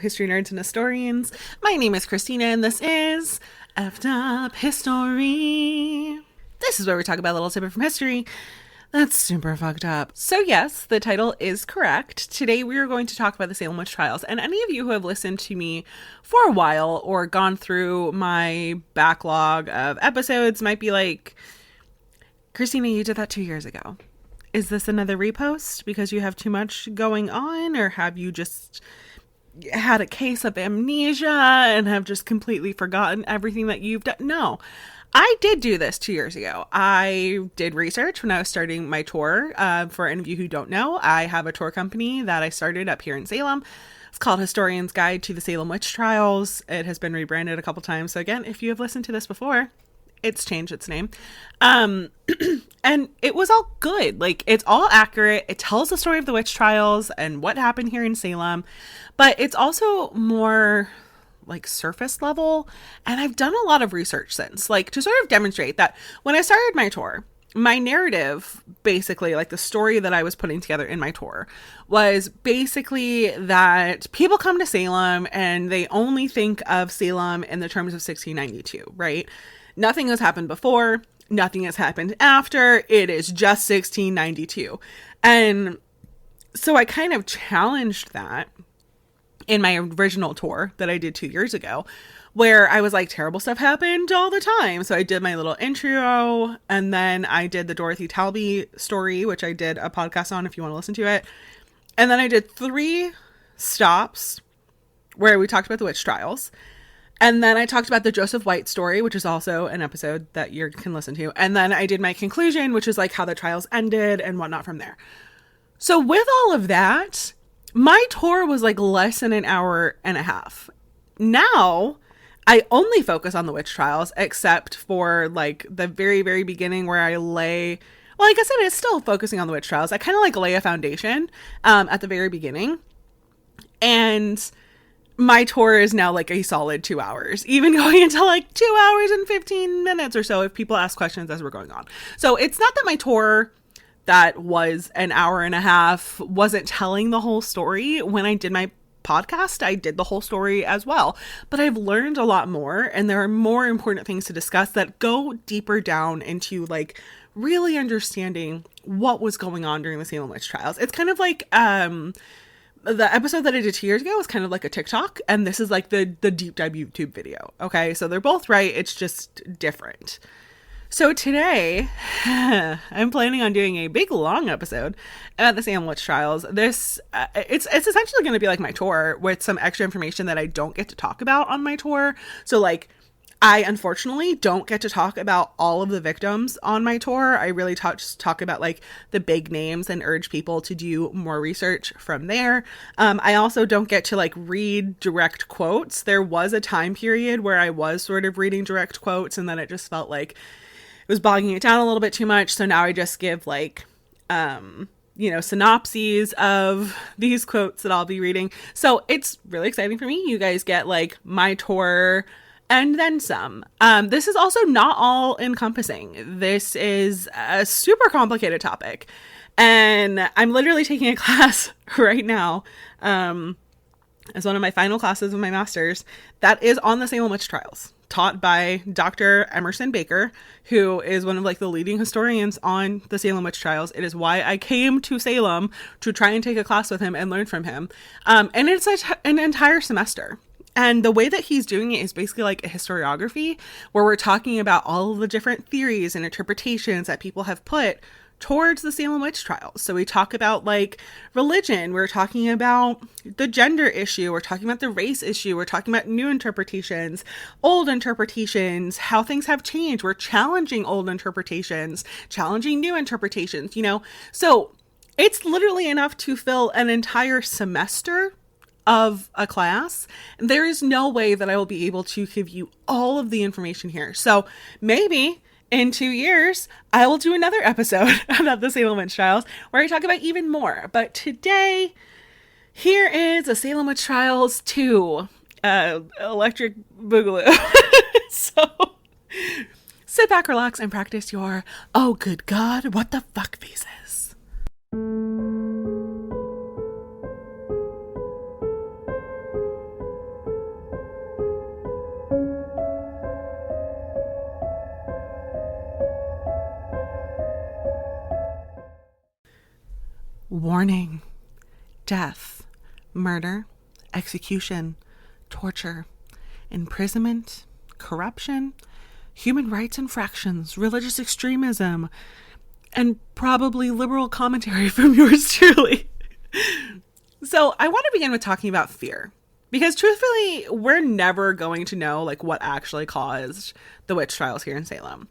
history nerds and historians. My name is Christina, and this is Effed Up History. This is where we talk about a little tidbit from history that's super fucked up. So yes, the title is correct. Today we are going to talk about the Salem witch trials. And any of you who have listened to me for a while or gone through my backlog of episodes might be like, Christina, you did that 2 years ago. Is this another repost because you have too much going on, or have you just had a case of amnesia and have just completely forgotten everything that you've done? No, I did do this 2 years ago. I did research when I was starting my tour. For any of you who don't know, I have a tour company that I started up here in Salem. It's called Historian's Guide to the Salem Witch Trials. It has been rebranded a couple times. So again, if you have listened to this before, it's changed its name. And it was all good. Like, it's all accurate. It tells the story of the witch trials and what happened here in Salem, but it's also more like surface level. And I've done a lot of research since, like, to sort of demonstrate that when I started my tour, my narrative, basically, like the story that I was putting together in my tour, was basically that people come to Salem and they only think of Salem in the terms of 1692, right? Nothing has happened before. Nothing has happened after. It is just 1692. And so I kind of challenged that in my original tour that I did 2 years ago, where I was like, terrible stuff happened all the time. So I did my little intro, and then I did the Dorothy Talby story, which I did a podcast on if you want to listen to it. And then I did 3 stops where we talked about the witch trials. And then I talked about the Joseph White story, which is also an episode that you can listen to. And then I did my conclusion, which is like how the trials ended and whatnot from there. So with all of that, my tour was like less than an hour and a half. Now, I only focus on the witch trials, except for like the very, very beginning where I lay... Well, like I said, it's still focusing on the witch trials. I kind of like lay a foundation at the very beginning. And my tour is now like a solid 2 hours, even going into like 2 hours and 15 minutes or so if people ask questions as we're going on. So it's not that my tour that was an hour and a half wasn't telling the whole story. When I did my podcast, I did the whole story as well, but I've learned a lot more, and there are more important things to discuss that go deeper down into like really understanding what was going on during the Salem witch trials. It's kind of like, the episode that I did 2 years ago was kind of like a TikTok, and this is like the deep dive YouTube video. Okay, so they're both right. It's just different. So today, I'm planning on doing a big long episode about the Salem witch trials. This it's essentially going to be like my tour with some extra information that I don't get to talk about on my tour. So like, I unfortunately don't get to talk about all of the victims on my tour. I really talk about like the big names and urge people to do more research from there. I also don't get to like read direct quotes. There was a time period where I was sort of reading direct quotes, and then it just felt like it was bogging it down a little bit too much. So now I just give like, synopses of these quotes that I'll be reading. So it's really exciting for me. You guys get like my tour and then some. This is also not all encompassing. This is a super complicated topic. And I'm literally taking a class right now, as one of my final classes of my master's, that is on the Salem witch trials, taught by Dr. Emerson Baker, who is one of like the leading historians on the Salem witch trials. It is why I came to Salem to try and take a class with him and learn from him. And it's an entire semester. And the way that he's doing it is basically like a historiography, where we're talking about all of the different theories and interpretations that people have put towards the Salem witch trials. So we talk about like religion, we're talking about the gender issue, we're talking about the race issue, we're talking about new interpretations, old interpretations, how things have changed. We're challenging old interpretations, challenging new interpretations, So it's literally enough to fill an entire semester of a class. There is no way that I will be able to give you all of the information here. So maybe in 2 years, I will do another episode about the Salem witch trials where I talk about even more. But today, here is a Salem witch trials 2 electric Boogaloo. So sit back, relax, and practice your, oh good God, what the fuck faces. mourning, death, murder, execution, torture, imprisonment, corruption, human rights infractions, religious extremism, and probably liberal commentary from yours truly. So I want to begin with talking about fear, because truthfully, we're never going to know like what actually caused the witch trials here in Salem.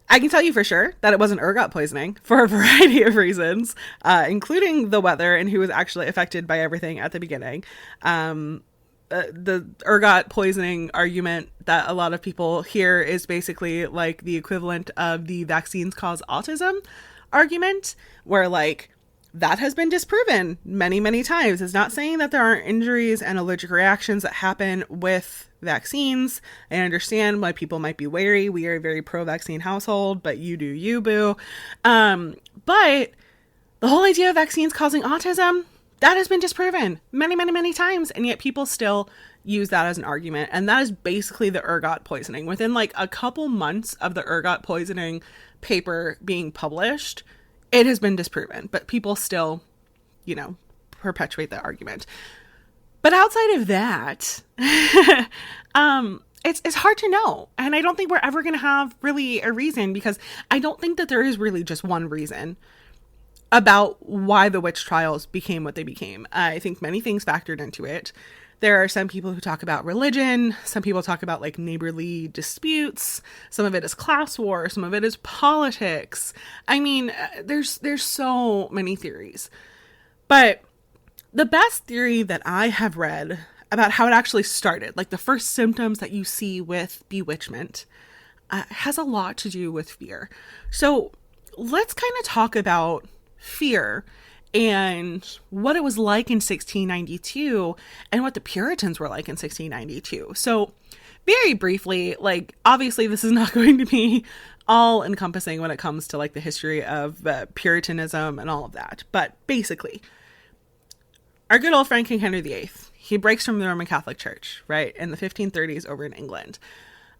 I can tell you for sure that it wasn't ergot poisoning for a variety of reasons, including the weather and who was actually affected by everything at the beginning. The ergot poisoning argument that a lot of people hear is basically like the equivalent of the vaccines cause autism argument, where like that has been disproven many, many times. It's not saying that there aren't injuries and allergic reactions that happen with vaccines. I understand why people might be wary. We are a very pro-vaccine household, but you do you, boo. But the whole idea of vaccines causing autism, that has been disproven many, many, many times. And yet people still use that as an argument. And that is basically the ergot poisoning. Within like a couple months of the ergot poisoning paper being published, it has been disproven, but people still, you know, perpetuate that argument. But outside of that, it's hard to know. And I don't think we're ever going to have really a reason, because I don't think that there is really just one reason about why the witch trials became what they became. I think many things factored into it. There are some people who talk about religion. Some people talk about like neighborly disputes. Some of it is class war. Some of it is politics. I mean, there's so many theories. But the best theory that I have read about how it actually started, like the first symptoms that you see with bewitchment, has a lot to do with fear. So let's kind of talk about fear and what it was like in 1692 and what the Puritans were like in 1692. So very briefly, like obviously this is not going to be all encompassing when it comes to like the history of Puritanism and all of that. But basically, our good old friend King Henry VIII, he breaks from the Roman Catholic Church, right, in the 1530s over in England.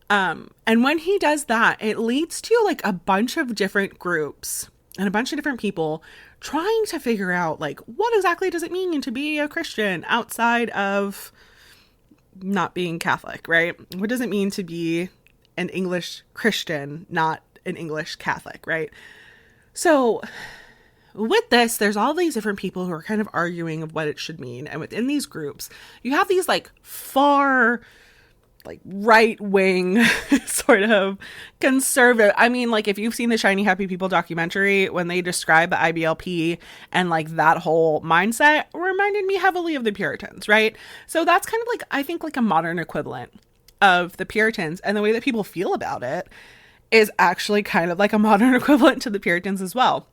And when he does that, it leads to like a bunch of different groups and a bunch of different people trying to figure out like what exactly does it mean to be a Christian outside of not being Catholic, right? What does it mean to be an English Christian, not an English Catholic, right? So with this, there's all these different people who are kind of arguing of what it should mean. And within these groups, you have these like far like right-wing sort of conservative. I mean, like if you've seen the Shiny Happy People documentary, when they describe the IBLP and like that whole mindset reminded me heavily of the Puritans, right? So that's kind of like, I think like a modern equivalent of the Puritans, and the way that people feel about it is actually kind of like a modern equivalent to the Puritans as well.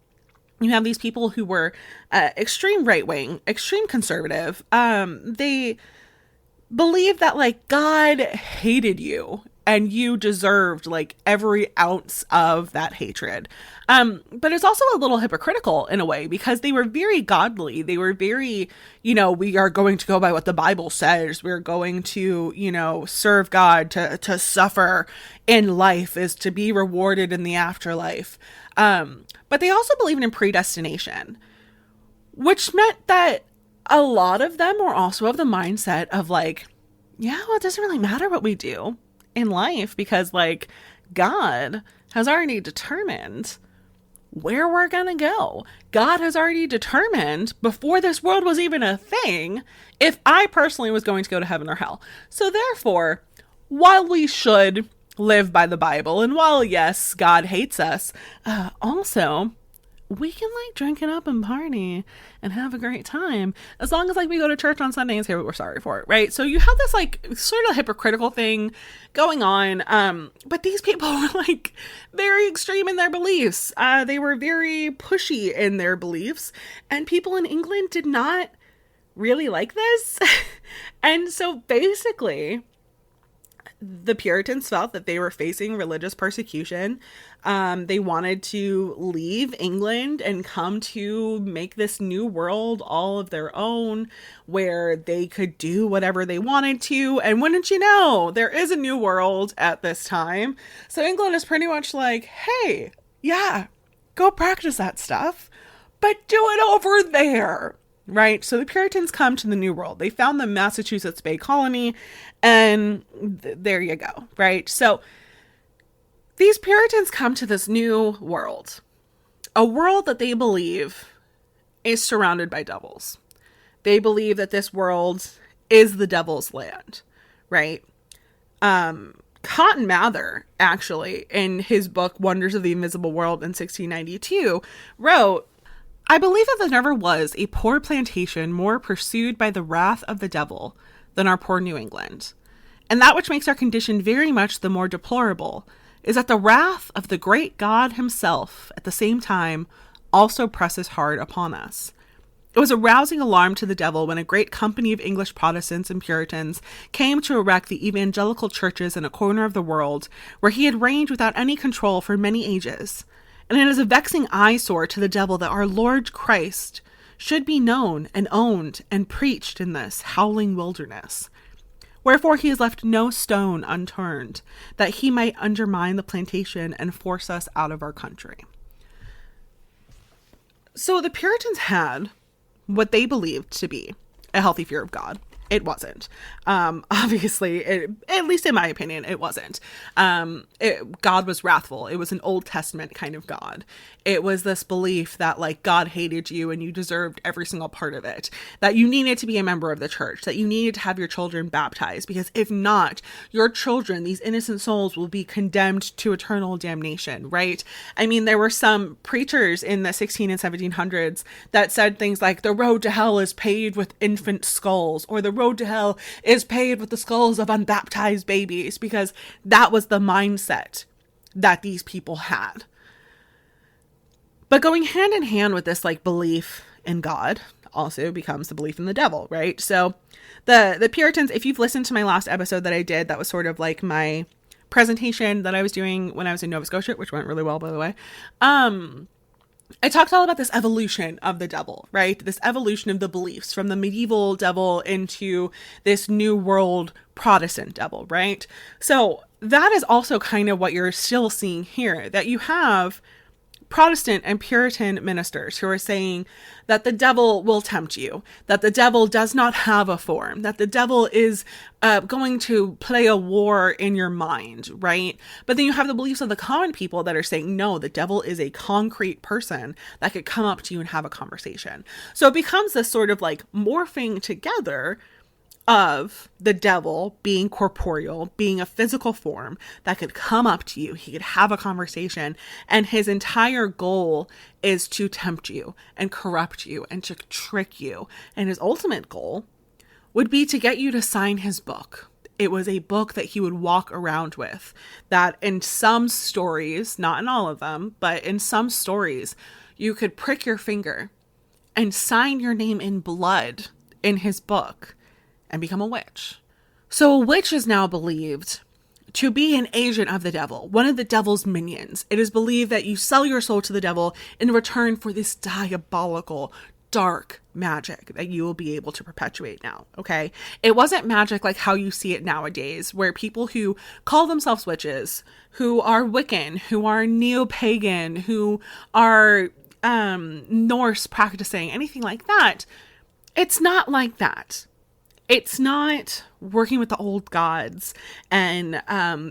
You have these people who were extreme right-wing, extreme conservative. They believe that like God hated you and you deserved like every ounce of that hatred. But it's also a little hypocritical in a way, because they were very godly. They were very, you know, we are going to go by what the Bible says. We're going to, you know, serve God, to suffer in life is to be rewarded in the afterlife. But they also believed in predestination, which meant that a lot of them were also of the mindset of like, yeah, well, it doesn't really matter what we do in life, because like God has already determined where we're gonna go. God has already determined before this world was even a thing if I personally was going to go to heaven or hell. So therefore, while we should live by the Bible, and while yes, God hates us, also we can like drink it up and party and have a great time as long as like we go to church on Sunday and say what we're sorry for, right? So you have this like sort of hypocritical thing going on, but these people were like very extreme in their beliefs. They were very pushy in their beliefs, and people in England did not really like this. And so basically the Puritans felt that they were facing religious persecution. They wanted to leave England and come to make this new world all of their own, where they could do whatever they wanted to. And wouldn't you know, there is a new world at this time. So England is pretty much like, hey, yeah, go practice that stuff. but do it over there, right? So the Puritans come to the New World. They found the Massachusetts Bay Colony, and there you go, right? So these Puritans come to this new world, a world that they believe is surrounded by devils. They believe that this world is the devil's land, right? Cotton Mather, actually, in his book, Wonders of the Invisible World in 1692, wrote, I believe that there never was a poor plantation more pursued by the wrath of the devil than our poor New England. And that which makes our condition very much the more deplorable is that the wrath of the great God himself, at the same time, also presses hard upon us. It was a rousing alarm to the devil when a great company of English Protestants and Puritans came to erect the evangelical churches in a corner of the world where he had reigned without any control for many ages. And it is a vexing eyesore to the devil that our Lord Christ should be known and owned and preached in this howling wilderness. Wherefore he has left no stone unturned, that he might undermine the plantation and force us out of our country. So the Puritans had what they believed to be a healthy fear of God. It wasn't. Obviously, at least in my opinion, it wasn't. God was wrathful. It was an Old Testament kind of God. It was this belief that like God hated you and you deserved every single part of it, that you needed to be a member of the church, that you needed to have your children baptized, because if not, your children, these innocent souls, will be condemned to eternal damnation, right? I mean, there were some preachers in the 16 and 1700s that said things like the road to hell is paved with infant skulls, or the road to hell is paved with the skulls of unbaptized babies, because that was the mindset that these people had. But going hand in hand with this like belief in God also becomes the belief in the devil, right? So the Puritans, if you've listened to my last episode that I did, that was sort of like my presentation that I was doing when I was in Nova Scotia, which went really well, by the way. I talked all about this evolution of the devil, right? This evolution of the beliefs from the medieval devil into this new world Protestant devil, right? So that is also kind of what you're still seeing here, that you have Protestant and Puritan ministers who are saying that the devil will tempt you, that the devil does not have a form, that the devil is going to play a war in your mind, right? But then you have the beliefs of the common people that are saying, no, the devil is a concrete person that could come up to you and have a conversation. So it becomes this sort of like morphing together of the devil being corporeal, being a physical form that could come up to you. He could have a conversation, and his entire goal is to tempt you and corrupt you and to trick you. And his ultimate goal would be to get you to sign his book. It was a book that he would walk around with, that in some stories, not in all of them, but in some stories, you could prick your finger and sign your name in blood in his book and become a witch. So a witch is now believed to be an agent of the devil, one of the devil's minions. It is believed that you sell your soul to the devil in return for this diabolical, dark magic that you will be able to perpetuate now, okay? It wasn't magic like how you see it nowadays, where people who call themselves witches, who are Wiccan, who are neo-pagan, who are Norse practicing, anything like that. It's not like that. It's not working with the old gods and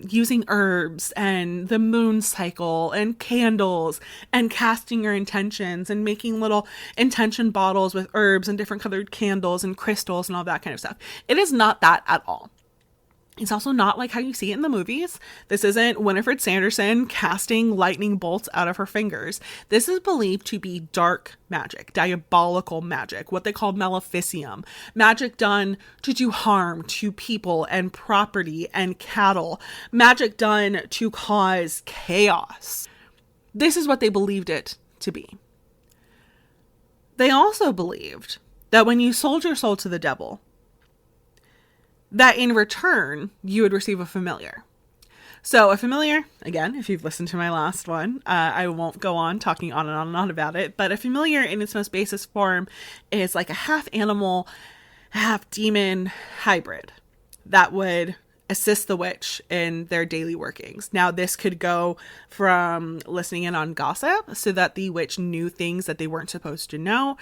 using herbs and the moon cycle and candles and casting your intentions and making little intention bottles with herbs and different colored candles and crystals and all that kind of stuff. It is not that at all. It's also not like how you see it in the movies. This isn't Winifred Sanderson casting lightning bolts out of her fingers. This is believed to be dark magic, diabolical magic, what they call maleficium, magic done to do harm to people and property and cattle, magic done to cause chaos. This is what they believed it to be. They also believed that when you sold your soul to the devil, that in return, you would receive a familiar. So a familiar, again, if you've listened to my last one, I won't go on talking on and on and on about it, but a familiar in its most basis form is like a half animal, half demon hybrid that would assist the witch in their daily workings. Now, this could go from listening in on gossip so that the witch knew things that they weren't supposed to know.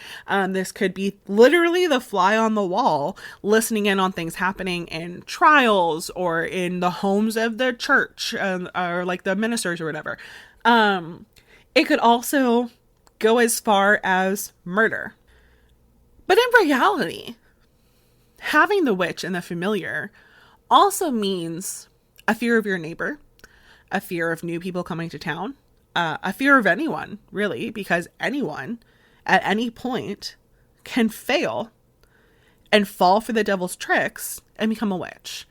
This could be literally the fly on the wall, listening in on things happening in trials or in the homes of the church, or like the ministers or whatever. It could also go as far as murder. But in reality, having the witch and the familiar also means a fear of your neighbor, a fear of new people coming to town, a fear of anyone, really, because anyone at any point can fail and fall for the devil's tricks and become a witch.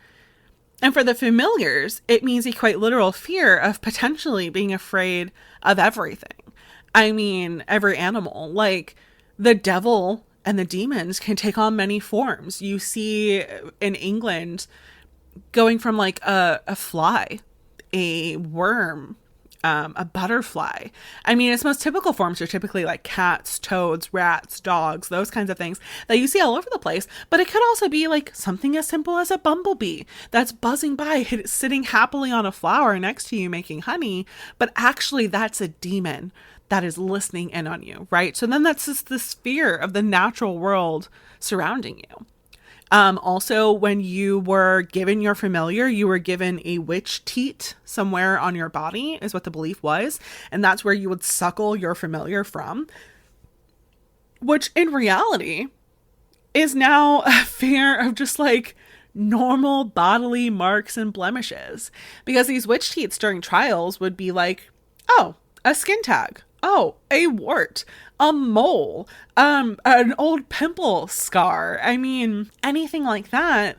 And for the familiars, it means a quite literal fear of potentially being afraid of everything. I mean, every animal. Like, the devil and the demons can take on many forms. You see in England, going from like a fly, a worm, a butterfly. I mean, its most typical forms are typically like cats, toads, rats, dogs, those kinds of things that you see all over the place. But it could also be like something as simple as a bumblebee that's buzzing by, sitting happily on a flower next to you making honey. But actually, that's a demon that is listening in on you, right? So then that's just this fear of the natural world surrounding you. Also, when you were given your familiar, you were given a witch teat somewhere on your body, is what the belief was. And that's where you would suckle your familiar from, which in reality is now a fear of just like normal bodily marks and blemishes. Because these witch teats during trials would be like, oh, a skin tag. Oh, a wart, a mole, an old pimple scar. I mean, anything like that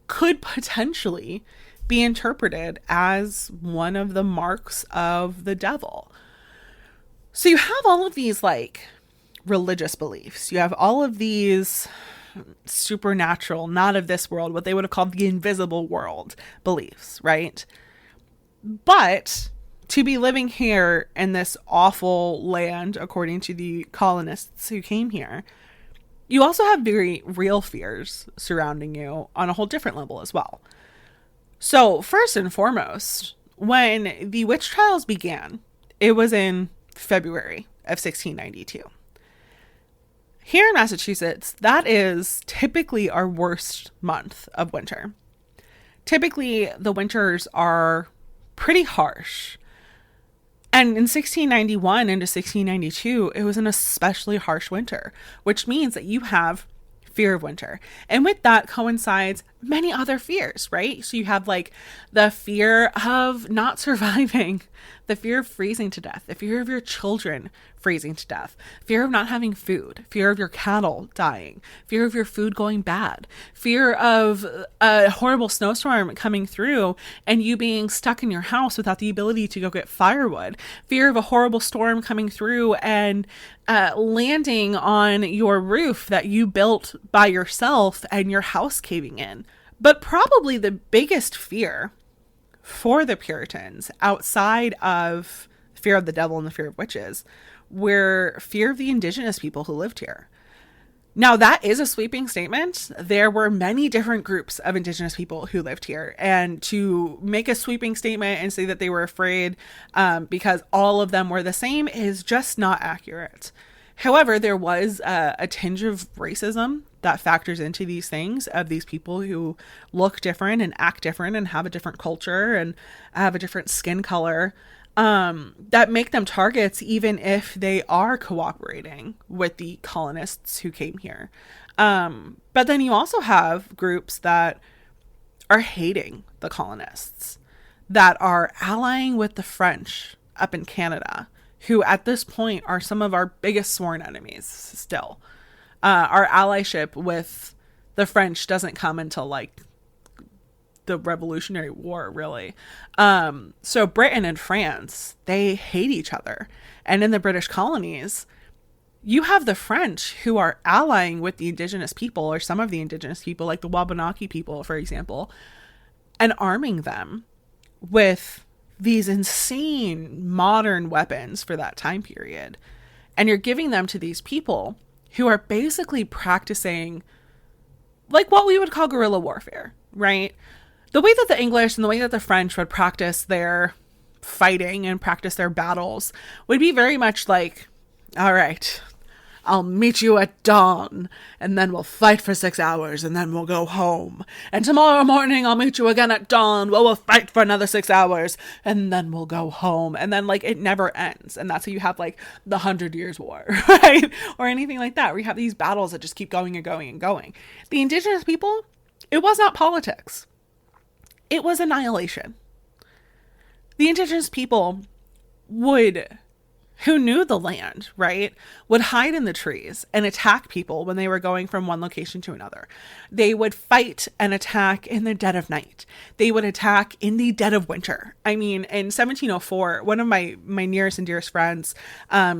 could potentially be interpreted as one of the marks of the devil. So you have all of these like religious beliefs. You have all of these supernatural, not of this world, what they would have called the invisible world beliefs, right? But to be living here in this awful land, according to the colonists who came here, you also have very real fears surrounding you on a whole different level as well. So first and foremost, when the witch trials began, it was in February of 1692. Here in Massachusetts, that is typically our worst month of winter. Typically, the winters are pretty harsh. And in 1691 into 1692, it was an especially harsh winter, which means that you have fear of winter. And with that coincides many other fears, right? So you have like the fear of not surviving, the fear of freezing to death, the fear of your children freezing to death, fear of not having food, fear of your cattle dying, fear of your food going bad, fear of a horrible snowstorm coming through and you being stuck in your house without the ability to go get firewood, fear of a horrible storm coming through and landing on your roof that you built by yourself and your house caving in. But probably the biggest fear for the Puritans, outside of fear of the devil and the fear of witches, were fear of the indigenous people who lived here. Now, that is a sweeping statement. There were many different groups of indigenous people who lived here. And to make a sweeping statement and say that they were afraid because all of them were the same is just not accurate. However, there was a tinge of racism that factors into these things, of these people who look different and act different and have a different culture and have a different skin color, that make them targets even if they are cooperating with the colonists who came here. But then you also have groups that are hating the colonists, that are allying with the French up in Canada, who at this point are some of our biggest sworn enemies still. Our allyship with the French doesn't come until like the Revolutionary War, really. So Britain and France, they hate each other. And in the British colonies, you have the French who are allying with the indigenous people, or some of the indigenous people, like the Wabanaki people, for example, and arming them with these insane modern weapons for that time period. And you're giving them to these people who are basically practicing like what we would call guerrilla warfare, right? the way that the English and the way that the French would practice their fighting and practice their battles would be very much like, all right, I'll meet you at dawn, and then we'll fight for 6 hours, and then we'll go home. And tomorrow morning, I'll meet you again at dawn. We'll fight for another 6 hours, and then we'll go home. And then, like, it never ends. And that's how you have, like, the 100 Years' War, right? Or anything like that, where you have these battles that just keep going and going and going. The indigenous people, it was not politics. It was annihilation. The indigenous people who knew the land, right, would hide in the trees and attack people when they were going from one location to another. They would fight and attack in the dead of night. They would attack in the dead of winter. I mean, in 1704, one of my nearest and dearest friends,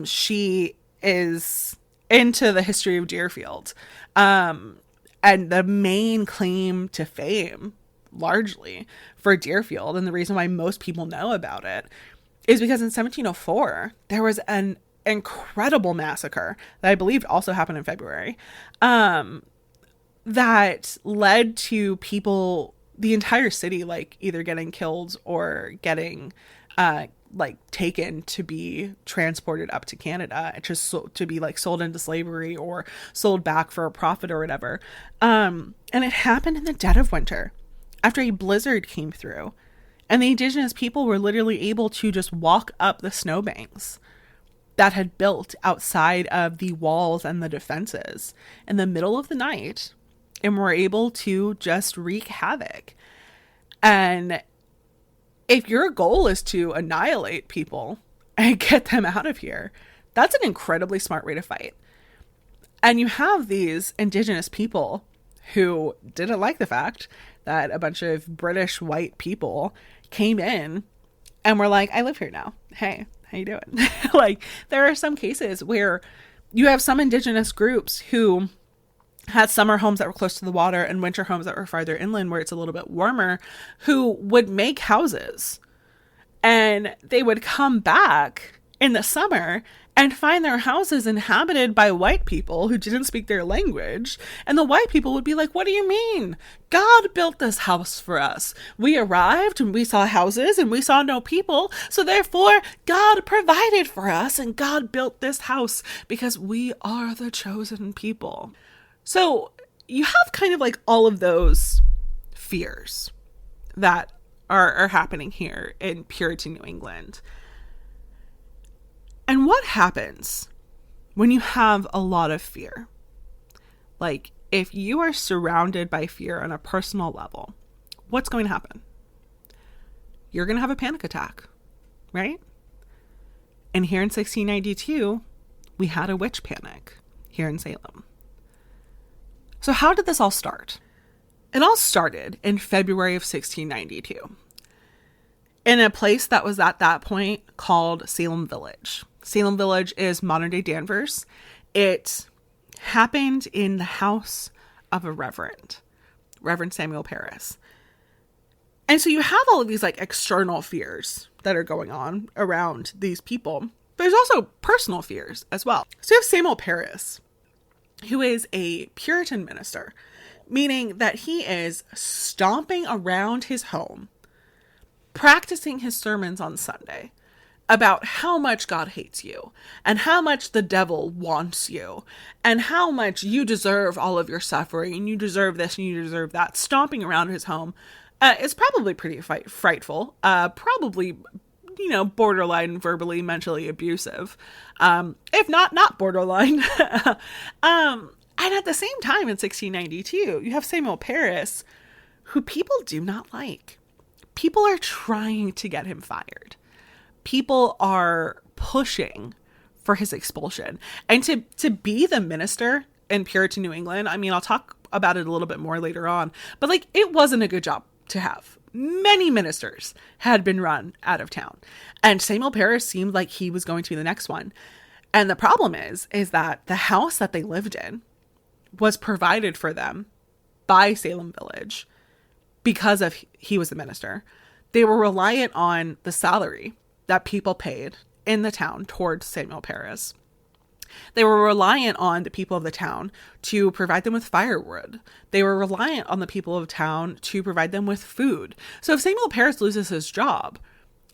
she is into the history of Deerfield. And the main claim to fame, largely, for Deerfield, and the reason why most people know about it, is because in 1704, there was an incredible massacre that I believe also happened in February, that led to people, the entire city, like, either getting killed or getting, like, taken to be transported up to Canada, just to be, like, sold into slavery or sold back for a profit or whatever. And it happened in the dead of winter, after a blizzard came through. And the indigenous people were literally able to just walk up the snowbanks that had built outside of the walls and the defenses in the middle of the night, and were able to just wreak havoc. And if your goal is to annihilate people and get them out of here, that's an incredibly smart way to fight. And you have these indigenous people who didn't like the fact that a bunch of British white people came in and were like, I live here now. Hey, how you doing? Like, there are some cases where you have some indigenous groups who had summer homes that were close to the water and winter homes that were farther inland where it's a little bit warmer, who would make houses, and they would come back in the summer and find their houses inhabited by white people who didn't speak their language. And the white people would be like, what do you mean? God built this house for us. We arrived and we saw houses and we saw no people. So therefore, God provided for us and God built this house because we are the chosen people. So you have kind of like all of those fears that are happening here in Puritan New England. And what happens when you have a lot of fear? Like, if you are surrounded by fear on a personal level, what's going to happen? You're going to have a panic attack, right? And here in 1692, we had a witch panic here in Salem. So how did this all start? It all started in February of 1692 in a place that was at that point called Salem Village. Salem Village is modern-day Danvers. It happened in the house of a Reverend Samuel Parris. And so you have all of these like external fears that are going on around these people. But there's also personal fears as well. So you have Samuel Parris, who is a Puritan minister, meaning that he is stomping around his home, practicing his sermons on Sunday about how much God hates you and how much the devil wants you and how much you deserve all of your suffering and you deserve this and you deserve that, stomping around his home. It's probably pretty frightful, probably, borderline verbally, mentally abusive, if not borderline. And at the same time in 1692, you have Samuel Parris, who people do not like. People are trying to get him fired. People are pushing for his expulsion. And to be the minister in Puritan New England, I mean, I'll talk about it a little bit more later on, but like, it wasn't a good job to have. Many ministers had been run out of town, and Samuel Parris seemed like he was going to be the next one. And the problem is that the house that they lived in was provided for them by Salem Village because of he was the minister. They were reliant on the salary that people paid in the town towards Samuel Parris. They were reliant on the people of the town to provide them with firewood. They were reliant on the people of town to provide them with food. So if Samuel Parris loses his job,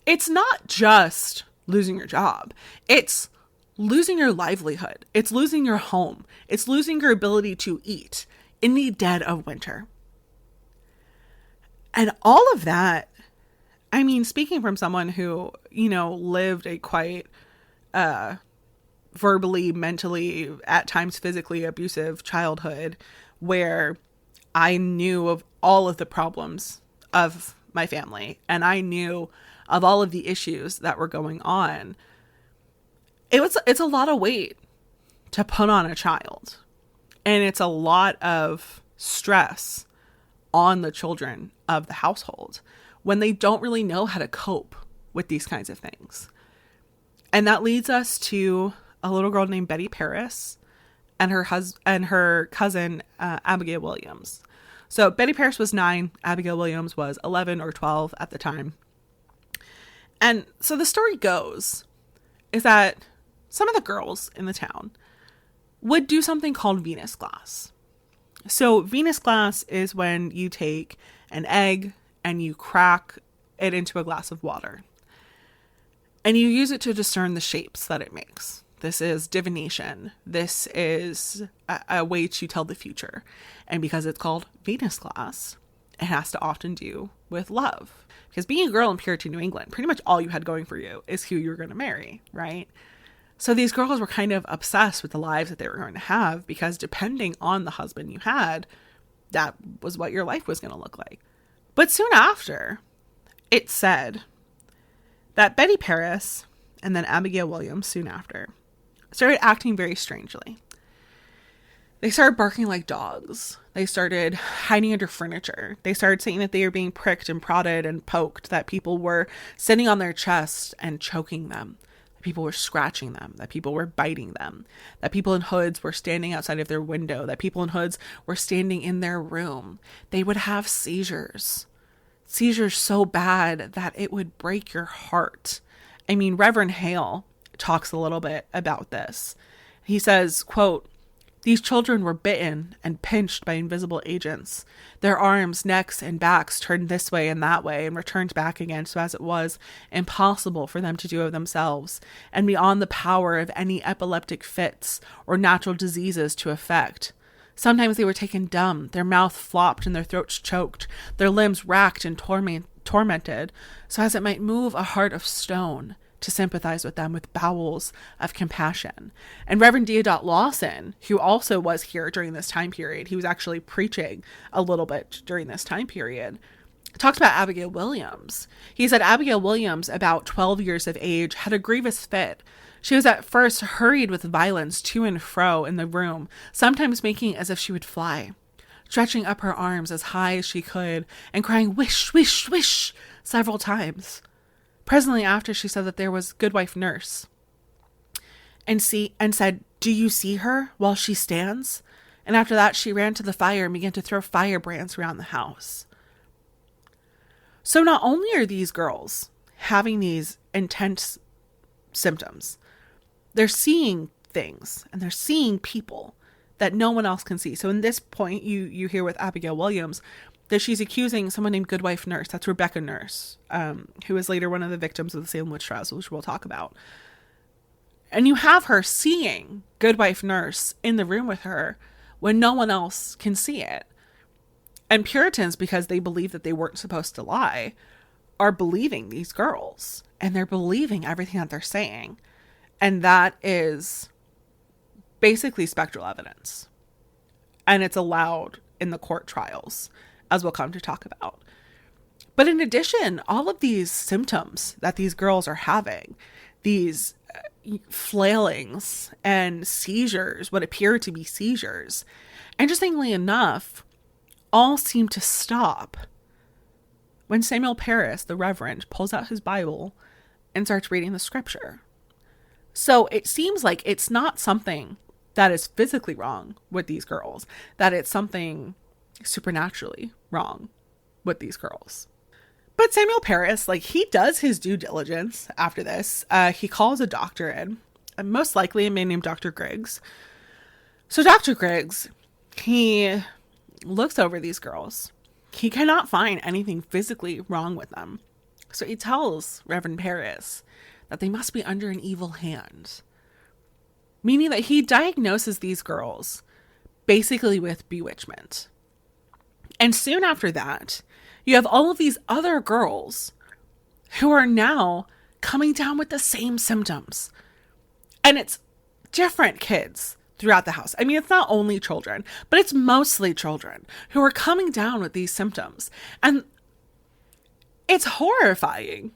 it's not just losing your job. It's losing your livelihood. It's losing your home. It's losing your ability to eat in the dead of winter. And all of that, I mean, speaking from someone who, lived a quite verbally, mentally, at times physically abusive childhood, where I knew of all of the problems of my family and I knew of all of the issues that were going on, it's a lot of weight to put on a child, and it's a lot of stress on the children of the household when they don't really know how to cope with these kinds of things. And that leads us to a little girl named Betty Parris and her cousin Abigail Williams. So Betty Parris was 9, Abigail Williams was 11 or 12 at the time. And so the story goes is that some of the girls in the town would do something called Venus glass. So Venus glass is when you take an egg and you crack it into a glass of water. And you use it to discern the shapes that it makes. This is divination. This is a way to tell the future. And because it's called Venus glass, it has to often do with love. Because being a girl in Puritan New England, pretty much all you had going for you is who you were going to marry, right? So these girls were kind of obsessed with the lives that they were going to have, because depending on the husband you had, that was what your life was going to look like. But soon after, it said that Betty Parris and then Abigail Williams soon after started acting very strangely. They started barking like dogs. They started hiding under furniture. They started saying that they were being pricked and prodded and poked, that people were sitting on their chest and choking them, that people were scratching them, that people were biting them, that people in hoods were standing outside of their window, that people in hoods were standing in their room. They would have seizures so bad that it would break your heart. I mean, Reverend Hale talks a little bit about this. He says, quote, "These children were bitten and pinched by invisible agents. Their arms, necks, and backs turned this way and that way and returned back again, so as it was impossible for them to do of themselves, and beyond the power of any epileptic fits or natural diseases to affect. Sometimes they were taken dumb, their mouth flopped and their throats choked, their limbs racked and tormented, so as it might move a heart of stone to sympathize with them with bowels of compassion." And Reverend Deodat Lawson, who also was here during this time period, he was actually preaching a little bit during this time period, talked about Abigail Williams. He said Abigail Williams, about 12 years of age, had a grievous fit. She was at first hurried with violence to and fro in the room, sometimes making as if she would fly, stretching up her arms as high as she could and crying "wish, wish, wish" several times. Presently after, she said that there was Goodwife Nurse and said, "Do you see her while she stands?" And after that, she ran to the fire and began to throw firebrands around the house. So not only are these girls having these intense symptoms, they're seeing things and they're seeing people that no one else can see. So in this point, you hear with Abigail Williams that she's accusing someone named Goodwife Nurse. That's Rebecca Nurse, who was later one of the victims of the Salem witch trials, which we'll talk about. And you have her seeing Goodwife Nurse in the room with her when no one else can see it. And Puritans, because they believe that they weren't supposed to lie, are believing these girls. And they're believing everything that they're saying. And that is basically spectral evidence. And it's allowed in the court trials, as we'll come to talk about. But in addition, all of these symptoms that these girls are having, these flailings and seizures, what appear to be seizures, interestingly enough, all seem to stop when Samuel Parris, the Reverend, pulls out his Bible and starts reading the scripture. So it seems like it's not something that is physically wrong with these girls, that it's something supernaturally wrong with these girls. But Samuel Parris, he does his due diligence after this. He calls a doctor in, most likely a man named Dr. Griggs. So Dr. Griggs, he looks over these girls. He cannot find anything physically wrong with them. So he tells Reverend Paris that they must be under an evil hand. Meaning that he diagnoses these girls basically with bewitchment. And soon after that, you have all of these other girls who are now coming down with the same symptoms. And it's different kids throughout the house. I mean, it's not only children, but it's mostly children who are coming down with these symptoms. And it's horrifying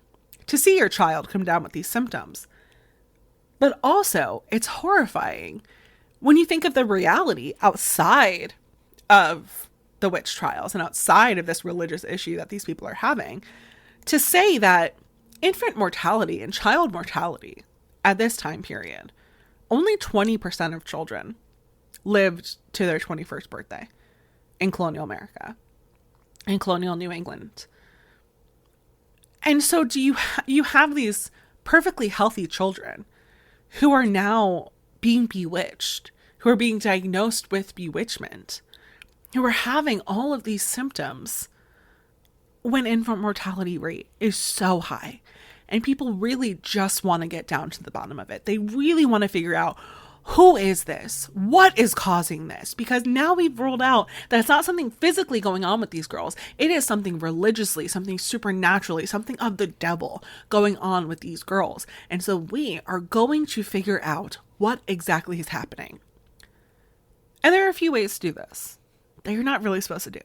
to see your child come down with these symptoms. But also, it's horrifying when you think of the reality outside of the witch trials and outside of this religious issue that these people are having, to say that infant mortality and child mortality at this time period, only 20% of children lived to their 21st birthday in colonial America, in colonial New England. And so you have these perfectly healthy children who are now being bewitched, who are being diagnosed with bewitchment, who are having all of these symptoms when infant mortality rate is so high. And people really just want to get down to the bottom of it. They really want to figure out, who is this? What is causing this? Because now we've ruled out that it's not something physically going on with these girls. It is something religiously, something supernaturally, something of the devil going on with these girls. And so we are going to figure out what exactly is happening. And there are a few ways to do this that you're not really supposed to do.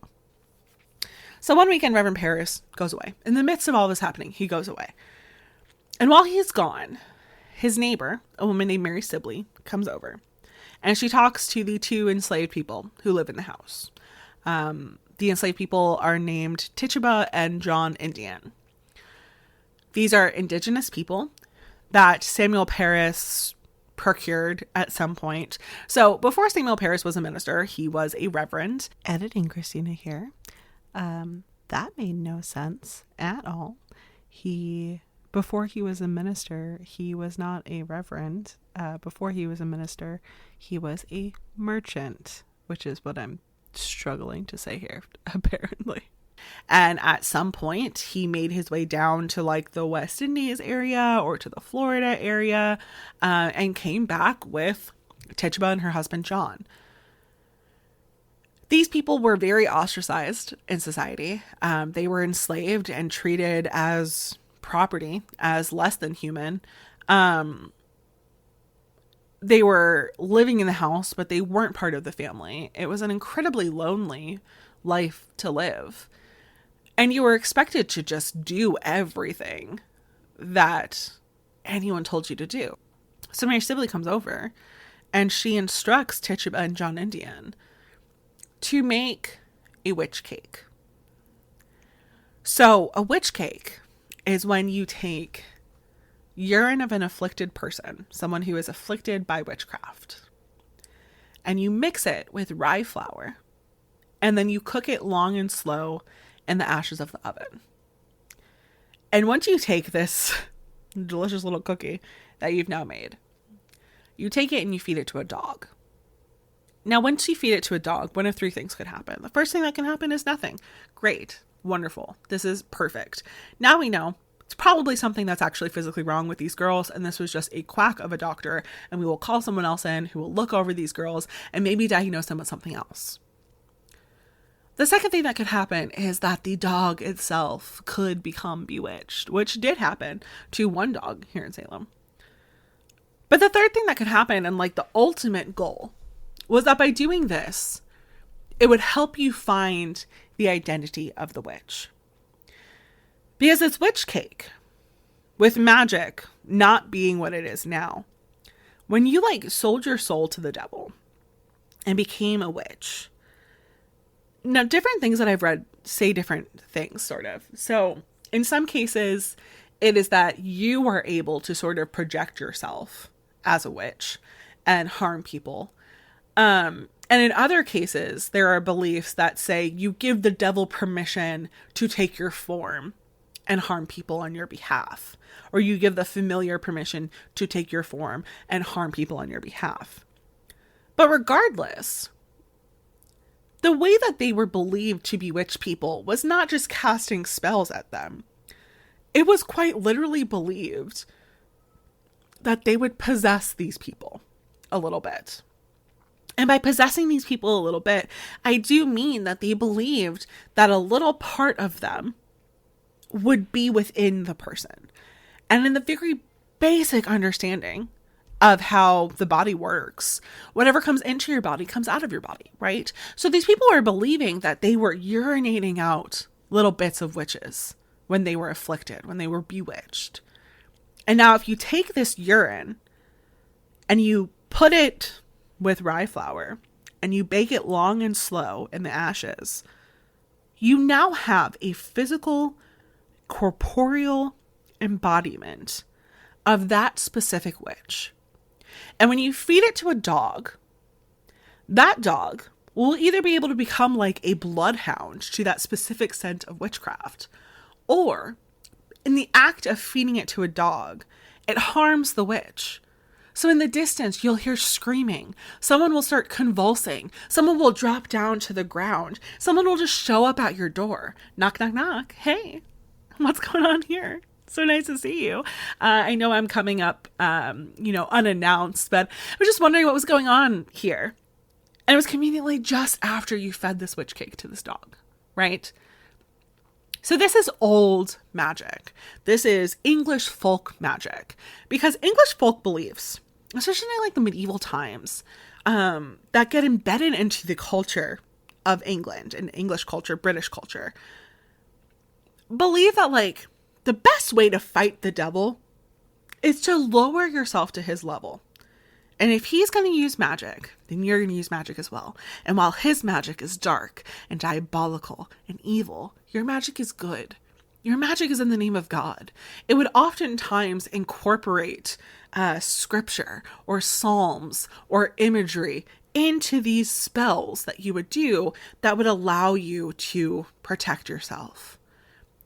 So one weekend, Reverend Paris goes away. In the midst of all this happening, he goes away. And while he's gone, his neighbor, a woman named Mary Sibley, comes over. And she talks to the two enslaved people who live in the house. The enslaved people are named Tituba and John Indian. These are indigenous people that Samuel Paris procured at some point. So before Samuel Paris was a minister, he was a reverend. Editing Christina here. That made no sense at all. Before he was a minister, he was not a reverend. Before he was a minister, he was a merchant, which is what I'm struggling to say here, apparently. And at some point, he made his way down to like the West Indies area or to the Florida area, and came back with Tituba and her husband, John. These people were very ostracized in society. They were enslaved and treated as property, as less than human. They were living in the house, but they weren't part of the family. It was an incredibly lonely life to live. And you were expected to just do everything that anyone told you to do. So Mary Sibley comes over and she instructs Tituba and John Indian to make a witch cake. So a witch cake is when you take urine of an afflicted person, someone who is afflicted by witchcraft, and you mix it with rye flour, and then you cook it long and slow in the ashes of the oven. And once you take this delicious little cookie that you've now made, you take it and you feed it to a dog. Now, once you feed it to a dog, one of three things could happen. The first thing that can happen is nothing. Great. Wonderful. This is perfect. Now we know it's probably something that's actually physically wrong with these girls, and this was just a quack of a doctor, and we will call someone else in who will look over these girls and maybe diagnose them with something else. The second thing that could happen is that the dog itself could become bewitched, which did happen to one dog here in Salem. But the third thing that could happen, and like the ultimate goal, was that by doing this, it would help you find the identity of the witch. Because it's witch cake, with magic not being what it is now. When you like sold your soul to the devil and became a witch. Now, different things that I've read say different things, sort of. So in some cases, it is that you are able to sort of project yourself as a witch and harm people. And in other cases, there are beliefs that say you give the devil permission to take your form and harm people on your behalf, or you give the familiar permission to take your form and harm people on your behalf. But regardless, the way that they were believed to bewitch people was not just casting spells at them. It was quite literally believed that they would possess these people a little bit. And by possessing these people a little bit, I do mean that they believed that a little part of them would be within the person. And in the very basic understanding of how the body works, whatever comes into your body comes out of your body, right? So these people were believing that they were urinating out little bits of witches when they were afflicted, when they were bewitched. And now if you take this urine and you put it with rye flour and you bake it long and slow in the ashes, you now have a physical, corporeal embodiment of that specific witch. And when you feed it to a dog, that dog will either be able to become like a bloodhound to that specific scent of witchcraft, or in the act of feeding it to a dog, it harms the witch. So in the distance, you'll hear screaming. Someone will start convulsing. Someone will drop down to the ground. Someone will just show up at your door. Knock, knock, knock. Hey, what's going on here? So nice to see you. I know I'm coming up, unannounced, but I was just wondering what was going on here. And it was conveniently just after you fed this witch cake to this dog, right? So this is old magic. This is English folk magic, because English folk beliefs, especially in like the medieval times, that get embedded into the culture of England and English culture, British culture, believe that like the best way to fight the devil is to lower yourself to his level. And if he's going to use magic, then you're going to use magic as well. And while his magic is dark and diabolical and evil, your magic is good. Your magic is in the name of God. It would oftentimes incorporate scripture or psalms or imagery into these spells that you would do that would allow you to protect yourself.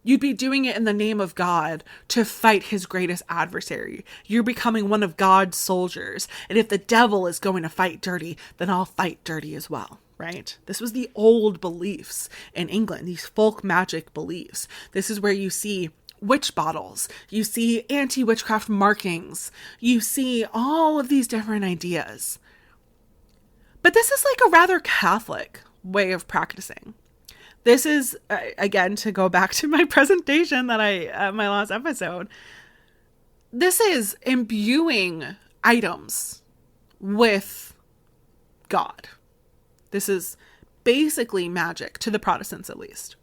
You'd be doing it in the name of God to fight his greatest adversary. You're becoming one of God's soldiers. And if the devil is going to fight dirty, then I'll fight dirty as well, right? This was the old beliefs in England, these folk magic beliefs. This is where you see witch bottles. You see anti-witchcraft markings. You see all of these different ideas. But this is like a rather Catholic way of practicing. This is, again, to go back to my presentation that my last episode, this is imbuing items with God. This is basically magic, to the Protestants at least.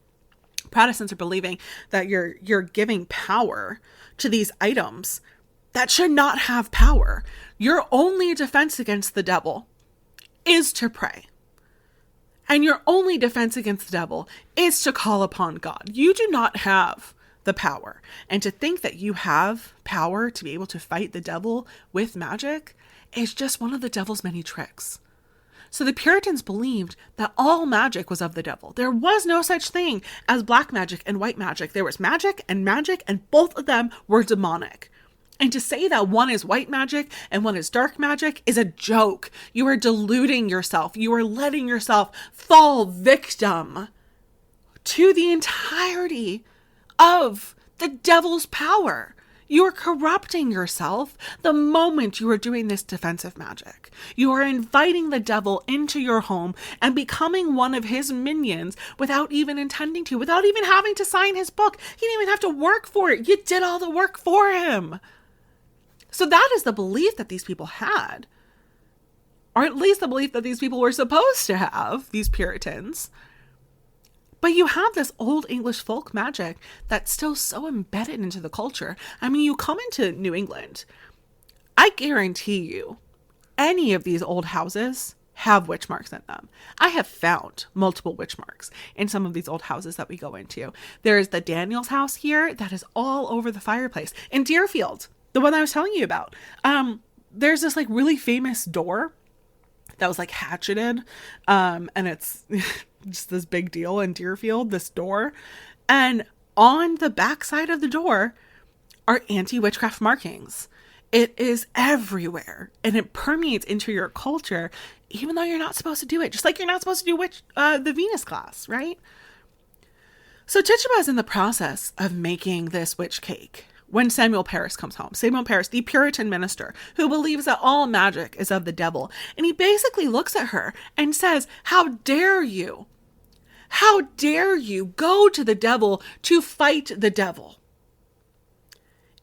Protestants are believing that you're giving power to these items that should not have power. Your only defense against the devil is to pray. And your only defense against the devil is to call upon God. You do not have the power. And to think that you have power to be able to fight the devil with magic is just one of the devil's many tricks. So the Puritans believed that all magic was of the devil. There was no such thing as black magic and white magic. There was magic, and both of them were demonic. And to say that one is white magic and one is dark magic is a joke. You are deluding yourself. You are letting yourself fall victim to the entirety of the devil's power. You are corrupting yourself the moment you are doing this defensive magic. You are inviting the devil into your home and becoming one of his minions without even intending to, without even having to sign his book. He didn't even have to work for it. You did all the work for him. So that is the belief that these people had, or at least the belief that these people were supposed to have, these Puritans. But you have this old English folk magic that's still so embedded into the culture. I mean, you come into New England, I guarantee you, any of these old houses have witch marks in them. I have found multiple witch marks in some of these old houses that we go into. There is the Daniels house here that is all over the fireplace. In Deerfield, the one I was telling you about, there's this like really famous door that was like hatcheted, and it's just this big deal in Deerfield, this door. And on the back side of the door are anti-witchcraft markings. It is everywhere, and it permeates into your culture, even though you're not supposed to do it. Just like you're not supposed to do the Venus class, right? So Tituba is in the process of making this witch cake when Samuel Parris comes home. Samuel Parris, the Puritan minister who believes that all magic is of the devil. And he basically looks at her and says, how dare you? How dare you go to the devil to fight the devil?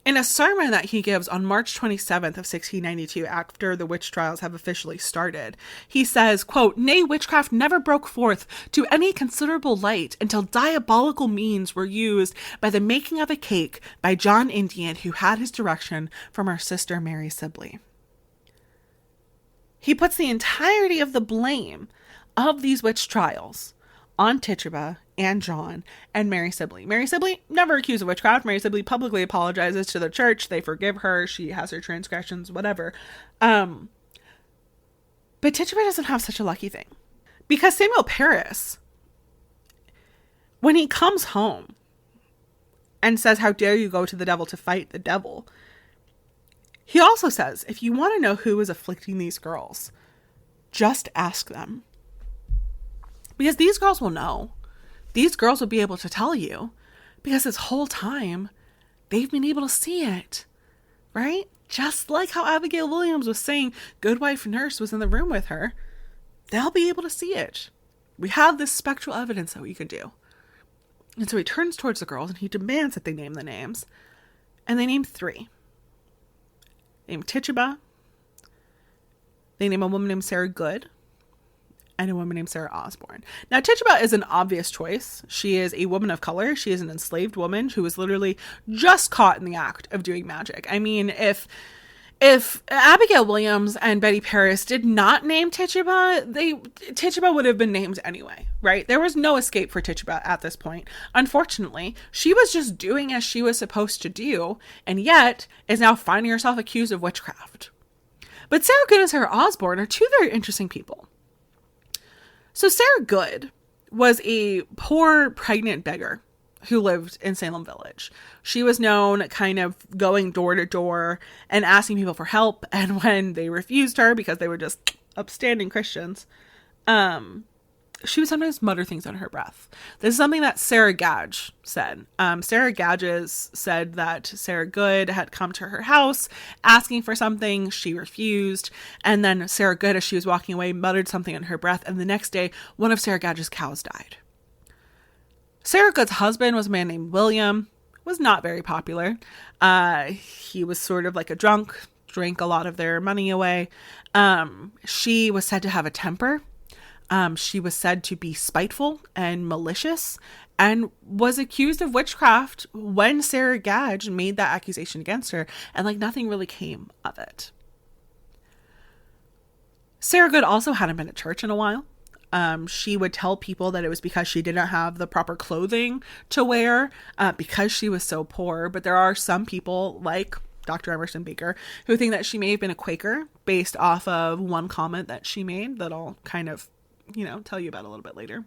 In a sermon that he gives on March 27th of 1692, after the witch trials have officially started, he says, quote, "Nay, witchcraft never broke forth to any considerable light until diabolical means were used by the making of a cake by John Indian, who had his direction from our sister Mary Sibley." He puts the entirety of the blame of these witch trials on Tituba and John and Mary Sibley. Mary Sibley, never accused of witchcraft. Mary Sibley publicly apologizes to the church. They forgive her. She has her transgressions, whatever. But Tituba doesn't have such a lucky thing. Because Samuel Parris, when he comes home and says, how dare you go to the devil to fight the devil, he also says, if you want to know who is afflicting these girls, just ask them. Because these girls will know. These girls will be able to tell you. Because this whole time, they've been able to see it. Right? Just like how Abigail Williams was saying Good Wife Nurse was in the room with her. They'll be able to see it. We have this spectral evidence that we could do. And so he turns towards the girls and he demands that they name the names. And they name 3. They name Tituba. They name a woman named Sarah Good. And a woman named Sarah Osborne. Now, Tituba is an obvious choice. She is a woman of color. She is an enslaved woman who was literally just caught in the act of doing magic. I mean, if Abigail Williams and Betty Parris did not name Tituba, Tituba would have been named anyway, right? There was no escape for Tituba at this point. Unfortunately, she was just doing as she was supposed to do, and yet is now finding herself accused of witchcraft. But Sarah Good and Sarah Osborne are 2 very interesting people. So Sarah Good was a poor pregnant beggar who lived in Salem Village. She was known kind of going door to door and asking people for help. And when they refused her because they were just upstanding Christians, she would sometimes mutter things under her breath. This is something that Sarah Gage said. Sarah Gages said that Sarah Good had come to her house asking for something. She refused. And then Sarah Good, as she was walking away, muttered something under her breath. And the next day, one of Sarah Gage's cows died. Sarah Good's husband was a man named William. Was not very popular. He was sort of like a drunk, drank a lot of their money away. She was said to have a temper. She was said to be spiteful and malicious and was accused of witchcraft when Sarah Gage made that accusation against her, and like nothing really came of it. Sarah Good also hadn't been at church in a while. She would tell people that it was because she didn't have the proper clothing to wear, because she was so poor. But there are some people like Dr. Emerson Baker who think that she may have been a Quaker based off of one comment that she made that I'll kind of tell you about a little bit later.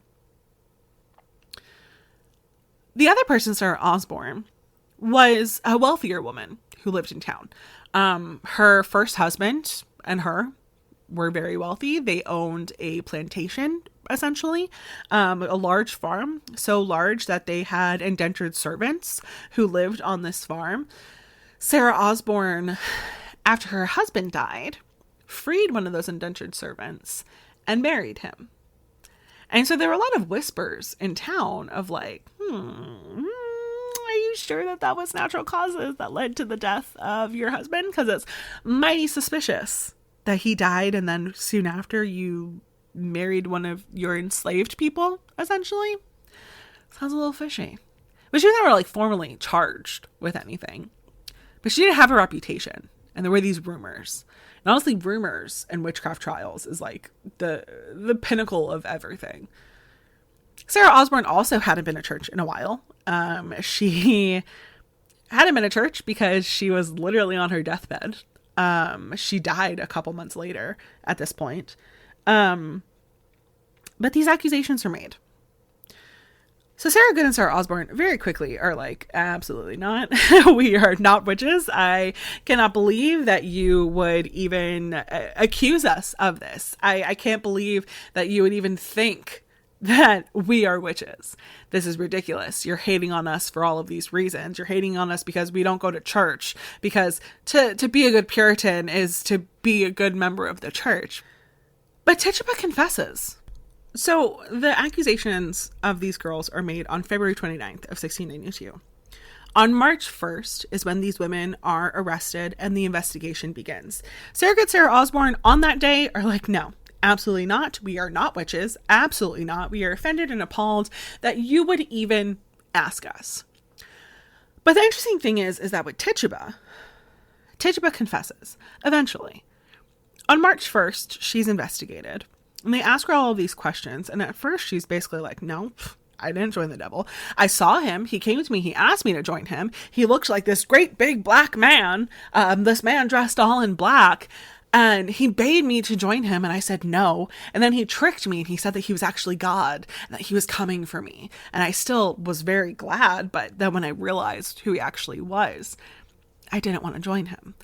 The other person, Sarah Osborne, was a wealthier woman who lived in town. Her first husband and her were very wealthy. They owned a plantation, essentially, a large farm, so large that they had indentured servants who lived on this farm. Sarah Osborne, after her husband died, freed one of those indentured servants and married him. And so there were a lot of whispers in town of like, are you sure that was natural causes that led to the death of your husband? Because it's mighty suspicious that he died and then soon after you married one of your enslaved people, essentially. Sounds a little fishy. But she was never like formally charged with anything. But she did have a reputation. And there were these rumors. And honestly, rumors and witchcraft trials is like the pinnacle of everything. Sarah Osborne also hadn't been to church in a while. She hadn't been to church because she was literally on her deathbed. She died a couple months later at this point. But these accusations were made. So Sarah Good and Sarah Osborne very quickly are like, absolutely not. We are not witches. I cannot believe that you would even accuse us of this. I can't believe that you would even think that we are witches. This is ridiculous. You're hating on us for all of these reasons. You're hating on us because we don't go to church, because to be a good Puritan is to be a good member of the church. But Tituba confesses. So the accusations of these girls are made on February 29th of 1692. On March 1st is when these women are arrested and the investigation begins. Sarah Good, Sarah Osborne on that day are like, no, absolutely not. We are not witches. Absolutely not. We are offended and appalled that you would even ask us. But the interesting thing is that with Tituba confesses eventually. On March 1st, she's investigated. And they ask her all of these questions. And at first, she's basically like, no, I didn't join the devil. I saw him. He came to me. He asked me to join him. He looked like this great big black man, this man dressed all in black. And he bade me to join him. And I said no. And then he tricked me. And he said that he was actually God and that he was coming for me. And I still was very glad. But then when I realized who he actually was, I didn't want to join him.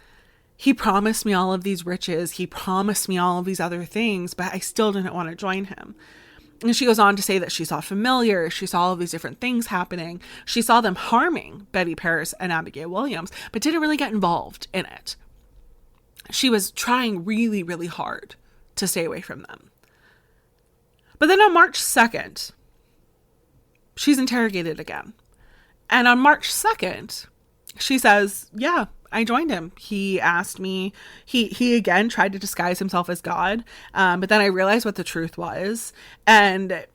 He promised me all of these riches. He promised me all of these other things, but I still didn't want to join him. And she goes on to say that she saw familiars. She saw all of these different things happening. She saw them harming Betty Paris and Abigail Williams, but didn't really get involved in it. She was trying really, really hard to stay away from them. But then on March 2nd, she's interrogated again. And on March 2nd, she says, yeah, I joined him. He asked me, he again tried to disguise himself as God. But then I realized what the truth was. And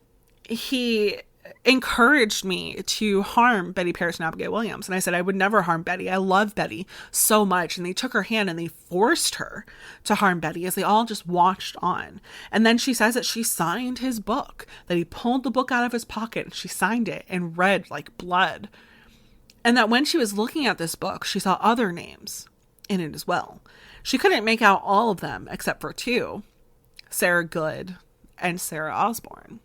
he encouraged me to harm Betty Paris and Abigail Williams. And I said, I would never harm Betty. I love Betty so much. And they took her hand and they forced her to harm Betty as they all just watched on. And then she says that she signed his book, that he pulled the book out of his pocket and she signed it in red like blood. And that when she was looking at this book, she saw other names in it as well. She couldn't make out all of them except for two, Sarah Good and Sarah Osborne.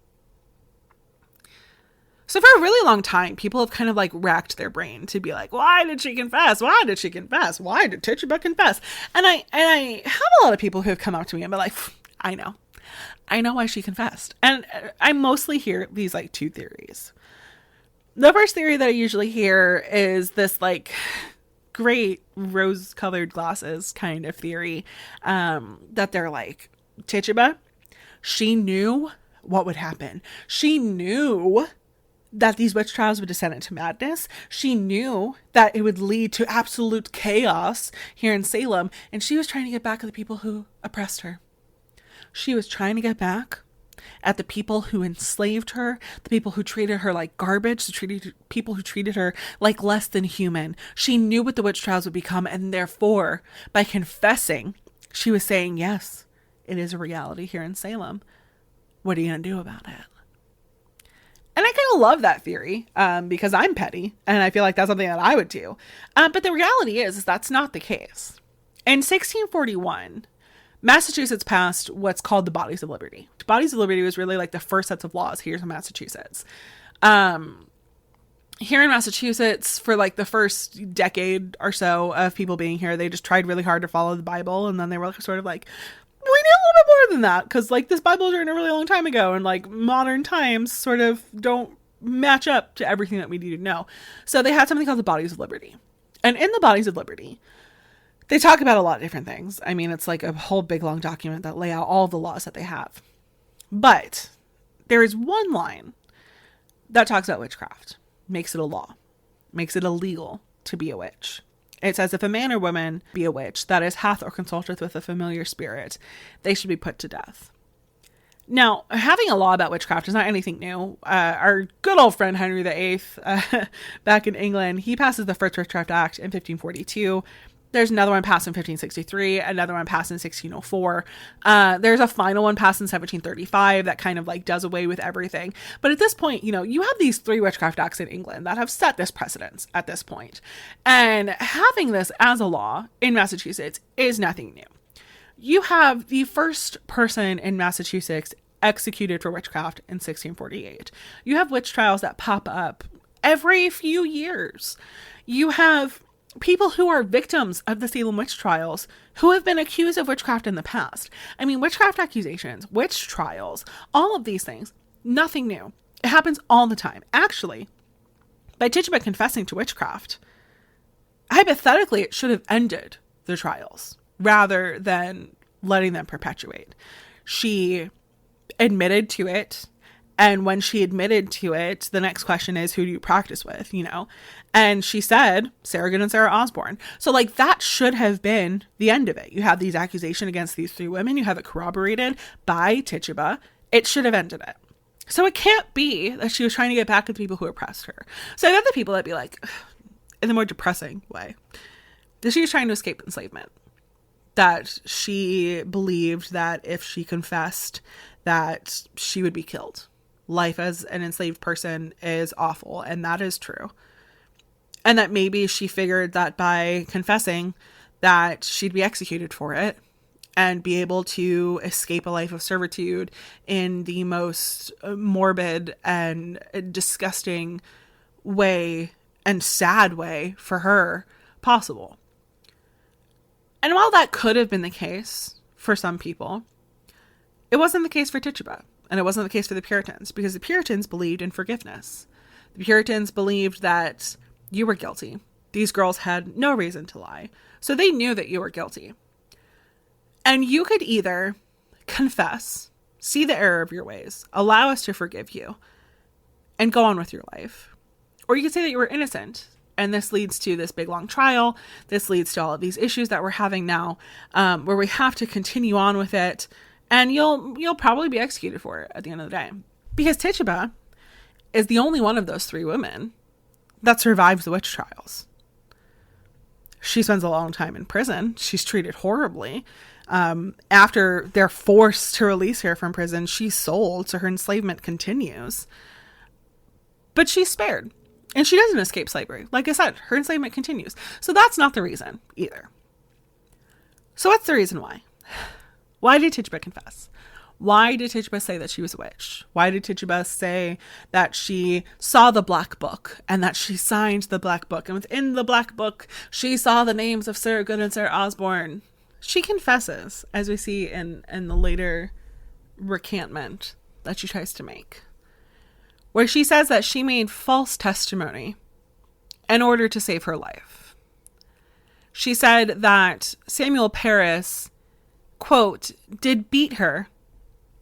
So for a really long time, people have kind of like racked their brain to be like, why did she confess? Why did she confess? Why did Tituba confess? And I have a lot of people who have come up to me and be like, I know why she confessed. And I mostly hear these like two theories. The first theory that I usually hear is this like great rose-colored glasses kind of theory, that they're like, Tituba, she knew what would happen. She knew that these witch trials would descend into madness. She knew that it would lead to absolute chaos here in Salem, and she was trying to get back at the people who oppressed her. She was trying to get back at the people who enslaved her, the people who treated her like garbage, the people who treated her like less than human. She knew what the witch trials would become, and therefore, by confessing, she was saying, yes, it is a reality here in Salem. What are you going to do about it? And I kind of love that theory, because I'm petty, and I feel like that's something that I would do. But the reality is that's not the case. In 1641, Massachusetts passed what's called the Bodies of Liberty. The Bodies of Liberty was really like the first sets of laws here in Massachusetts. Here in Massachusetts, for like the first decade or so of people being here, they just tried really hard to follow the Bible. And then they were sort of like, we need a little bit more than that. Because like this Bible was written a really long time ago. And like modern times sort of don't match up to everything that we need to know. So they had something called the Bodies of Liberty. And in the Bodies of Liberty, they talk about a lot of different things. I mean, it's like a whole big long document that lay out all the laws that they have. But there is one line that talks about witchcraft, makes it a law, makes it illegal to be a witch. It says, if a man or woman be a witch, that is, hath or consulteth with a familiar spirit, they should be put to death. Now, having a law about witchcraft is not anything new. Our good old friend Henry VIII, back in England, he passes the First Witchcraft Act in 1542. There's another one passed in 1563, another one passed in 1604. There's a final one passed in 1735 that kind of like does away with everything. But at this point, you know, you have these 3 witchcraft acts in England that have set this precedence at this point. And having this as a law in Massachusetts is nothing new. You have the first person in Massachusetts executed for witchcraft in 1648. You have witch trials that pop up every few years. You have people who are victims of the Salem witch trials who have been accused of witchcraft in the past. I mean, witchcraft accusations, witch trials, all of these things, nothing new. It happens all the time. Actually, by Tituba confessing to witchcraft, hypothetically, it should have ended the trials rather than letting them perpetuate. She admitted to it. And when she admitted to it, the next question is, who do you practice with, you know? And she said, Sarah Good and Sarah Osborne. So like that should have been the end of it. You have these accusations against these three women. You have it corroborated by Tituba. It should have ended it. So it can't be that she was trying to get back at the people who oppressed her. So I got the people that'd be like, in the more depressing way, that she was trying to escape enslavement. That she believed that if she confessed that she would be killed. Life as an enslaved person is awful, and that is true. And that maybe she figured that by confessing that she'd be executed for it and be able to escape a life of servitude in the most morbid and disgusting way and sad way for her possible. And while that could have been the case for some people, it wasn't the case for Tituba. And it wasn't the case for the Puritans, because the Puritans believed in forgiveness. The Puritans believed that you were guilty. These girls had no reason to lie. So they knew that you were guilty. And you could either confess, see the error of your ways, allow us to forgive you, and go on with your life. Or you could say that you were innocent. And this leads to this big long trial. This leads to all of these issues that we're having now, where we have to continue on with it. And you'll probably be executed for it at the end of the day. Because Tituba is the only one of those three women that survives the witch trials. She spends a long time in prison. She's treated horribly. After they're forced to release her from prison, she's sold, so her enslavement continues. But she's spared. And she doesn't escape slavery. Like I said, her enslavement continues. So that's not the reason either. So what's the reason why? Why did Tituba confess? Why did Tituba say that she was a witch? Why did Tituba say that she saw the black book and that she signed the black book? And within the black book, she saw the names of Sarah Good and Sarah Osborne. She confesses, as we see in the later recantment that she tries to make, where she says that she made false testimony in order to save her life. She said that Samuel Parris, quote, did beat her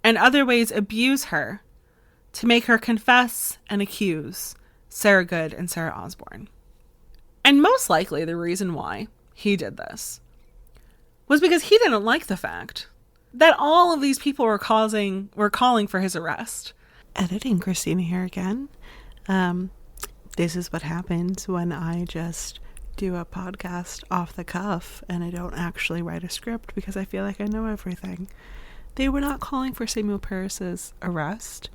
and other ways abuse her to make her confess and accuse Sarah Good and Sarah Osborne. And most likely the reason why he did this was because he didn't like the fact that all of these people were calling for his arrest. Editing Christina here again. This is what happens when I just do a podcast off the cuff and I don't actually write a script because I feel like I know everything. They were not calling for Samuel Parris's arrest.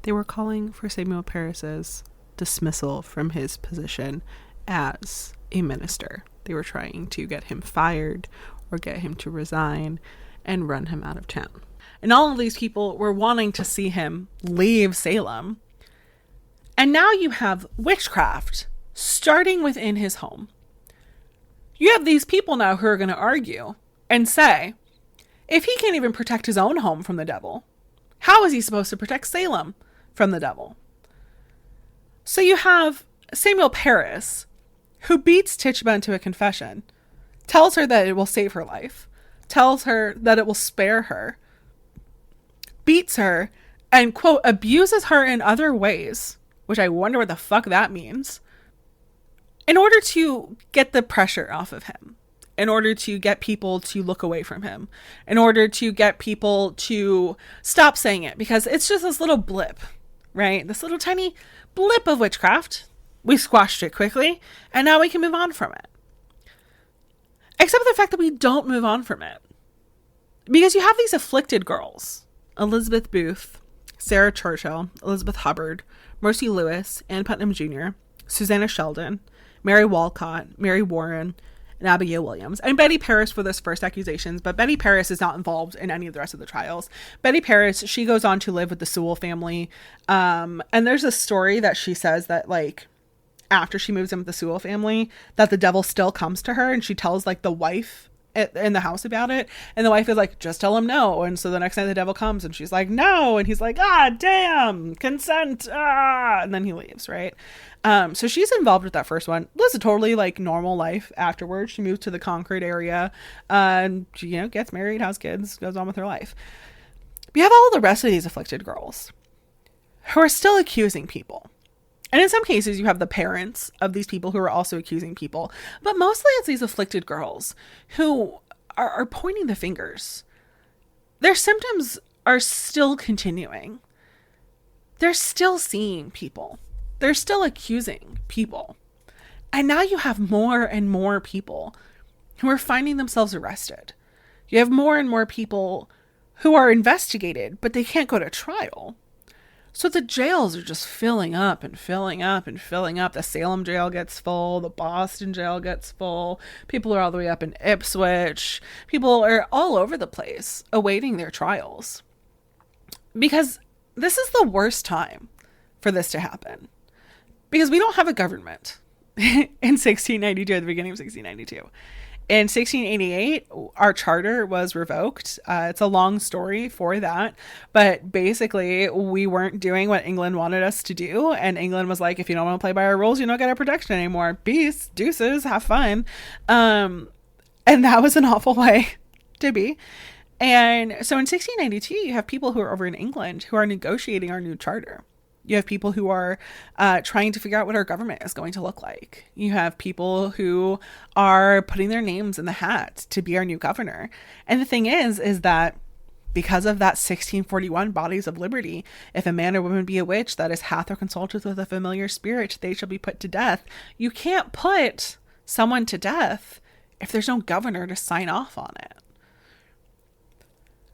They were calling for Samuel Parris's dismissal from his position as a minister. They were trying to get him fired or get him to resign and run him out of town. And all of these people were wanting to see him leave Salem. And now you have witchcraft starting within his home. You have these people now who are going to argue and say, if he can't even protect his own home from the devil, how is he supposed to protect Salem from the devil? So you have Samuel Parris, who beats Tituba into a confession, tells her that it will save her life, tells her that it will spare her, beats her, and, quote, abuses her in other ways, which I wonder what the fuck that means, in order to get the pressure off of him, in order to get people to look away from him, in order to get people to stop saying it, because it's just this little blip, right? This little tiny blip of witchcraft. We squashed it quickly, and now we can move on from it. Except for the fact that we don't move on from it. Because you have these afflicted girls, Elizabeth Booth, Sarah Churchill, Elizabeth Hubbard, Mercy Lewis, Ann Putnam Jr., Susanna Sheldon, Mary Walcott, Mary Warren, and Abigail Williams, and Betty Paris for this first accusations, but Betty Paris is not involved in any of the rest of the trials. Betty Paris, she goes on to live with the Sewell family. And there's a story that she says that, like, after she moves in with the Sewell family, that the devil still comes to her, and she tells, like, the wife in the house about it, and the wife is like, just tell him no. And so the next night the devil comes and she's like, no, and he's like, ah, damn, consent, and then he leaves, right? So she's involved with that first one. Lives a totally like normal life afterwards. She moves to the Concord area, and she, you know, gets married, has kids, goes on with her life. But you have all the rest of these afflicted girls who are still accusing people. And in some cases, you have the parents of these people who are also accusing people. But mostly it's these afflicted girls who are pointing the fingers. Their symptoms are still continuing. They're still seeing people. They're still accusing people. And now you have more and more people who are finding themselves arrested. You have more and more people who are investigated, but they can't go to trial. So the jails are just filling up and filling up and filling up. The Salem jail gets full. The Boston jail gets full. People are all the way up in Ipswich. People are all over the place awaiting their trials. Because this is the worst time for this to happen. Because we don't have a government in 1692, at the beginning of 1692. In 1688, our charter was revoked. It's a long story for that. But basically, we weren't doing what England wanted us to do. And England was like, if you don't want to play by our rules, you don't get our protection anymore. Peace, deuces, have fun. And that was an awful way to be. And so in 1692, you have people who are over in England who are negotiating our new charter. You have people who are trying to figure out what our government is going to look like. You have people who are putting their names in the hat to be our new governor. And the thing is that because of that 1641 Bodies of Liberty, if a man or woman be a witch that is hath or consulteth with a familiar spirit, they shall be put to death. You can't put someone to death if there's no governor to sign off on it.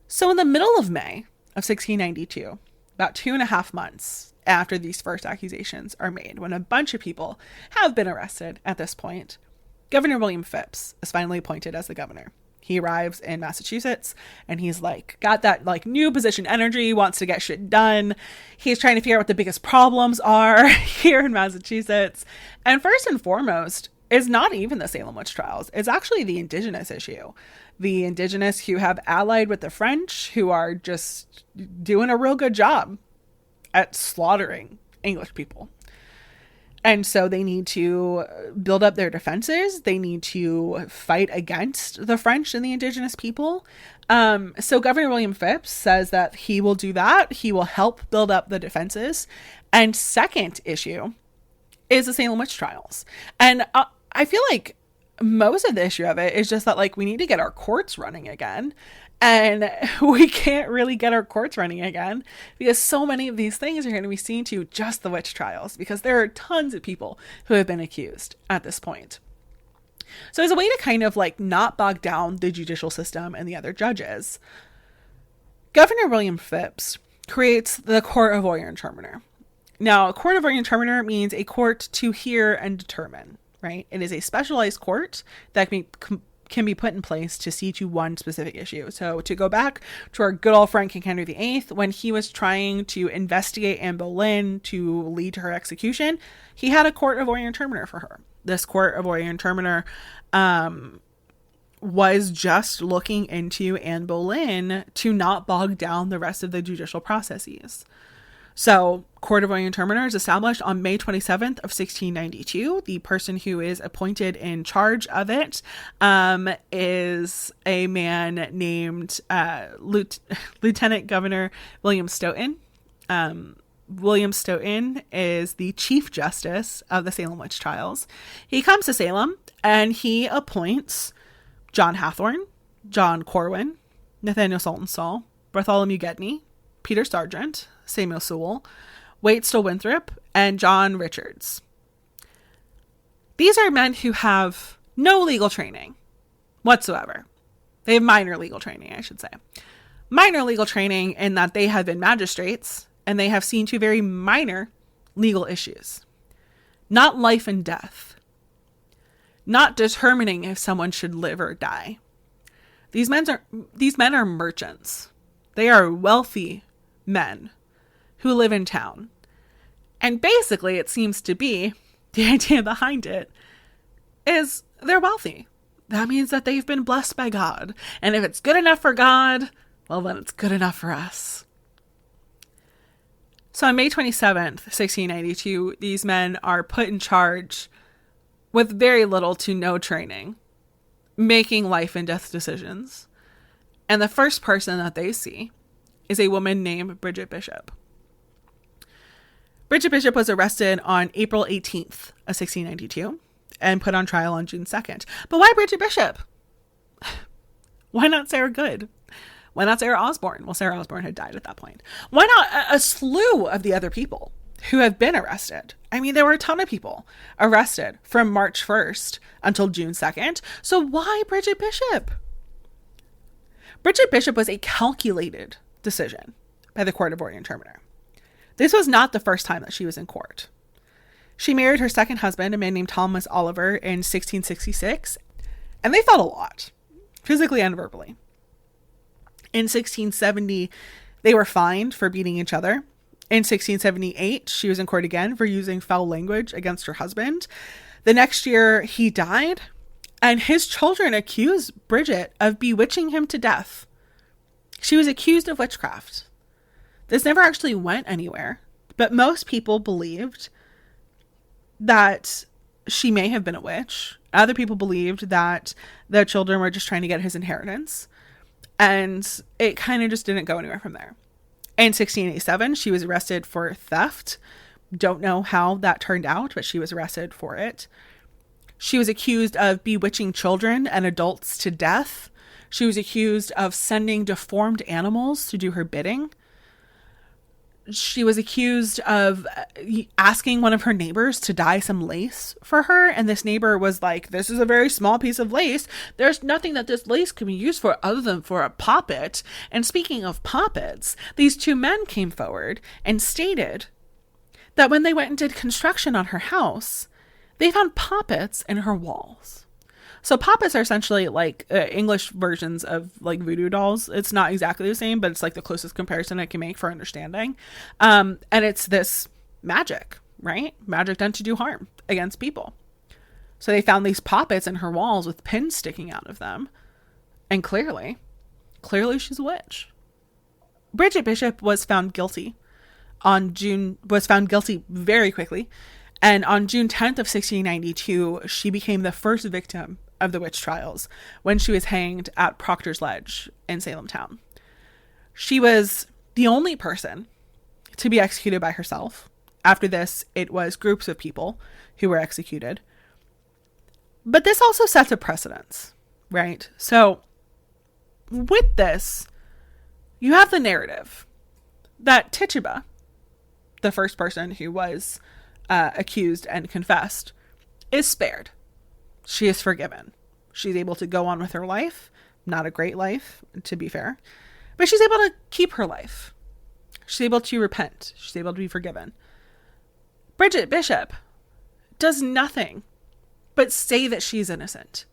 So in the middle of May of 1692, about 2.5 months after these first accusations are made, when a bunch of people have been arrested at this point, Governor William Phips is finally appointed as the governor. He arrives in Massachusetts and he's like, got that like new position energy, wants to get shit done. He's trying to figure out what the biggest problems are here in Massachusetts. And first and foremost is not even the Salem witch trials. It's actually the indigenous issue. The indigenous who have allied with the French, who are just doing a real good job at slaughtering English people. And so they need to build up their defenses. They need to fight against the French and the indigenous people. So Governor William Phips says that he will do that. He will help build up the defenses. And second issue is the Salem witch trials. And I feel like most of the issue of it is just that, like, we need to get our courts running again. And we can't really get our courts running again because so many of these things are going to be seen to just the witch trials, because there are tons of people who have been accused at this point. So as a way to kind of like not bog down the judicial system and the other judges, Governor William Phips creates the Court of Oyer and Terminer. Now, a Court of Oyer and Terminer means a court to hear and determine, right? It is a specialized court that can be put in place to see to one specific issue. So to go back to our good old friend King Henry VIII, when he was trying to investigate Anne Boleyn to lead to her execution, he had a Court of Oyer and Terminer for her. This Court of Oyer and Terminer was just looking into Anne Boleyn to not bog down the rest of the judicial processes. So Court of Oyer and Terminer is established on May 27th of 1692. The person who is appointed in charge of it is a man named Lieutenant Governor William Stoughton. William Stoughton is the Chief Justice of the Salem witch trials. He comes to Salem and he appoints John Hathorne, John Corwin, Nathaniel Saltonstall, Bartholomew Gedney, Peter Sargent, Samuel Sewell, Waitstill Winthrop, and John Richards. These are men who have no legal training whatsoever. They have minor legal training, I should say. Minor legal training in that they have been magistrates and they have seen to very minor legal issues. Not life and death. not determining if someone should live or die. These men are merchants. They are wealthy men who live in town. And basically, it seems to be, the idea behind it is they're wealthy. That means that they've been blessed by God. And if it's good enough for God, well, then it's good enough for us. So on May 27th, 1692, these men are put in charge with very little to no training, making life and death decisions. And the first person that they see is a woman named Bridget Bishop. Bridget Bishop was arrested on April 18th of 1692 and put on trial on June 2nd. But why Bridget Bishop? Why not Sarah Good? Why not Sarah Osborne? Well, Sarah Osborne had died at that point. Why not a slew of the other people who have been arrested? I mean, there were a ton of people arrested from March 1st until June 2nd. So why Bridget Bishop? Bridget Bishop was a calculated decision by the Court of Order and Terminer. This was not the first time that she was in court. She married her second husband, a man named Thomas Oliver, in 1666, and they fought a lot, physically and verbally. In 1670, they were fined for beating each other. In 1678, she was in court again for using foul language against her husband. The next year, he died, and his children accused Bridget of bewitching him to death. She was accused of witchcraft. This never actually went anywhere, but most people believed that she may have been a witch. Other people believed that the children were just trying to get his inheritance, and it kind of just didn't go anywhere from there. In 1687, she was arrested for theft. Don't know how that turned out, but she was arrested for it. She was accused of bewitching children and adults to death. She was accused of sending deformed animals to do her bidding. She was accused of asking one of her neighbors to dye some lace for her. And this neighbor was like, this is a very small piece of lace. There's nothing that this lace can be used for other than for a poppet. And speaking of poppets, these two men came forward and stated that when they went and did construction on her house, they found poppets in her walls. So poppets are essentially like English versions of like voodoo dolls. It's not exactly the same, but it's like the closest comparison I can make for understanding. And it's this magic, right? Magic done to do harm against people. So they found these poppets in her walls with pins sticking out of them. And clearly she's a witch. Bridget Bishop was found guilty very quickly. And on June 10th of 1692, she became the first victim of the witch trials when she was hanged at Proctor's Ledge in Salem town. She was the only person to be executed by herself. After this, it was groups of people who were executed. But this also sets a precedence, right? So with this, you have the narrative that Tituba, the first person who was accused and confessed, is spared. She is forgiven. She's able to go on with her life. Not a great life, to be fair. But she's able to keep her life. She's able to repent. She's able to be forgiven. Bridget Bishop does nothing but say that she's innocent.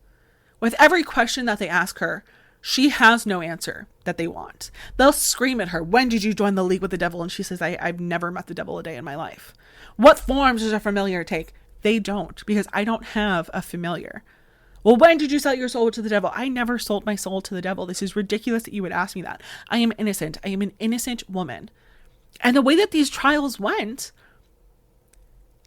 With every question that they ask her, she has no answer that they want. They'll scream at her, when did you join the league with the devil? And she says, I've never met the devil a day in my life. What forms does a familiar take? They don't, because I don't have a familiar. Well, when did you sell your soul to the devil? I never sold my soul to the devil. This is ridiculous that you would ask me that. I am innocent. I am an innocent woman. And the way that these trials went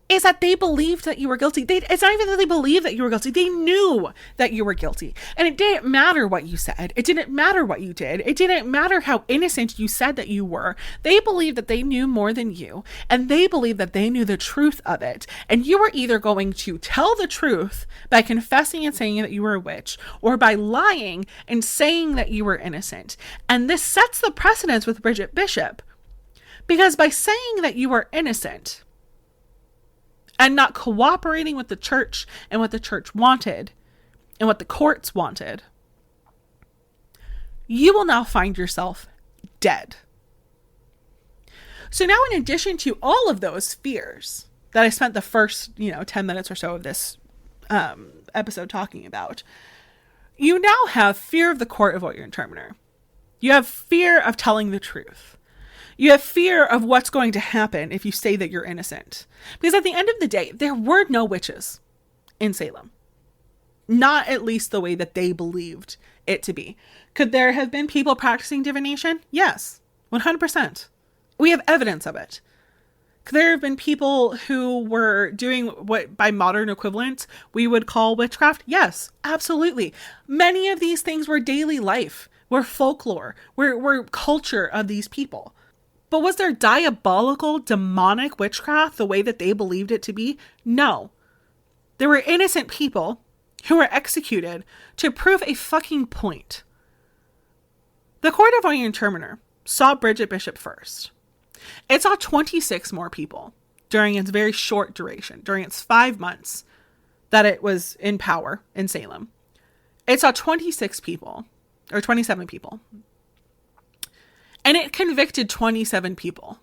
is that they believed that you were guilty. It's not even that they believed that you were guilty. They knew that you were guilty. And it didn't matter what you said. It didn't matter what you did. It didn't matter how innocent you said that you were. They believed that they knew more than you. And they believed that they knew the truth of it. And you were either going to tell the truth by confessing and saying that you were a witch, or by lying and saying that you were innocent. And this sets the precedence with Bridget Bishop. Because by saying that you were innocent and not cooperating with the church and what the church wanted and what the courts wanted, you will now find yourself dead. So now, in addition to all of those fears that I spent the first, 10 minutes or so of this episode talking about. You now have fear of the court of your interpreter. You have fear of telling the truth. You have fear of what's going to happen if you say that you're innocent. Because at the end of the day, there were no witches in Salem. Not at least the way that they believed it to be. Could there have been people practicing divination? Yes, 100%. We have evidence of it. Could there have been people who were doing what by modern equivalent we would call witchcraft? Yes, absolutely. Many of these things were daily life, were folklore, were culture of these people. But was there diabolical, demonic witchcraft the way that they believed it to be? No. There were innocent people who were executed to prove a fucking point. The Court of Iron Terminer saw Bridget Bishop first. It saw 26 more people during its very short duration, during its 5 months that it was in power in Salem. It saw 26 people, or 27 people. And it convicted 27 people.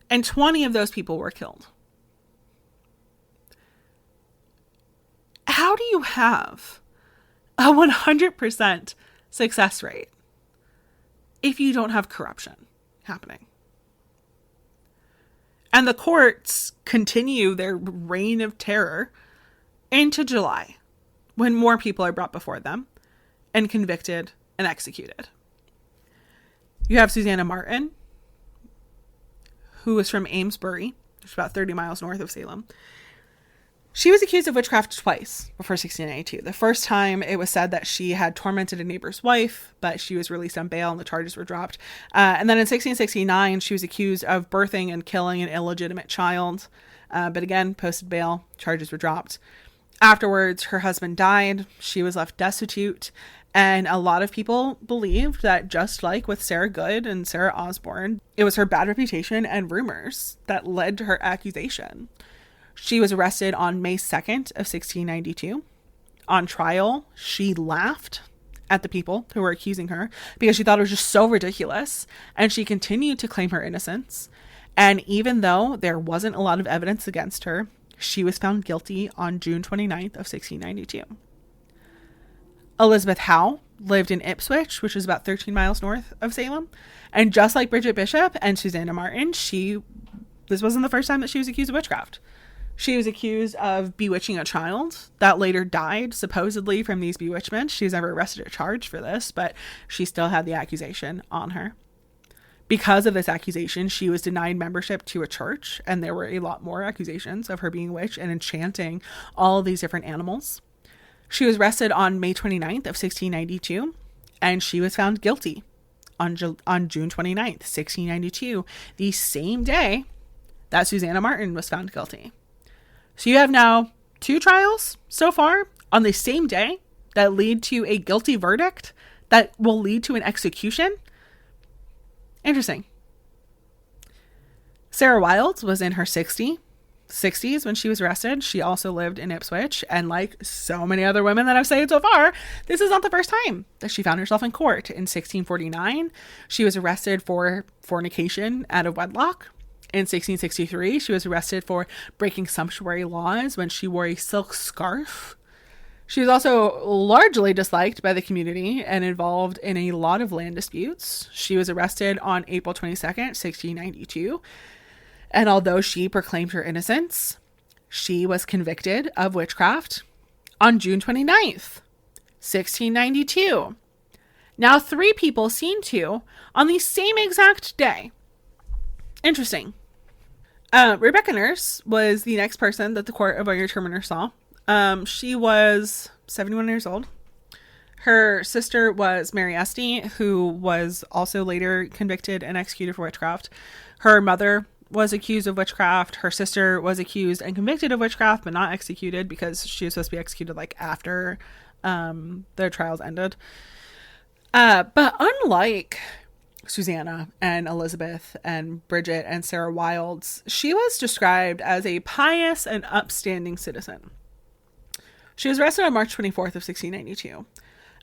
And 20 of those people were killed. How do you have a 100% success rate if you don't have corruption happening? And the courts continue their reign of terror into July, when more people are brought before them and convicted and executed. You have Susanna Martin, who was from Amesbury, which is about 30 miles north of Salem. She was accused of witchcraft twice before 1692. The first time it was said that she had tormented a neighbor's wife, but she was released on bail and the charges were dropped. And then in 1669, she was accused of birthing and killing an illegitimate child. But again, posted bail, charges were dropped. Afterwards, her husband died. She was left destitute. And a lot of people believed that just like with Sarah Good and Sarah Osborne, it was her bad reputation and rumors that led to her accusation. She was arrested on May 2nd of 1692. On trial, she laughed at the people who were accusing her because she thought it was just so ridiculous. And she continued to claim her innocence. And even though there wasn't a lot of evidence against her, she was found guilty on June 29th of 1692. Elizabeth Howe lived in Ipswich, which is about 13 miles north of Salem. And just like Bridget Bishop and Susanna Martin, this wasn't the first time that she was accused of witchcraft. She was accused of bewitching a child that later died, supposedly from these bewitchments. She was never arrested or charged for this, but she still had the accusation on her. Because of this accusation, she was denied membership to a church, and there were a lot more accusations of her being a witch and enchanting all of these different animals. She was arrested on May 29th of 1692, and she was found guilty on June 29th, 1692, the same day that Susanna Martin was found guilty. So you have now 2 trials so far on the same day that lead to a guilty verdict that will lead to an execution. Interesting. Sarah Wilds was in her 60s when she was arrested. She also lived in Ipswich. And like so many other women that I've cited so far, this is not the first time that she found herself in court. In 1649, she was arrested for fornication out of wedlock. In 1663, she was arrested for breaking sumptuary laws when she wore a silk scarf. She was also largely disliked by the community and involved in a lot of land disputes. She was arrested on April 22nd, 1692. And although she proclaimed her innocence, she was convicted of witchcraft on June 29th, 1692. Now 3 people seen to on the same exact day. Interesting. Rebecca Nurse was the next person that the Court of Iron Terminer saw. She was 71 years old. Her sister was Mary Esty, who was also later convicted and executed for witchcraft. Her mother was accused of witchcraft. Her sister was accused and convicted of witchcraft, but not executed because she was supposed to be executed like after their trials ended. But unlike Susanna and Elizabeth and Bridget and Sarah Wilds, she was described as a pious and upstanding citizen. She was arrested on March 24th of 1692,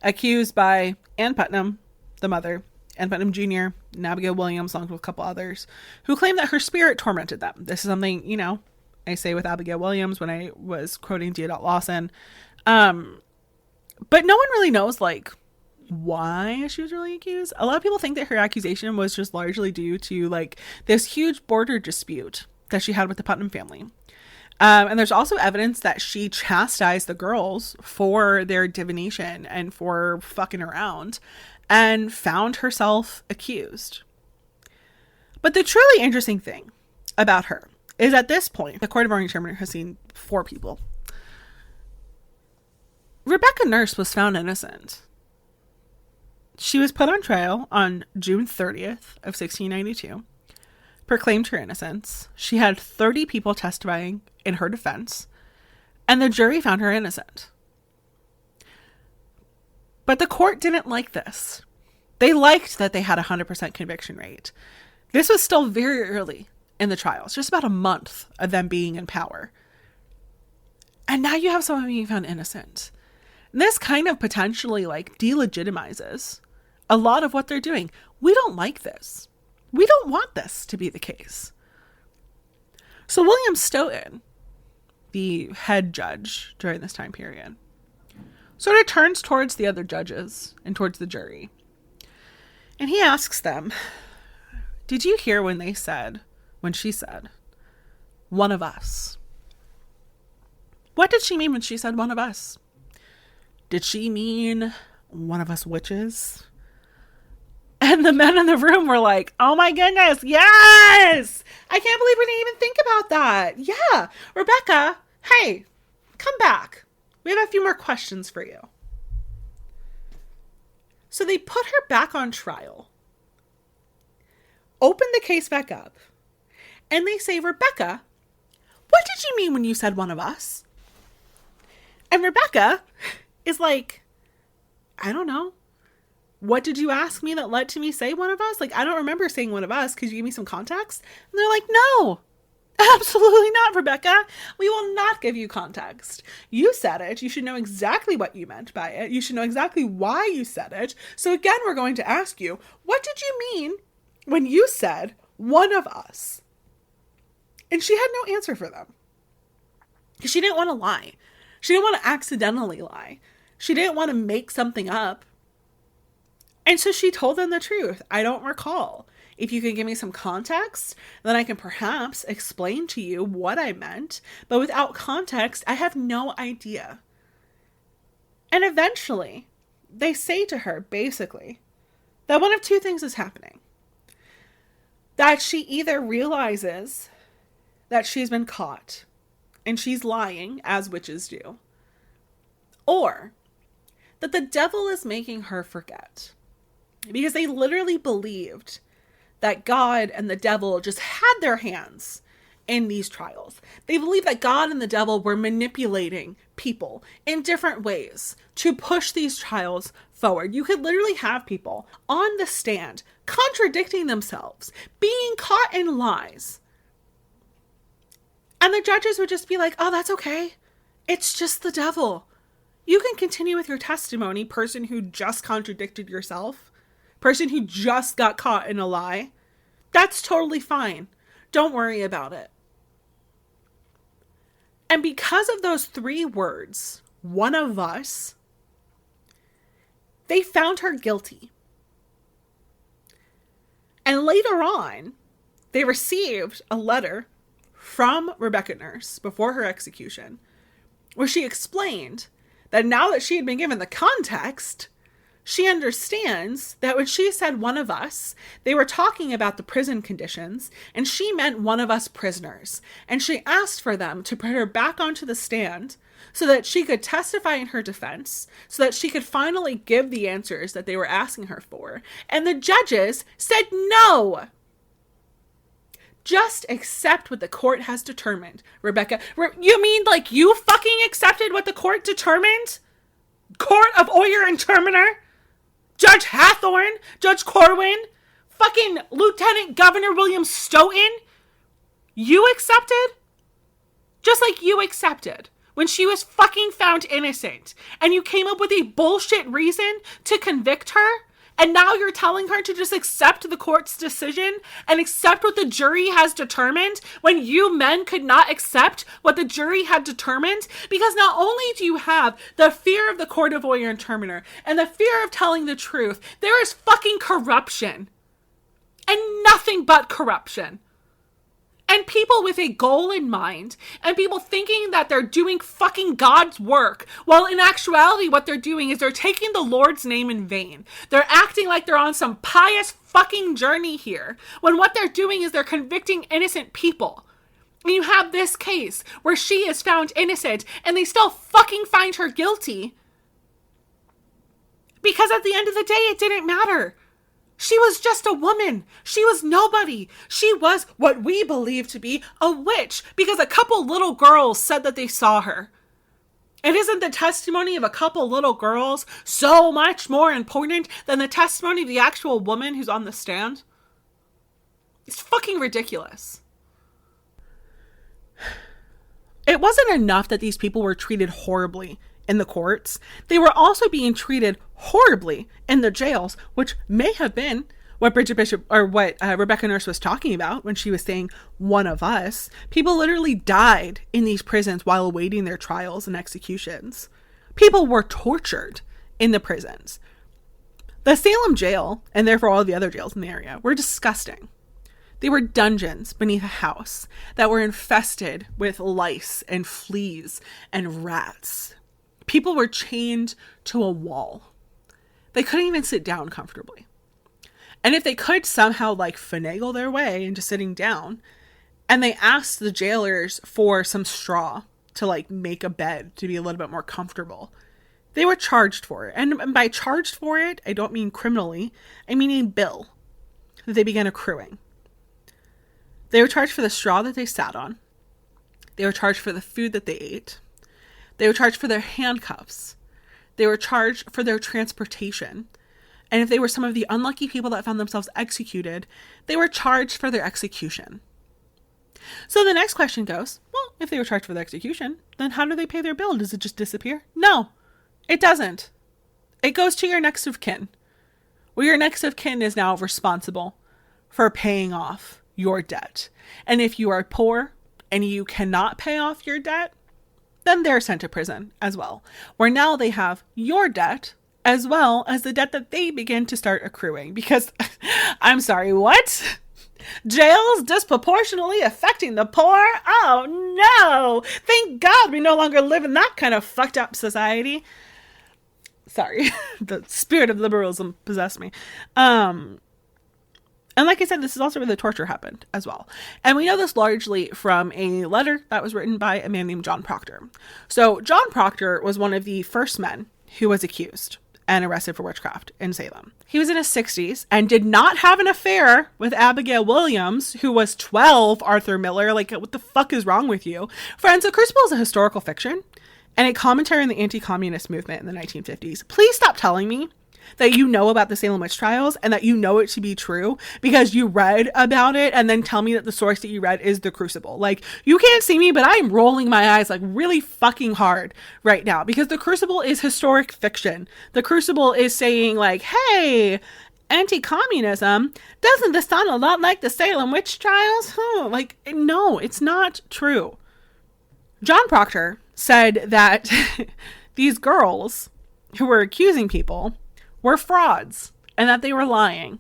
accused by Ann Putnam, the mother, Ann Putnam Jr., and Abigail Williams, along with a couple others, who claimed that her spirit tormented them. This is something, I say with Abigail Williams when I was quoting D. Lawson. But no one really knows, like, why she was really accused. A lot of people think that her accusation was just largely due to, like, this huge border dispute that she had with the Putnam family. And there's also evidence that she chastised the girls for their divination and for fucking around, and found herself accused. But the truly interesting thing about her is, at this point, the Court of Order Determiner has seen 4 people. Rebecca Nurse was found innocent. She was put on trial on June 30th of 1692, proclaimed her innocence. She had 30 people testifying in her defense, and the jury found her innocent. But the court didn't like this. They liked that they had a 100% conviction rate. This was still very early in the trials, just about a month of them being in power. And now you have someone being found innocent. And this kind of potentially, like, delegitimizes a lot of what they're doing. We don't like this. We don't want this to be the case. So William Stoughton, the head judge during this time period, sort of turns towards the other judges and towards the jury. And he asks them, did you hear when she said, one of us? What did she mean when she said one of us? Did she mean one of us witches? And the men in the room were like, oh my goodness, yes! I can't believe we didn't even think about that. Yeah, Rebecca, hey, come back. We have a few more questions for you. So they put her back on trial, open the case back up, and they say, Rebecca, what did you mean when you said one of us? And Rebecca is like, I don't know. What did you ask me that led to me say one of us? Like, I don't remember saying one of us. Could you give me some context? And they're like, no, absolutely not, Rebecca. We will not give you context. You said it. You should know exactly what you meant by it. You should know exactly why you said it. So again, we're going to ask you, what did you mean when you said one of us? And she had no answer for them. Because she didn't want to lie. She didn't want to accidentally lie. She didn't want to make something up. And so she told them the truth. I don't recall. If you can give me some context, then I can perhaps explain to you what I meant. But without context, I have no idea. And eventually, they say to her, basically, that one of 2 things is happening. That she either realizes that she's been caught and she's lying, as witches do, or that the devil is making her forget. Because they literally believed that God and the devil just had their hands in these trials. They believed that God and the devil were manipulating people in different ways to push these trials forward. You could literally have people on the stand contradicting themselves, being caught in lies. And the judges would just be like, oh, that's okay. It's just the devil. You can continue with your testimony, person who just contradicted yourself. Person who just got caught in a lie. That's totally fine. Don't worry about it. And because of those 3 words, one of us, they found her guilty. And later on, they received a letter from Rebecca Nurse before her execution, where she explained that now that she had been given the context, she understands that when she said one of us, they were talking about the prison conditions, and she meant one of us prisoners. And she asked for them to put her back onto the stand so that she could testify in her defense, so that she could finally give the answers that they were asking her for. And the judges said no. Just accept what the court has determined, Rebecca. You mean like you fucking accepted what the court determined? Court of Order and Determiner? Judge Hathorne, Judge Corwin, fucking Lieutenant Governor William Stoughton. You accepted? Just like you accepted when she was fucking found innocent and you came up with a bullshit reason to convict her And now you're telling her to just accept the court's decision and accept what the jury has determined when you men could not accept what the jury had determined? Because not only do you have the fear of the court of oyer and terminer and the fear of telling the truth, there is fucking corruption. And nothing but corruption. And people with a goal in mind, and people thinking that they're doing fucking God's work, while in actuality what they're doing is they're taking the Lord's name in vain. They're acting like they're on some pious fucking journey here, when what they're doing is they're convicting innocent people. And you have this case where she is found innocent, and they still fucking find her guilty. Because at the end of the day, it didn't matter. She was just a woman. She was nobody. She was what we believe to be a witch because a couple little girls said that they saw her. And isn't the testimony of a couple little girls so much more important than the testimony of the actual woman who's on the stand? It's fucking ridiculous. It wasn't enough that these people were treated horribly in the courts. They were also being treated horribly in the jails, which may have been what Bridget Bishop or what Rebecca Nurse was talking about when she was saying one of us. People literally died in these prisons while awaiting their trials and executions. People were tortured in the prisons. The Salem jail, and therefore all the other jails in the area, were disgusting. They were dungeons beneath a house that were infested with lice and fleas and rats. People were chained to a wall. They couldn't even sit down comfortably. And if they could somehow finagle their way into sitting down, and they asked the jailers for some straw to make a bed to be a little bit more comfortable, they were charged for it. And by charged for it, I don't mean criminally. I mean a bill that they began accruing. They were charged for the straw that they sat on. They were charged for the food that they ate. They were charged for their handcuffs. They were charged for their transportation. And if they were some of the unlucky people that found themselves executed, they were charged for their execution. So the next question goes, well, if they were charged for their execution, then how do they pay their bill? Does it just disappear? No, it doesn't. It goes to your next of kin. Well, your next of kin is now responsible for paying off your debt. And if you are poor and you cannot pay off your debt, then they're sent to prison as well, where now they have your debt as well as the debt that they begin to start accruing. Because, I'm sorry, what? Jails disproportionately affecting the poor? Oh no! Thank God we no longer live in that kind of fucked up society. Sorry, the spirit of liberalism possessed me. And like I said, this is also where the torture happened as well. And we know this largely from a letter that was written by a man named John Proctor. So John Proctor was one of the first men who was accused and arrested for witchcraft in Salem. He was in his 60s and did not have an affair with Abigail Williams, who was 12, Arthur Miller. What the fuck is wrong with you? Friends, The Crucible is a historical fiction and a commentary on the anti-communist movement in the 1950s. Please stop telling me that you know about the Salem witch trials and that you know it to be true because you read about it and then tell me that the source that you read is The Crucible. You can't see me, but I'm rolling my eyes really fucking hard right now because The Crucible is historic fiction. The Crucible is saying hey, anti-communism, doesn't this sound a lot like the Salem witch trials? No, it's not true. John Proctor said that these girls who were accusing people were frauds and that they were lying.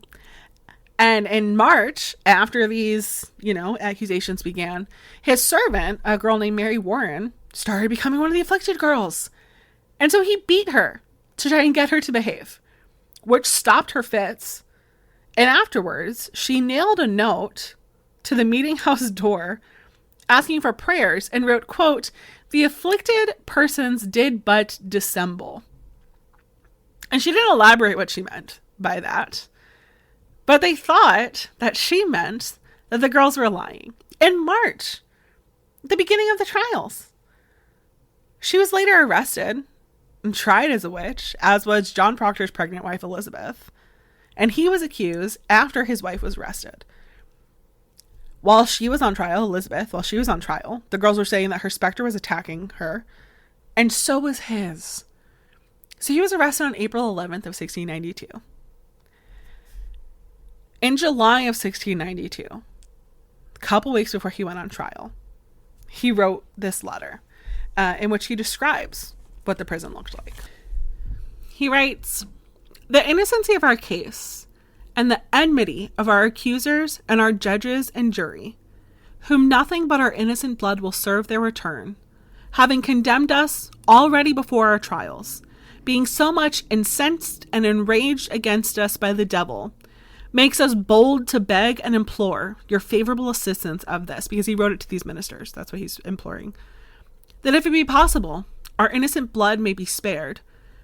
And in March, after these, accusations began, his servant, a girl named Mary Warren, started becoming one of the afflicted girls. And so he beat her to try and get her to behave, which stopped her fits. And afterwards, she nailed a note to the meeting house door asking for prayers and wrote, quote, "The afflicted persons did but dissemble." And she didn't elaborate what she meant by that. But they thought that she meant that the girls were lying. In March, the beginning of the trials, she was later arrested and tried as a witch, as was John Proctor's pregnant wife, Elizabeth. And he was accused after his wife was arrested. While she was on trial, the girls were saying that her specter was attacking her. And so was his. So he was arrested on April 11th of 1692. In July of 1692, a couple weeks before he went on trial, he wrote this letter in which he describes what the prison looked like. He writes, "The innocency of our case and the enmity of our accusers and our judges and jury, whom nothing but our innocent blood will serve their return, having condemned us already before our trials, being so much incensed and enraged against us by the devil, makes us bold to beg and implore your favorable assistance of this," because he wrote it to these ministers. That's what he's imploring. "That if it be possible, our innocent blood may be spared,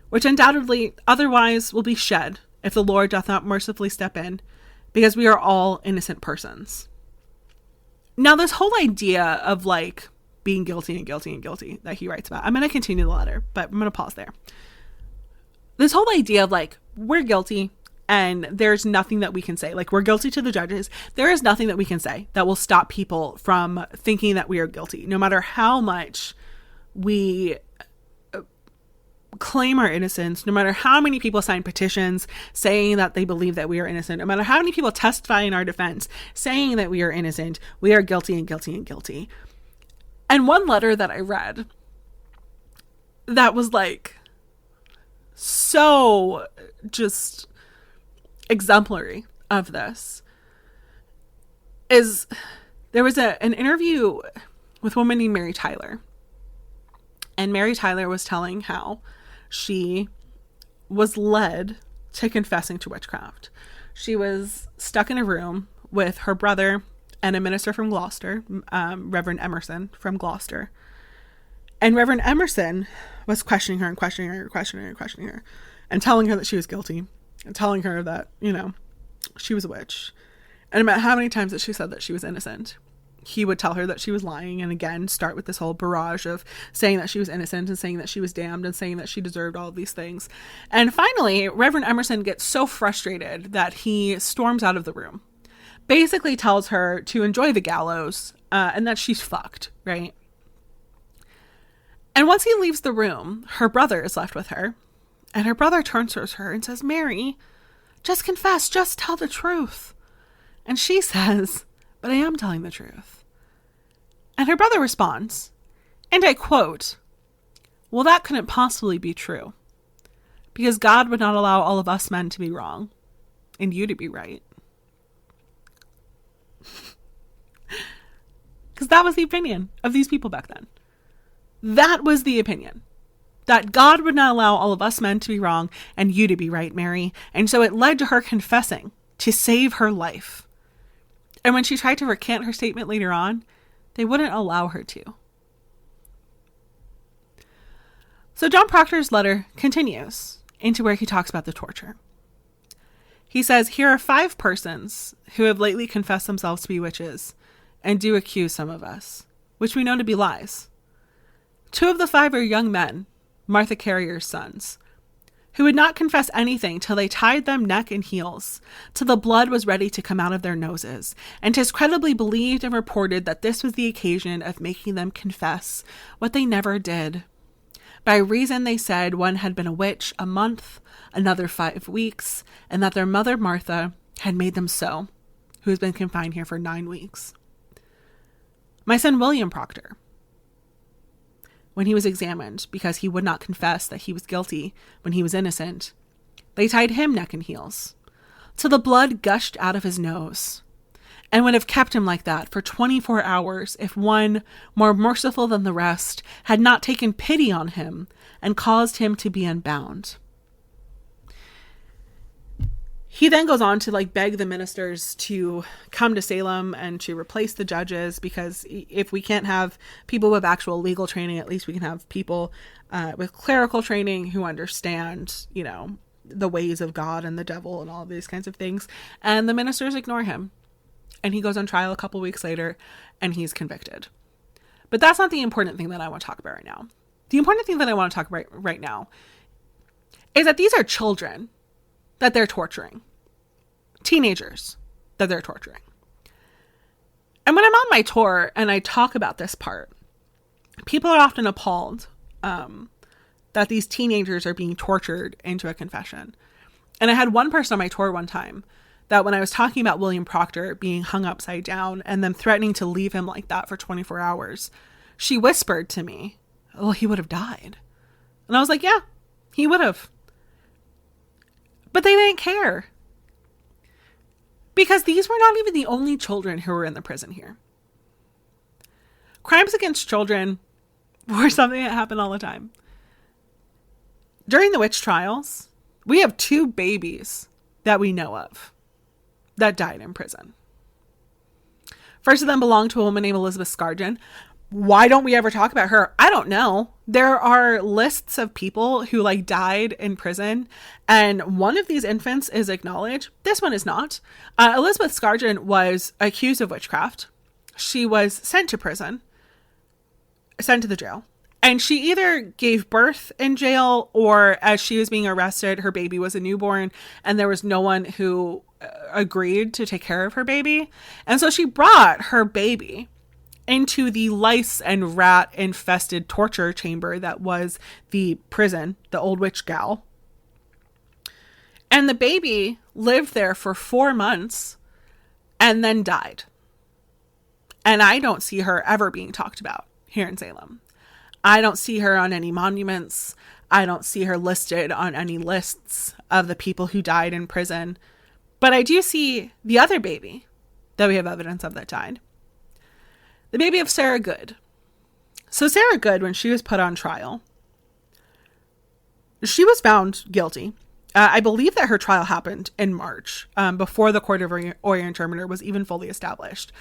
which undoubtedly otherwise will be shed if the Lord doth not mercifully step in, because we are all innocent persons." Now, this whole idea of like being guilty and guilty and guilty that he writes about, I'm going to continue the letter, but I'm going to pause there. This whole idea of like, we're guilty and there's nothing that we can say. Like, we're guilty to the judges. There is nothing that we can say that will stop people from thinking that we are guilty, no matter how much we claim our innocence, no matter how many people sign petitions saying that they believe that we are innocent, no matter how many people testify in our defense saying that we are innocent, we are guilty and guilty and guilty. And one letter that I read that was like so just exemplary of this is, there was an interview with a woman named Mary Tyler. And Mary Tyler was telling how she was led to confessing to witchcraft. She was stuck in a room with her brother and a minister from Gloucester, Reverend Emerson from Gloucester. And Reverend Emerson was questioning her and questioning her and questioning her and questioning her and telling her that she was guilty and telling her that, you know, she was a witch. And about how many times that she said that she was innocent, he would tell her that she was lying, and again start with this whole barrage of saying that she was innocent and saying that she was damned and saying that she deserved all of these things. And finally, Reverend Emerson gets so frustrated that he storms out of the room, basically tells her to enjoy the gallows and that she's fucked, right? And once he leaves the room, her brother is left with her, and her brother turns towards her and says, "Mary, just confess, just tell the truth." And she says, "But I am telling the truth." And her brother responds, and I quote, "Well, that couldn't possibly be true, because God would not allow all of us men to be wrong and you to be right." Because that was the opinion of these people back then. That was the opinion. That God would not allow all of us men to be wrong and you to be right, Mary. And so it led to her confessing to save her life. And when she tried to recant her statement later on, they wouldn't allow her to. So John Proctor's letter continues into where he talks about the torture. He says, "Here are 5 persons who have lately confessed themselves to be witches and do accuse some of us, which we know to be lies. 2 of the 5 are young men, Martha Carrier's sons, who would not confess anything till they tied them neck and heels, till the blood was ready to come out of their noses, and 'tis credibly believed and reported that this was the occasion of making them confess what they never did. By reason they said one had been a witch a month, another 5 weeks, and that their mother Martha had made them so, who has been confined here for 9 weeks. My son William Proctor, when he was examined because he would not confess that he was guilty when he was innocent, they tied him neck and heels, till the blood gushed out of his nose, and would have kept him like that for 24 hours if one, more merciful than the rest, had not taken pity on him and caused him to be unbound." He then goes on to beg the ministers to come to Salem and to replace the judges, because if we can't have people with actual legal training, at least we can have people with clerical training who understand, the ways of God and the devil and all of these kinds of things. And the ministers ignore him. And he goes on trial a couple weeks later and he's convicted. But that's not the important thing that I want to talk about right now. The important thing that I want to talk about right now is that these are children that they're torturing. Teenagers that they're torturing. And when I'm on my tour and I talk about this part, people are often appalled that these teenagers are being tortured into a confession. And I had one person on my tour one time that when I was talking about William Proctor being hung upside down and them threatening to leave him like that for 24 hours, she whispered to me, well, he would have died. And I was like, yeah, he would have. But they didn't care. Because these were not even the only children who were in the prison here. Crimes against children were something that happened all the time. During the witch trials, we have 2 babies that we know of that died in prison. First of them belonged to a woman named Elizabeth Scargin. Why don't we ever talk about her? I don't know. There are lists of people who died in prison, and one of these infants is acknowledged. This one is not. Elizabeth Scargin was accused of witchcraft. She was sent to prison, sent to the jail. And she either gave birth in jail, or as she was being arrested, her baby was a newborn and there was no one who agreed to take care of her baby. And so she brought her baby into the lice and rat infested torture chamber that was the prison, the old witch gal. And the baby lived there for 4 months and then died. And I don't see her ever being talked about here in Salem. I don't see her on any monuments. I don't see her listed on any lists of the people who died in prison. But I do see the other baby that we have evidence of that died. The baby of Sarah Good. So Sarah Good, when she was put on trial, she was found guilty. I believe that her trial happened in March, before the Court of Oyer Interpreter was even fully established.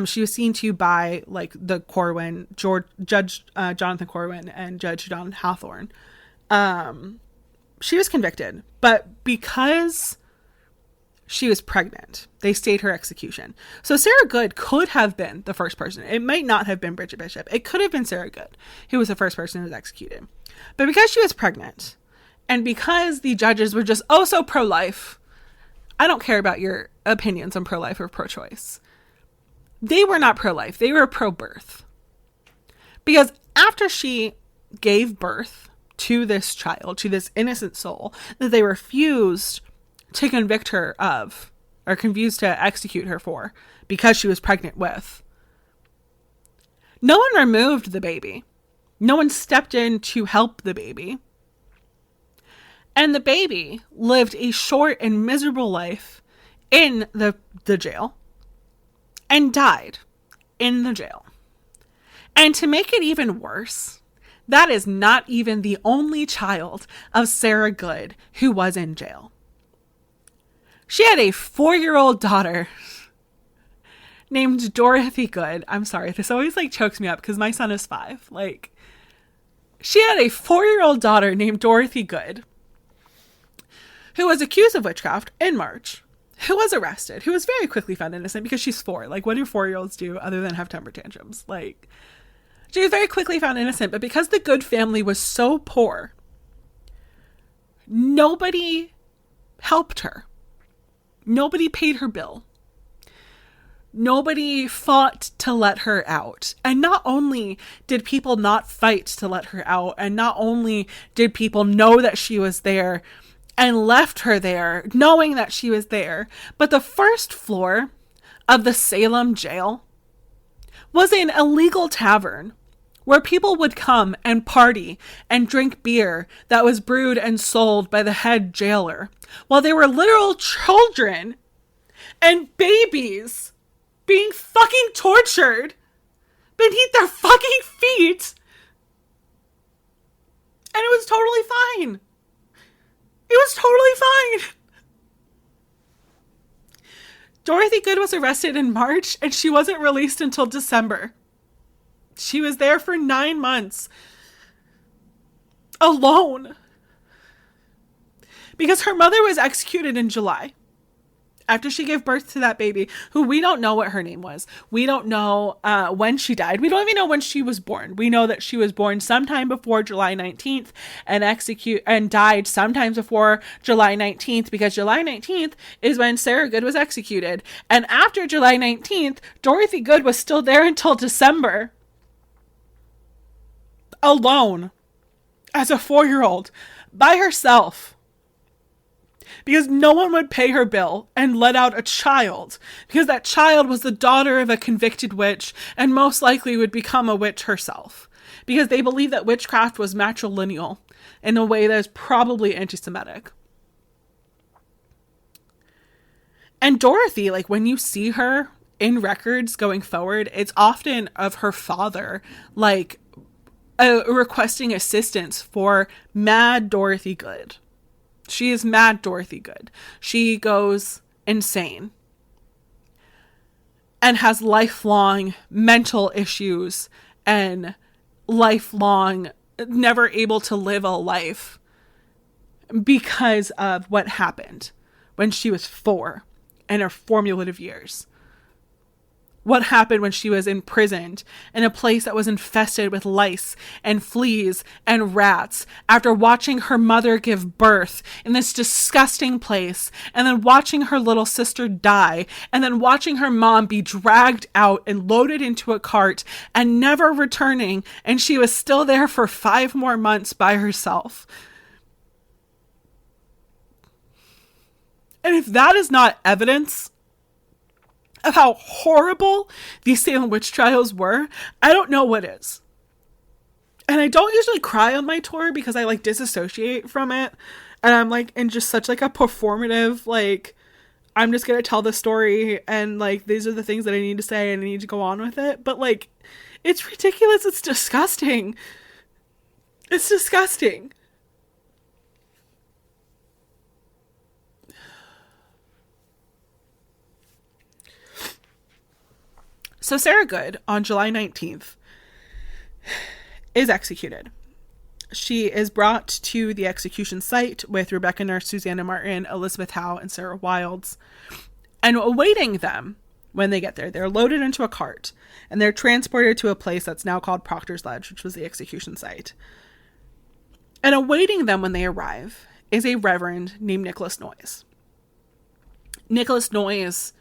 She was seen to by the Corwin, Judge Jonathan Corwin and Judge Don Hathorne. She was convicted, but because she was pregnant, they stayed her execution. So Sarah Good could have been the first person. It might not have been Bridget Bishop. It could have been Sarah Good who was the first person who was executed. But because she was pregnant, and because the judges were just so pro-life, I don't care about your opinions on pro-life or pro-choice. They were not pro-life. They were pro-birth. Because after she gave birth to this child, to this innocent soul, that they refused to convict her of, or refused to execute her for, because she was pregnant with, no one removed the baby. No one stepped in to help the baby. And the baby lived a short and miserable life in the jail and died in the jail. And to make it even worse, that is not even the only child of Sarah Good who was in jail. She had a 4-year-old daughter named Dorothy Good. I'm sorry, this always chokes me up because my son is 5. She had a 4-year-old daughter named Dorothy Good, who was accused of witchcraft in March, who was arrested, who was very quickly found innocent because she's 4. What do 4-year-olds do other than have temper tantrums? She was very quickly found innocent, but because the Good family was so poor, nobody helped her. Nobody paid her bill. Nobody fought to let her out. And not only did people not fight to let her out, and not only did people know that she was there and left her there knowing that she was there, but the first floor of the Salem jail was an illegal tavern where people would come and party and drink beer that was brewed and sold by the head jailer, while there were literal children and babies being fucking tortured beneath their fucking feet. And it was totally fine. It was totally fine. Dorothy Good was arrested in March, and she wasn't released until December. She was there for 9 months. Alone. Because her mother was executed in July. After she gave birth to that baby, who we don't know what her name was. We don't know when she died. We don't even know when she was born. We know that she was born sometime before July 19th and died sometime before July 19th, because July 19th is when Sarah Good was executed. And after July 19th, Dorothy Good was still there until December. Alone. As a 4-year-old. By herself. because no one would pay her bill and let out a child, because that child was the daughter of a convicted witch and most likely would become a witch herself, because they believed that witchcraft was matrilineal in a way that is probably anti-Semitic. And Dorothy, like when you see her in records going forward, it's often of her father, like requesting assistance for Mad Dorothy Good. She is Mad Dorothy Good. She goes insane and has lifelong mental issues and lifelong never able to live a life because of what happened when she was 4 in her formative years. What happened when she was imprisoned in a place that was infested with lice and fleas and rats after watching her mother give birth in this disgusting place, and then watching her little sister die, and then watching her mom be dragged out and loaded into a cart and never returning, and she was still there for 5 more months by herself. And if that is not evidence of how horrible these Salem witch trials were, I don't know what is. And I don't usually cry on my tour because I like disassociate from it. And I'm like in just such like a performative, like, I'm just going to tell the story and like, these are the things that I need to say and I need to go on with it. But like, it's ridiculous. It's disgusting. It's disgusting. So Sarah Good, on July 19th, is executed. She is brought to the execution site with Rebecca Nurse, Susanna Martin, Elizabeth Howe, and Sarah Wilds. And awaiting them when they get there, they're loaded into a cart and they're transported to a place that's now called Proctor's Ledge, which was the execution site. And awaiting them when they arrive is a reverend named Nicholas Noyes. Nicholas Noyes,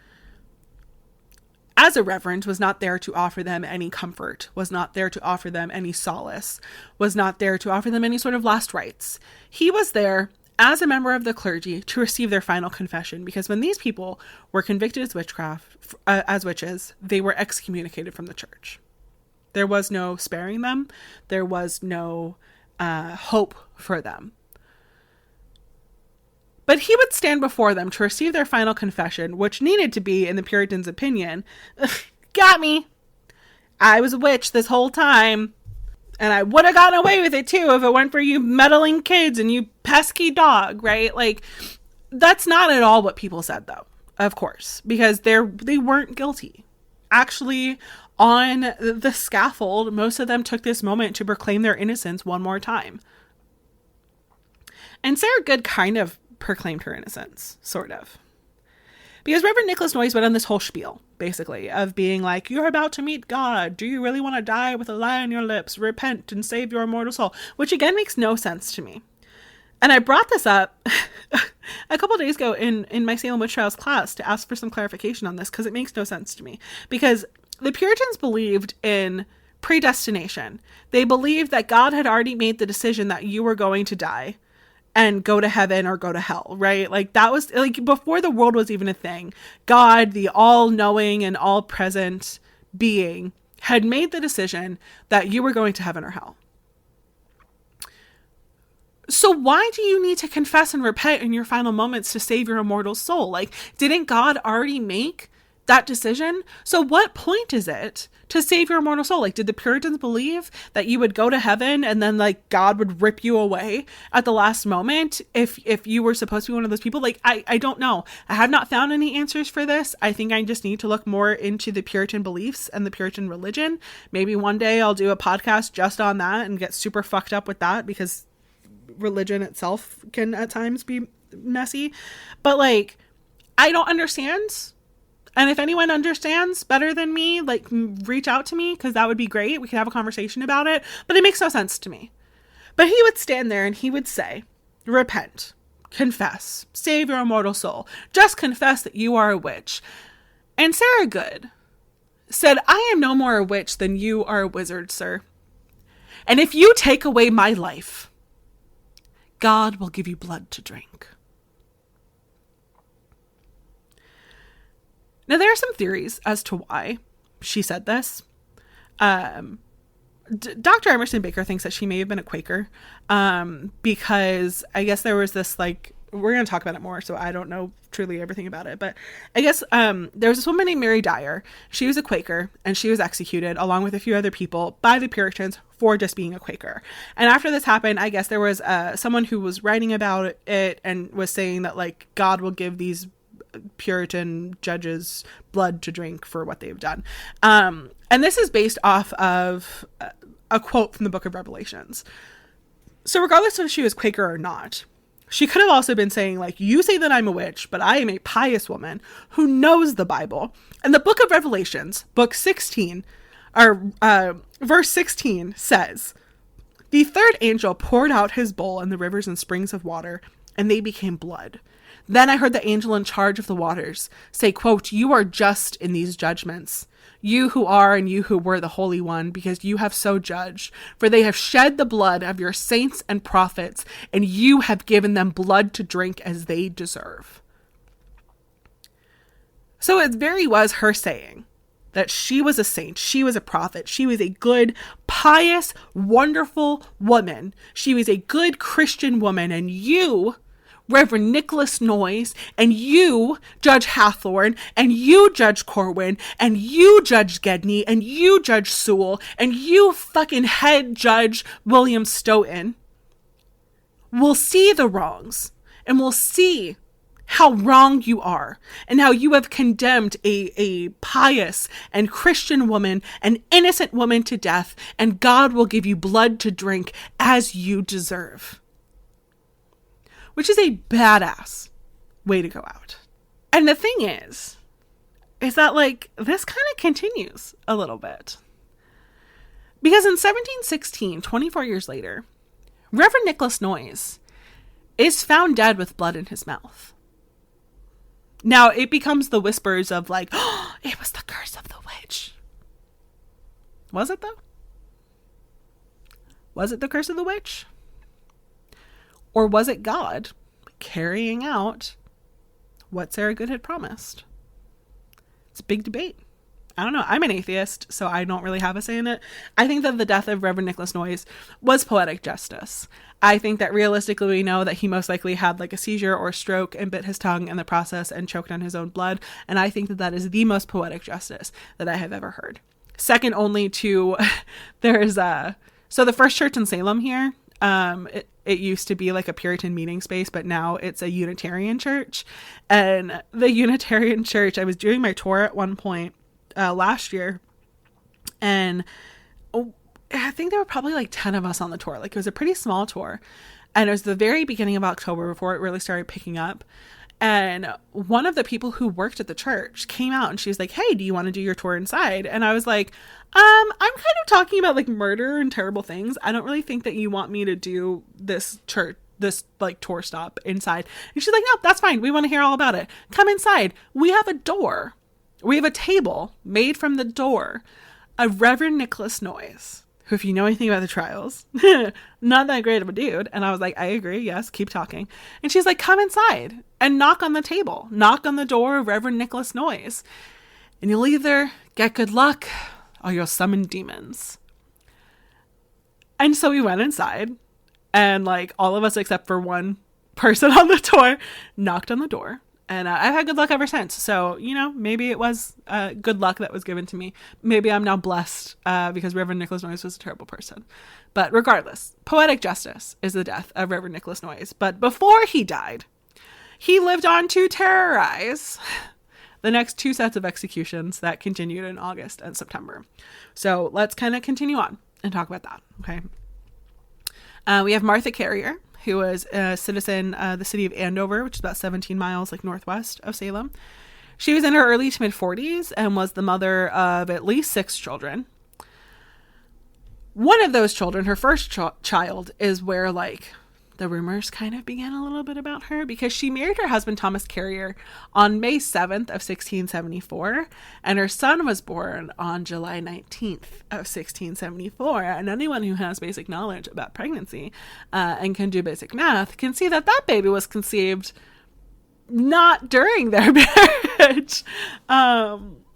as a reverend, was not there to offer them any comfort, was not there to offer them any solace, was not there to offer them any sort of last rites. He was there as a member of the clergy to receive their final confession, because when these people were convicted as witchcraft, as witches, they were excommunicated from the church. There was no sparing them. There was no hope for them. But he would stand before them to receive their final confession, which needed to be, in the Puritans' opinion, got me. I was a witch this whole time. And I would have gotten away with it too if it weren't for you meddling kids and you pesky dog, right? Like, that's not at all what people said, though, of course, because they weren't guilty. Actually, on the scaffold, most of them took this moment to proclaim their innocence one more time. And Sarah Good kind of proclaimed her innocence, sort of. Because Reverend Nicholas Noyes went on this whole spiel, basically, of being like, you're about to meet God. Do you really want to die with a lie on your lips? Repent and save your immortal soul. Which, again, makes no sense to me. And I brought this up a couple days ago in my Salem Witch Trials class to ask for some clarification on this, because it makes no sense to me. Because the Puritans believed in predestination. They believed that God had already made the decision that you were going to die and go to heaven or go to hell, right? Like, that was like before the world was even a thing. God, the all-knowing and all-present being, had made the decision that you were going to heaven or hell. So why do you need to confess and repent in your final moments to save your immortal soul? Like, didn't God already make that decision? So what point is it to save your immortal soul? Like, did the Puritans believe that you would go to heaven and then like God would rip you away at the last moment if you were supposed to be one of those people? Like, I don't know. I have not found any answers for this. I think I just need to look more into the Puritan beliefs and the Puritan religion. Maybe one day I'll do a podcast just on that and get super fucked up with that, because religion itself can at times be messy. But like, I don't understand. And if anyone understands better than me, like, reach out to me, because that would be great. We could have a conversation about it. But it makes no sense to me. But he would stand there and he would say, repent, confess, save your immortal soul. Just confess that you are a witch. And Sarah Good said, I am no more a witch than you are a wizard, sir. And if you take away my life, God will give you blood to drink. Now, there are some theories as to why she said this. Dr. Emerson Baker thinks that she may have been a Quaker, because I guess there was this, like, we're going to talk about it more, so I don't know truly everything about it, but I guess there was this woman named Mary Dyer. She was a Quaker, and she was executed along with a few other people by the Puritans for just being a Quaker. And after this happened, I guess there was someone who was writing about it and was saying that, like, God will give these Puritan judges blood to drink for what they've done. And this is based off of a quote from the Book of Revelations. So regardless of if she was Quaker or not, she could have also been saying, like, you say that I'm a witch, but I am a pious woman who knows the Bible. And the Book of Revelations, book 16, or verse 16 says, the third angel poured out his bowl in the rivers and springs of water, and they became blood. Then I heard the angel in charge of the waters say, quote, you are just in these judgments, you who are and you who were the Holy One, because you have so judged. For they have shed the blood of your saints and prophets, and you have given them blood to drink as they deserve. So it very was her saying that she was a saint, she was a prophet, she was a good, pious, wonderful woman. She was a good Christian woman, and you, Reverend Nicholas Noyes, and you, Judge Hathorne, and you, Judge Corwin, and you, Judge Gedney, and you, Judge Sewell, and you, fucking head Judge William Stoughton, will see the wrongs, and will see how wrong you are, and how you have condemned a pious and Christian woman, an innocent woman, to death, and God will give you blood to drink as you deserve. Which is a badass way to go out. And the thing is that, like, this kind of continues a little bit. Because in 1716, 24 years later, Reverend Nicholas Noyes is found dead with blood in his mouth. Now, it becomes the whispers of, like, oh, it was the curse of the witch. Was it, though? Was it the curse of the witch? Or was it God carrying out what Sarah Good had promised? It's a big debate. I don't know. I'm an atheist, so I don't really have a say in it. I think that the death of Reverend Nicholas Noyes was poetic justice. I think that realistically we know that he most likely had, like, a seizure or a stroke and bit his tongue in the process and choked on his own blood. And I think that that is the most poetic justice that I have ever heard. Second only to, so the first church in Salem here, it used to be like a Puritan meeting space, but now it's a Unitarian church. And the Unitarian church, I was doing my tour at one point last year, and I think there were probably like 10 of us on the tour. Like, it was a pretty small tour, and it was the very beginning of October before it really started picking up. And one of the people who worked at the church came out and she was like, hey, do you want to do your tour inside? And I was like, I'm kind of talking about, like, murder and terrible things. I don't really think that you want me to do this like tour stop inside. And she's like, no, that's fine. We want to hear all about it. Come inside. We have a door. We have a table made from the door of Reverend Nicholas Noyes, who, if you know anything about the trials, not that great of a dude. And I was like, I agree. Yes, keep talking. And she's like, come inside and knock on the table. Knock on the door of Reverend Nicholas Noyes. And you'll either get good luck or you'll summon demons. And so we went inside, and, like, all of us except for one person on the tour knocked on the door. And I've had good luck ever since. So, you know, maybe it was good luck that was given to me. Maybe I'm now blessed because Reverend Nicholas Noyes was a terrible person. But regardless, poetic justice is the death of Reverend Nicholas Noyes. But before he died, he lived on to terrorize the next two sets of executions that continued in August and September. So let's kind of continue on and talk about that. Okay. We have Martha Carrier, who was a citizen of the city of Andover, which is about 17 miles, like, northwest of Salem. She was in her early to mid 40s and was the mother of at least 6 children. One of those children, her first child, is where, like, the rumors kind of began a little bit about her, because she married her husband, Thomas Carrier, on May 7th of 1674, and her son was born on July 19th of 1674. And anyone who has basic knowledge about pregnancy and can do basic math can see that that baby was conceived not during their marriage. Which,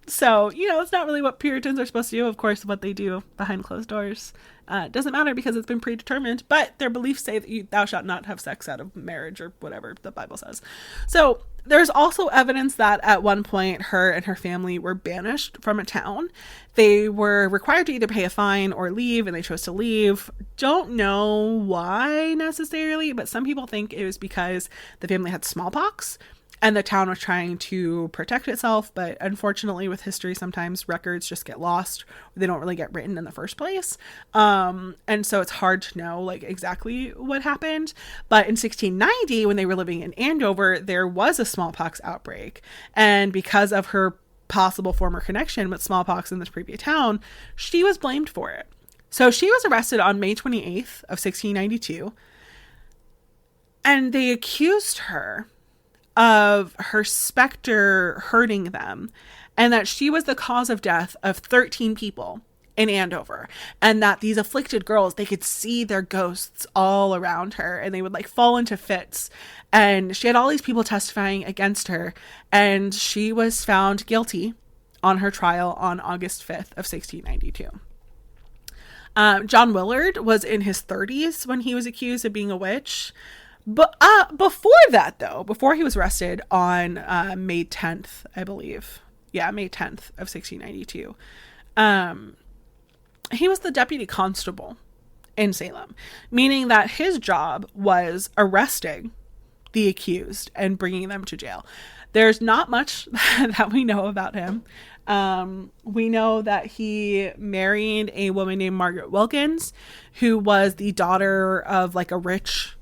so, it's not really what Puritans are supposed to do. Of course, what they do behind closed doors doesn't matter because it's been predetermined, but their beliefs say that thou shalt not have sex out of marriage or whatever the Bible says. So there's also evidence that at one point her and her family were banished from a town. They were required to either pay a fine or leave, and they chose to leave. Don't know why necessarily, but some people think it was because the family had smallpox and the town was trying to protect itself. But unfortunately, with history, sometimes records just get lost. They don't really get written in the first place. And so it's hard to know like exactly what happened. But in 1690, when they were living in Andover, there was a smallpox outbreak. And because of her possible former connection with smallpox in this previous town, she was blamed for it. So she was arrested on May 28th of 1692. And they accused her of her specter hurting them, and that she was the cause of death of 13 people in Andover, and that these afflicted girls, they could see their ghosts all around her, and they would like fall into fits. And she had all these people testifying against her, and she was found guilty on her trial on August 5th of 1692. John Willard was in his 30s when he was accused of being a witch. But before that, though, before he was arrested on May 10th, I believe. Yeah, May 10th of 1692. He was the deputy constable in Salem, meaning that his job was arresting the accused and bringing them to jail. There's not much that we know about him. We know that he married a woman named Margaret Wilkins, who was the daughter of like a rich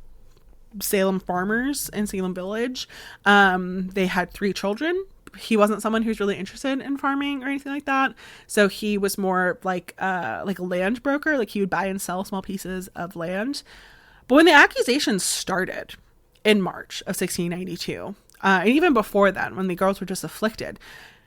Salem farmers in Salem Village. They had 3 children. He wasn't someone who's really interested in farming or anything like that. So he was more like a land broker. Like he would buy and sell small pieces of land. But when the accusations started in March of 1692, and even before then, when the girls were just afflicted,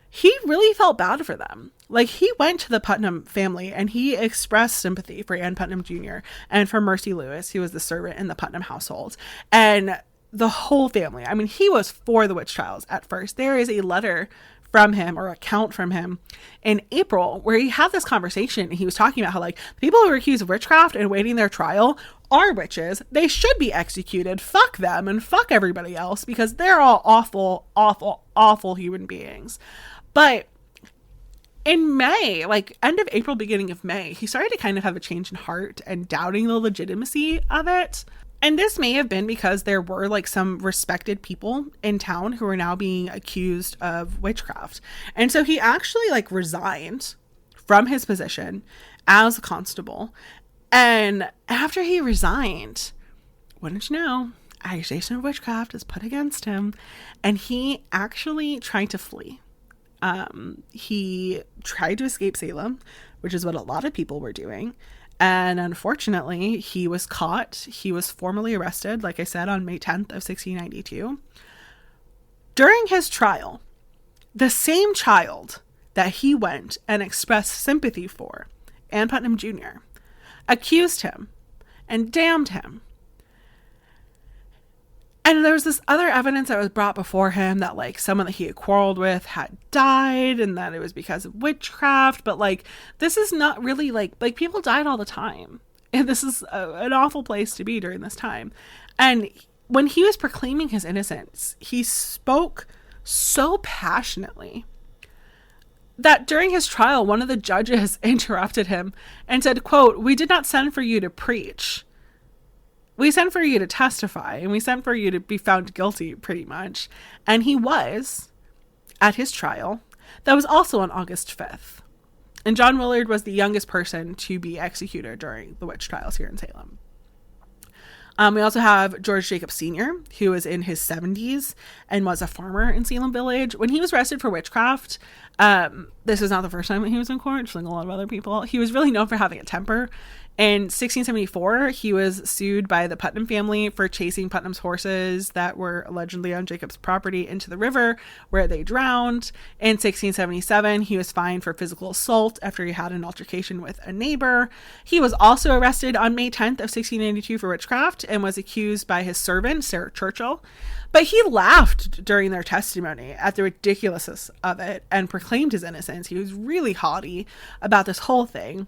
he really felt bad for them. Like he went to the Putnam family and he expressed sympathy for Ann Putnam Jr. and for Mercy Lewis, who was the servant in the Putnam household, and the whole family. I mean, he was for the witch trials at first. There is a letter from him, or account from him, in April where he had this conversation and he was talking about how like the people who are accused of witchcraft and awaiting their trial are witches. They should be executed. Fuck them and fuck everybody else because they're all awful, awful, awful human beings. But in May, like end of April, beginning of May, he started to kind of have a change in heart and doubting the legitimacy of it. And this may have been because there were like some respected people in town who were now being accused of witchcraft. And so he actually like resigned from his position as a constable. And after he resigned, wouldn't you know, accusation of witchcraft is put against him. And he actually tried to flee. He tried to escape Salem, which is what a lot of people were doing. And unfortunately, he was caught. He was formally arrested, like I said, on May 10th of 1692. During his trial, the same child that he went and expressed sympathy for, Ann Putnam Jr., accused him and damned him. And there was this other evidence that was brought before him that like someone that he had quarreled with had died and that it was because of witchcraft. But like, this is not really like people died all the time. And this is an awful place to be during this time. And when he was proclaiming his innocence, he spoke so passionately that during his trial, one of the judges interrupted him and said, quote, "We did not send for you to preach. We sent for you to testify, and we sent for you to be found guilty," pretty much. And he was at his trial. That was also on August 5th. And John Willard was the youngest person to be executed during the witch trials here in Salem. We also have George Jacob Sr., who was in his 70s and was a farmer in Salem Village. When he was arrested for witchcraft, this is not the first time that he was in court, just like a lot of other people. He was really known for having a temper, In 1674, he was sued by the Putnam family for chasing Putnam's horses that were allegedly on Jacob's property into the river where they drowned. In 1677, he was fined for physical assault after he had an altercation with a neighbor. He was also arrested on May 10th of 1692 for witchcraft and was accused by his servant, Sarah Churchill. But he laughed during their testimony at the ridiculousness of it and proclaimed his innocence. He was really haughty about this whole thing.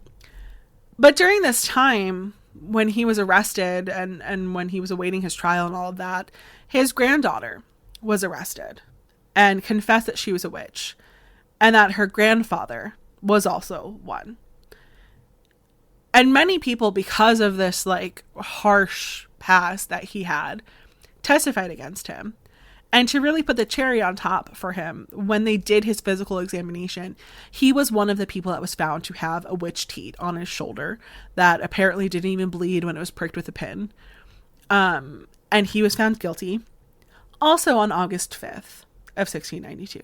But during this time, when he was arrested and when he was awaiting his trial and all of that, his granddaughter was arrested and confessed that she was a witch and that her grandfather was also one. And many people, because of this like harsh past that he had, testified against him. And to really put the cherry on top for him, when they did his physical examination, he was one of the people that was found to have a witch teat on his shoulder that apparently didn't even bleed when it was pricked with a pin. And he was found guilty also on August 5th of 1692.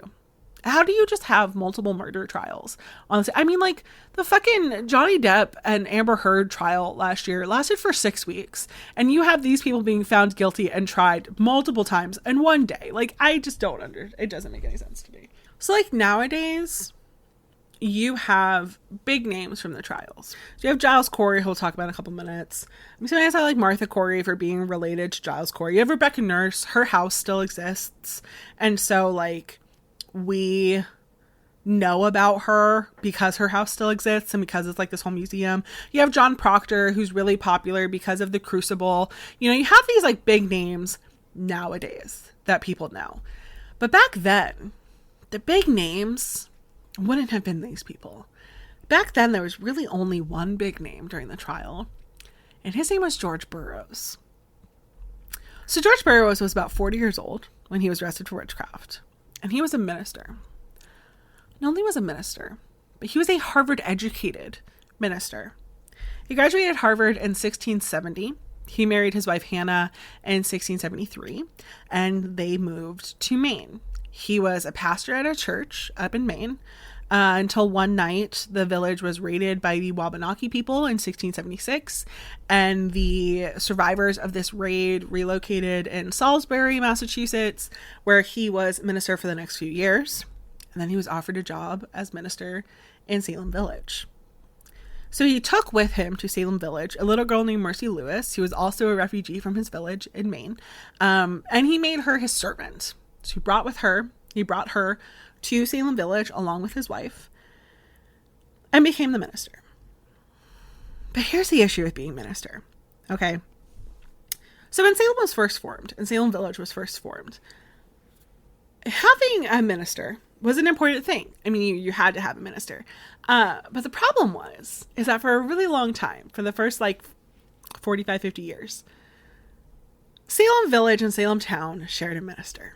How do you just have multiple murder trials? Honestly, I mean, like, the fucking Johnny Depp and Amber Heard trial last year lasted for 6 weeks. And you have these people being found guilty and tried multiple times in one day. Like, I just don't it doesn't make any sense to me. So, like, nowadays, you have big names from the trials. So you have Giles Corey, who we'll talk about in a couple minutes. I'm saying I like Martha Corey for being related to Giles Corey. You have Rebecca Nurse. Her house still exists. And so, like, we know about her because her house still exists and because it's like this whole museum. You have John Proctor, who's really popular because of the Crucible. You know, you have these like big names nowadays that people know. But back then, the big names wouldn't have been these people. Back then, there was really only one big name during the trial, and his name was George Burroughs. So George Burroughs was about 40 years old when he was arrested for witchcraft. And he was a minister. Not only was a minister, but he was a Harvard-educated minister. He graduated Harvard in 1670. He married his wife Hannah in 1673, and they moved to Maine. He was a pastor at a church up in Maine until one night the village was raided by the Wabanaki people in 1676, and the survivors of this raid relocated in Salisbury, Massachusetts, where he was minister for the next few years. And then he was offered a job as minister in Salem Village. So he took with him to Salem Village a little girl named Mercy Lewis, who was also a refugee from his village in Maine, and he made her his servant. So he brought her to Salem Village along with his wife and became the minister. But here's the issue with being minister. Okay. So when Salem was first formed, and Salem Village was first formed, having a minister was an important thing. I mean, you had to have a minister. But the problem is that for a really long time, for the first like 45, 50 years, Salem Village and Salem Town shared a minister.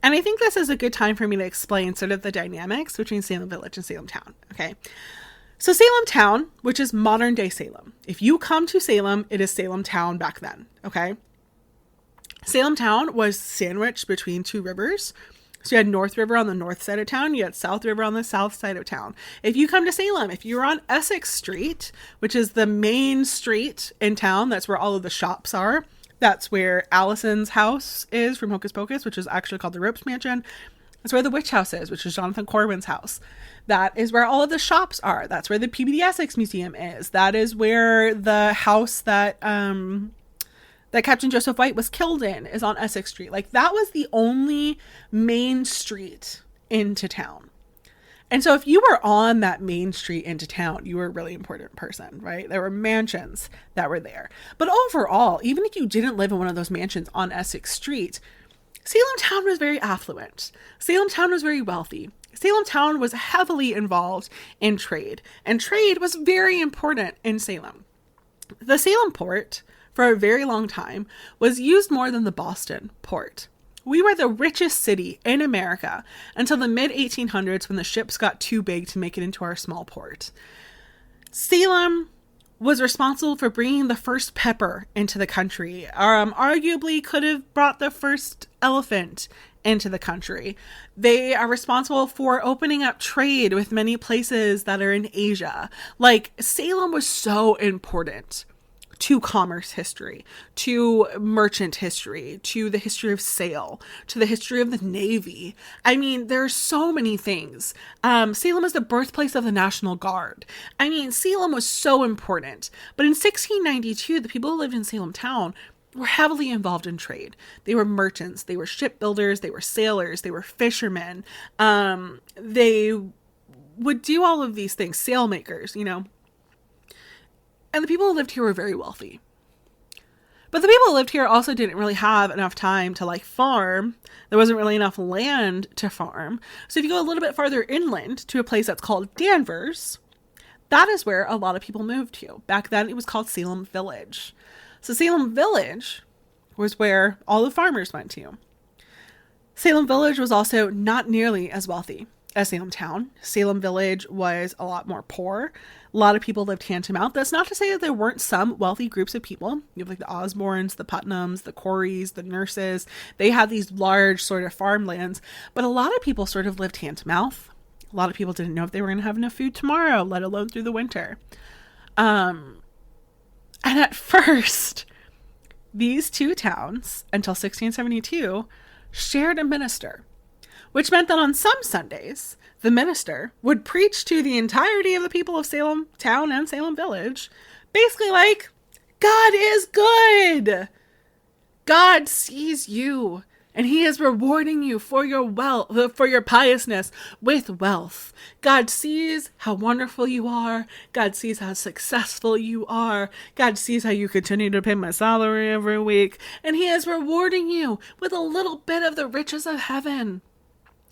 And I think this is a good time for me to explain sort of the dynamics between Salem Village and Salem Town. Okay. So Salem Town, which is modern day Salem. If you come to Salem, it is Salem Town back then. Okay. Salem Town was sandwiched between two rivers. So you had North River on the north side of town. You had South River on the south side of town. If you come to Salem, if you're on Essex Street, which is the main street in town, that's where all of the shops are. That's where Allison's house is from Hocus Pocus, which is actually called the Ropes Mansion. That's where the witch house is, which is Jonathan Corwin's house. That is where all of the shops are. That's where the PBD Essex Museum is. That is where the house that Captain Joseph White was killed in is on Essex Street. Like, that was the only main street into town. And so if you were on that main street into town, you were a really important person, right? There were mansions that were there. But overall, even if you didn't live in one of those mansions on Essex Street, Salem Town was very affluent. Salem Town was very wealthy. Salem Town was heavily involved in trade, and trade was very important in Salem. The Salem port, for a very long time, was used more than the Boston port. We were the richest city in America until the mid-1800s when the ships got too big to make it into our small port. Salem was responsible for bringing the first pepper into the country. Arguably could have brought the first elephant into the country. They are responsible for opening up trade with many places that are in Asia. Like, Salem was so important to commerce history, to merchant history, to the history of sail, to the history of the Navy. I mean, there are so many things. Salem is the birthplace of the National Guard. I mean, Salem was so important. But in 1692, the people who lived in Salem town were heavily involved in trade. They were merchants, they were shipbuilders, they were sailors, they were fishermen. They would do all of these things, sailmakers, you know. And the people who lived here were very wealthy. But the people who lived here also didn't really have enough time to like farm. There wasn't really enough land to farm. So if you go a little bit farther inland to a place that's called Danvers, that is where a lot of people moved to. Back then it was called Salem Village. So Salem Village was where all the farmers went to. Salem Village was also not nearly as wealthy as Salem town. Salem Village was a lot more poor. A lot of people lived hand to mouth. That's not to say that there weren't some wealthy groups of people. You have like the Osborns, the Putnams, the Coreys, the nurses. They had these large sort of farmlands, but a lot of people sort of lived hand to mouth. A lot of people didn't know if they were going to have enough food tomorrow, let alone through the winter. And at first, these two towns, until 1672, shared a minister, which meant that on some Sundays, the minister would preach to the entirety of the people of Salem town and Salem Village, basically like, God is good. God sees you, and he is rewarding you for your wealth, for your piousness with wealth. God sees how wonderful you are. God sees how successful you are. God sees how you continue to pay my salary every week, and he is rewarding you with a little bit of the riches of heaven.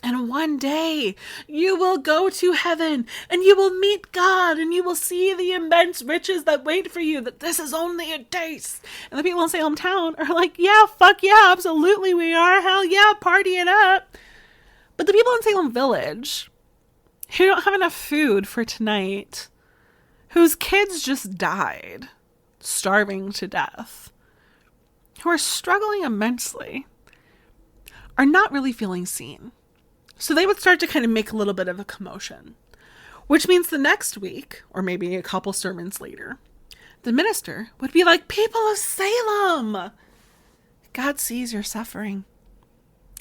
And one day you will go to heaven and you will meet God and you will see the immense riches that wait for you, that this is only a taste. And the people in Salem town are like, yeah, fuck yeah, absolutely we are. Hell yeah, party it up. But the people in Salem Village who don't have enough food for tonight, whose kids just died, starving to death, who are struggling immensely, are not really feeling seen. So they would start to kind of make a little bit of a commotion, which means the next week, or maybe a couple sermons later, the minister would be like, people of Salem, God sees your suffering.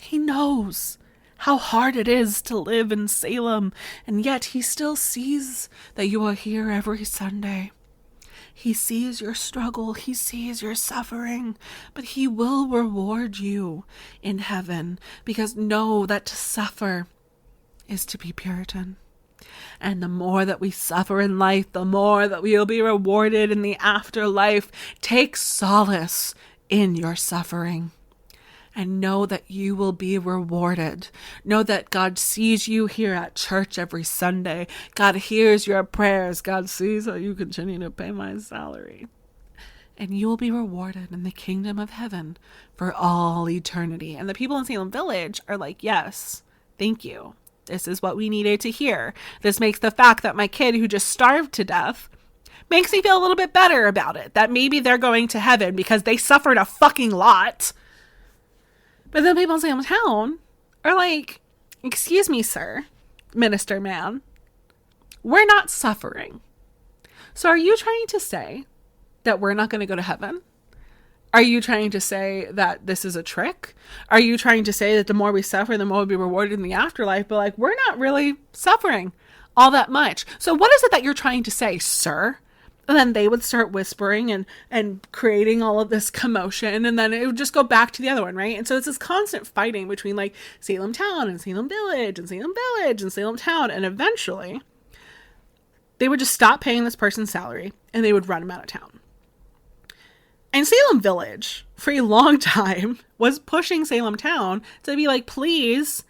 He knows how hard it is to live in Salem, and yet he still sees that you are here every Sunday. He sees your struggle. He sees your suffering, but he will reward you in heaven, because know that to suffer is to be Puritan. And the more that we suffer in life, the more that we will be rewarded in the afterlife. Take solace in your suffering and know that you will be rewarded. Know that God sees you here at church every Sunday. God hears your prayers. God sees how you continue to pay my salary. And you will be rewarded in the kingdom of heaven for all eternity. And the people in Salem Village are like, yes, thank you. This is what we needed to hear. This makes the fact that my kid who just starved to death makes me feel a little bit better about it. That maybe they're going to heaven because they suffered a fucking lot. But then people in Salem town are like, excuse me, sir, minister man, we're not suffering. So are you trying to say that we're not going to go to heaven? Are you trying to say that this is a trick? Are you trying to say that the more we suffer, the more we'll be rewarded in the afterlife? But like, we're not really suffering all that much. So what is it that you're trying to say, sir? And then they would start whispering and creating all of this commotion. And then it would just go back to the other one, right? And so it's this constant fighting between like Salem town and Salem Village and Salem Village and Salem town. And eventually they would just stop paying this person's salary and they would run him out of town. And Salem Village, for a long time, was pushing Salem town to be like, please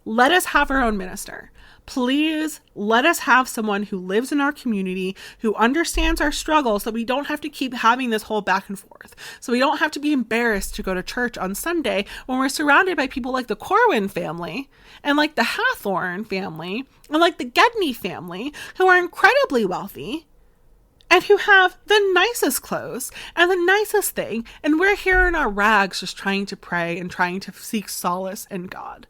let us have our own minister. Please let us have someone who lives in our community, who understands our struggles, so we don't have to keep having this whole back and forth. So we don't have to be embarrassed to go to church on Sunday when we're surrounded by people like the Corwin family and like the Hathorn family and like the Gedney family, who are incredibly wealthy and who have the nicest clothes and the nicest thing. And we're here in our rags just trying to pray and trying to seek solace in God.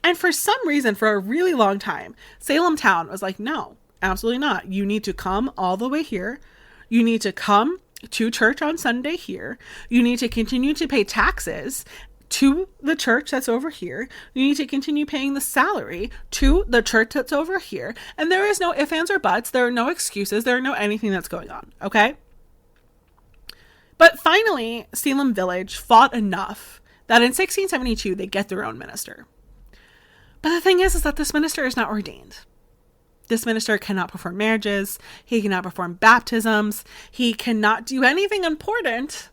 And for some reason, for a really long time, Salem town was like, no, absolutely not. You need to come all the way here. You need to come to church on Sunday here. You need to continue to pay taxes to the church that's over here. You need to continue paying the salary to the church that's over here. And there is no ifs, ands, or buts. There are no excuses. There are no anything that's going on. Okay? But finally, Salem Village fought enough that in 1672, they get their own minister. But the thing is that this minister is not ordained. This minister cannot perform marriages. He cannot perform baptisms. He cannot do anything important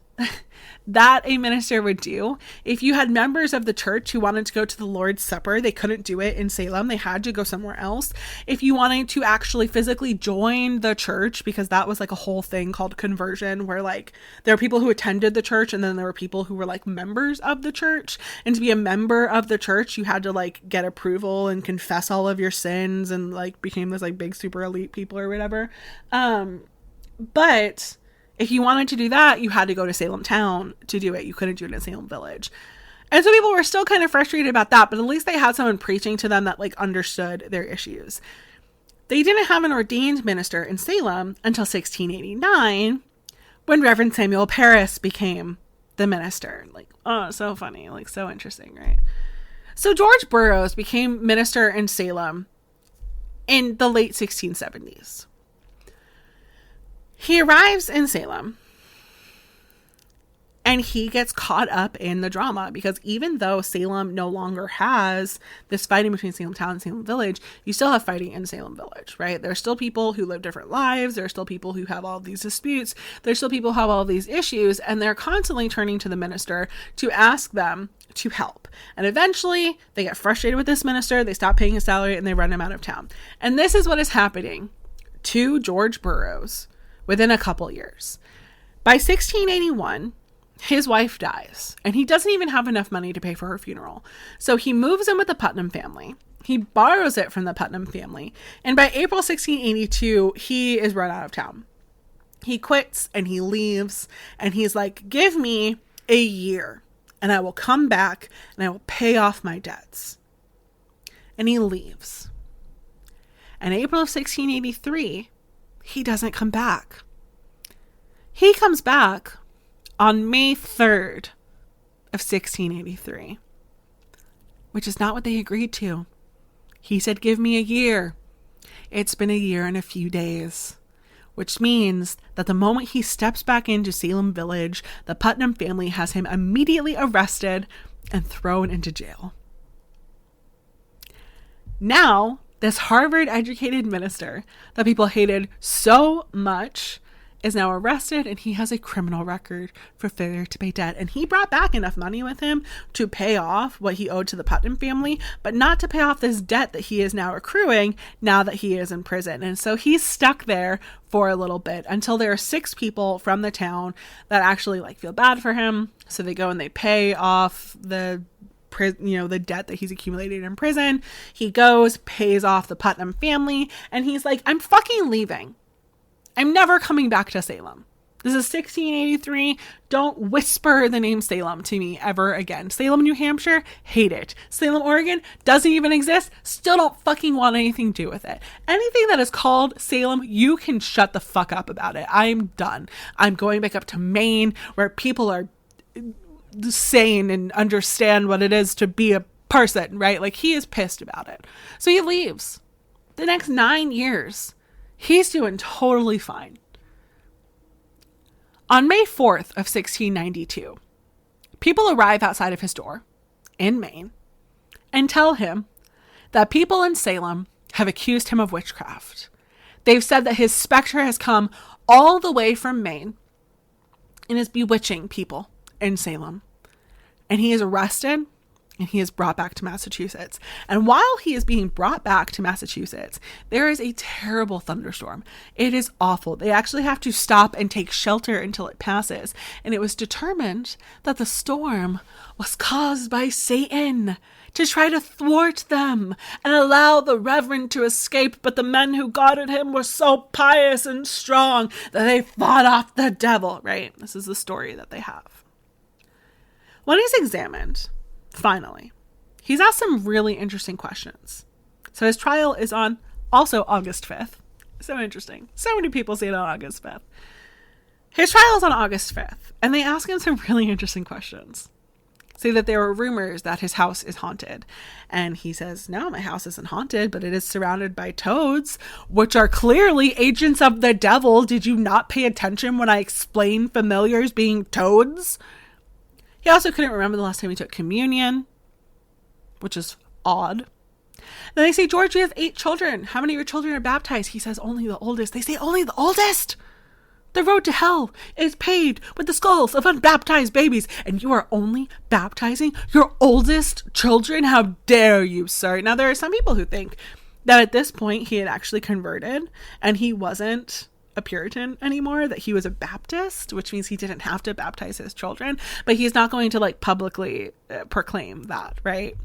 that a minister would do. If you had members of the church who wanted to go to the Lord's Supper, they couldn't do it in Salem. They had to go somewhere else. If you wanted to actually physically join the church, because that was like a whole thing called conversion, where like there were people who attended the church and then there were people who were like members of the church. And to be a member of the church, you had to like get approval and confess all of your sins and like became this like big super elite people or whatever. But if you wanted to do that, you had to go to Salem town to do it. You couldn't do it in Salem Village. And so people were still kind of frustrated about that, but at least they had someone preaching to them that like understood their issues. They didn't have an ordained minister in Salem until 1689 when Reverend Samuel Parris became the minister. Like, oh, so funny. Like, so interesting, right? So George Burroughs became minister in Salem in the late 1670s. He arrives in Salem and he gets caught up in the drama because even though Salem no longer has this fighting between Salem town and Salem Village, you still have fighting in Salem Village, right? There's still people who live different lives. There are still people who have all these disputes. There's still people who have all these issues, and they're constantly turning to the minister to ask them to help. And eventually they get frustrated with this minister. They stop paying his salary and they run him out of town. And this is what is happening to George Burroughs within a couple years. By 1681, his wife dies, and he doesn't even have enough money to pay for her funeral. So he moves in with the Putnam family. He borrows it from the Putnam family. And by April 1682, he is run out of town. He quits and he leaves, and he's like, give me a year and I will come back and I will pay off my debts. And he leaves. And April of 1683, he doesn't come back. He comes back on May 3rd of 1683, which is not what they agreed to. He said, give me a year. It's been a year and a few days, which means that the moment he steps back into Salem Village, the Putnam family has him immediately arrested and thrown into jail. Now, this Harvard-educated minister that people hated so much is now arrested, and he has a criminal record for failure to pay debt. And he brought back enough money with him to pay off what he owed to the Putnam family, but not to pay off this debt that he is now accruing now that he is in prison. And so he's stuck there for a little bit until there are 6 people from the town that actually like feel bad for him. So they go and they pay off the debt that he's accumulated in prison. He goes, pays off the Putnam family, and he's like, I'm fucking leaving. I'm never coming back to Salem. This is 1683. Don't whisper the name Salem to me ever again. Salem, New Hampshire, hate it. Salem, Oregon, doesn't even exist. Still don't fucking want anything to do with it. Anything that is called Salem, you can shut the fuck up about it. I'm done. I'm going back up to Maine, where people are sane and understand what it is to be a person, right? Like, he is pissed about it. So he leaves. The next 9 years, he's doing totally fine. On May 4th of 1692, people arrive outside of his door in Maine and tell him that people in Salem have accused him of witchcraft. They've said that his specter has come all the way from Maine and is bewitching people in Salem. And he is arrested and he is brought back to Massachusetts. And while he is being brought back to Massachusetts, there is a terrible thunderstorm. It is awful. They actually have to stop and take shelter until it passes. And it was determined that the storm was caused by Satan to try to thwart them and allow the Reverend to escape. But the men who guarded him were so pious and strong that they fought off the devil, right? This is the story that they have. When he's examined, finally, he's asked some really interesting questions. So his trial is on also August 5th. So interesting. So many people see it on August 5th. His trial is on August 5th, and they ask him some really interesting questions. Say that there were rumors that his house is haunted. And he says, no, my house isn't haunted, but it is surrounded by toads, which are clearly agents of the devil. Did you not pay attention when I explained familiars being toads? He also couldn't remember the last time he took communion, which is odd. Then they say, George, you have 8 children. How many of your children are baptized? He says, only the oldest. They say, only the oldest? The road to hell is paved with the skulls of unbaptized babies, and you are only baptizing your oldest children? How dare you, sir? Now, there are some people who think that at this point he had actually converted and he wasn't a Puritan anymore, that he was a Baptist, which means he didn't have to baptize his children, but he's not going to like publicly proclaim that, right?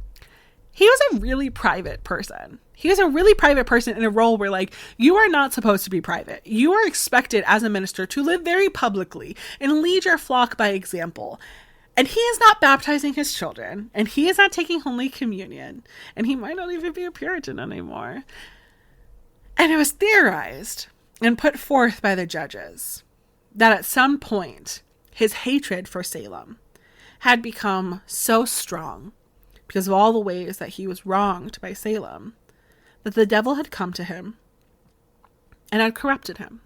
He was a really private person. He was a really private person in a role where like, you are not supposed to be private. You are expected as a minister to live very publicly and lead your flock by example. And he is not baptizing his children, and he is not taking Holy Communion, and he might not even be a Puritan anymore. And it was theorized and put forth by the judges that at some point his hatred for Salem had become so strong because of all the ways that he was wronged by Salem that the devil had come to him and had corrupted him.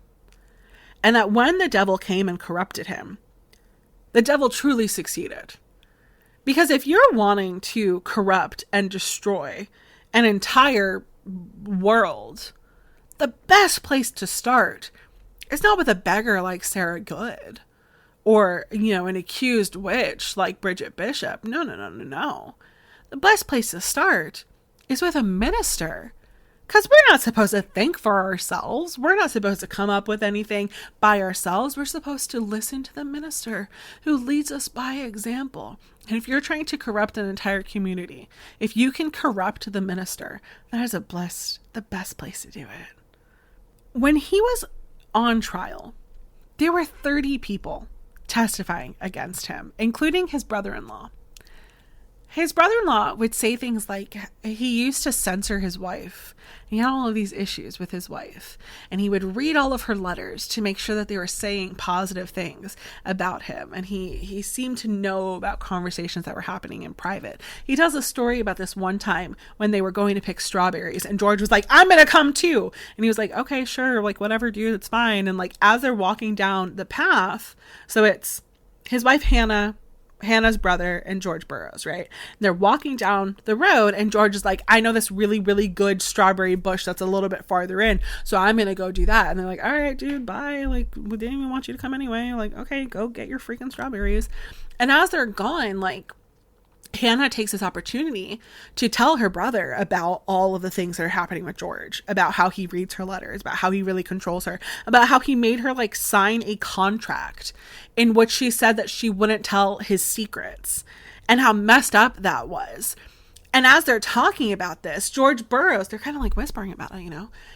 And that when the devil came and corrupted him, the devil truly succeeded. Because if you're wanting to corrupt and destroy an entire world, the best place to start is not with a beggar like Sarah Good or, an accused witch like Bridget Bishop. No. The best place to start is with a minister. Because we're not supposed to think for ourselves. We're not supposed to come up with anything by ourselves. We're supposed to listen to the minister who leads us by example. And if you're trying to corrupt an entire community, if you can corrupt the minister, that is the best place to do it. When he was on trial, there were 30 people testifying against him, including his brother-in-law. His brother-in-law would say things like he used to censor his wife. He had all of these issues with his wife. And he would read all of her letters to make sure that they were saying positive things about him. And he seemed to know about conversations that were happening in private. He tells a story about this one time when they were going to pick strawberries. And George was like, I'm going to come too. And he was like, okay, sure. Like, whatever, dude, it's fine. And like, as they're walking down the path, so it's his wife, Hannah's brother, and George Burroughs, right? They're walking down the road and George is like, I know this really, really good strawberry bush that's a little bit farther in, so I'm gonna go do that. And they're like, all right, dude, bye. Like, we didn't even want you to come anyway. Like, okay, go get your freaking strawberries. And as they're gone, like, Hannah takes this opportunity to tell her brother about all of the things that are happening with George, about how he reads her letters, about how he really controls her, about how he made her like sign a contract in which she said that she wouldn't tell his secrets, and how messed up that was. And as they're talking about this, George Burroughs, they're kind of like whispering about it,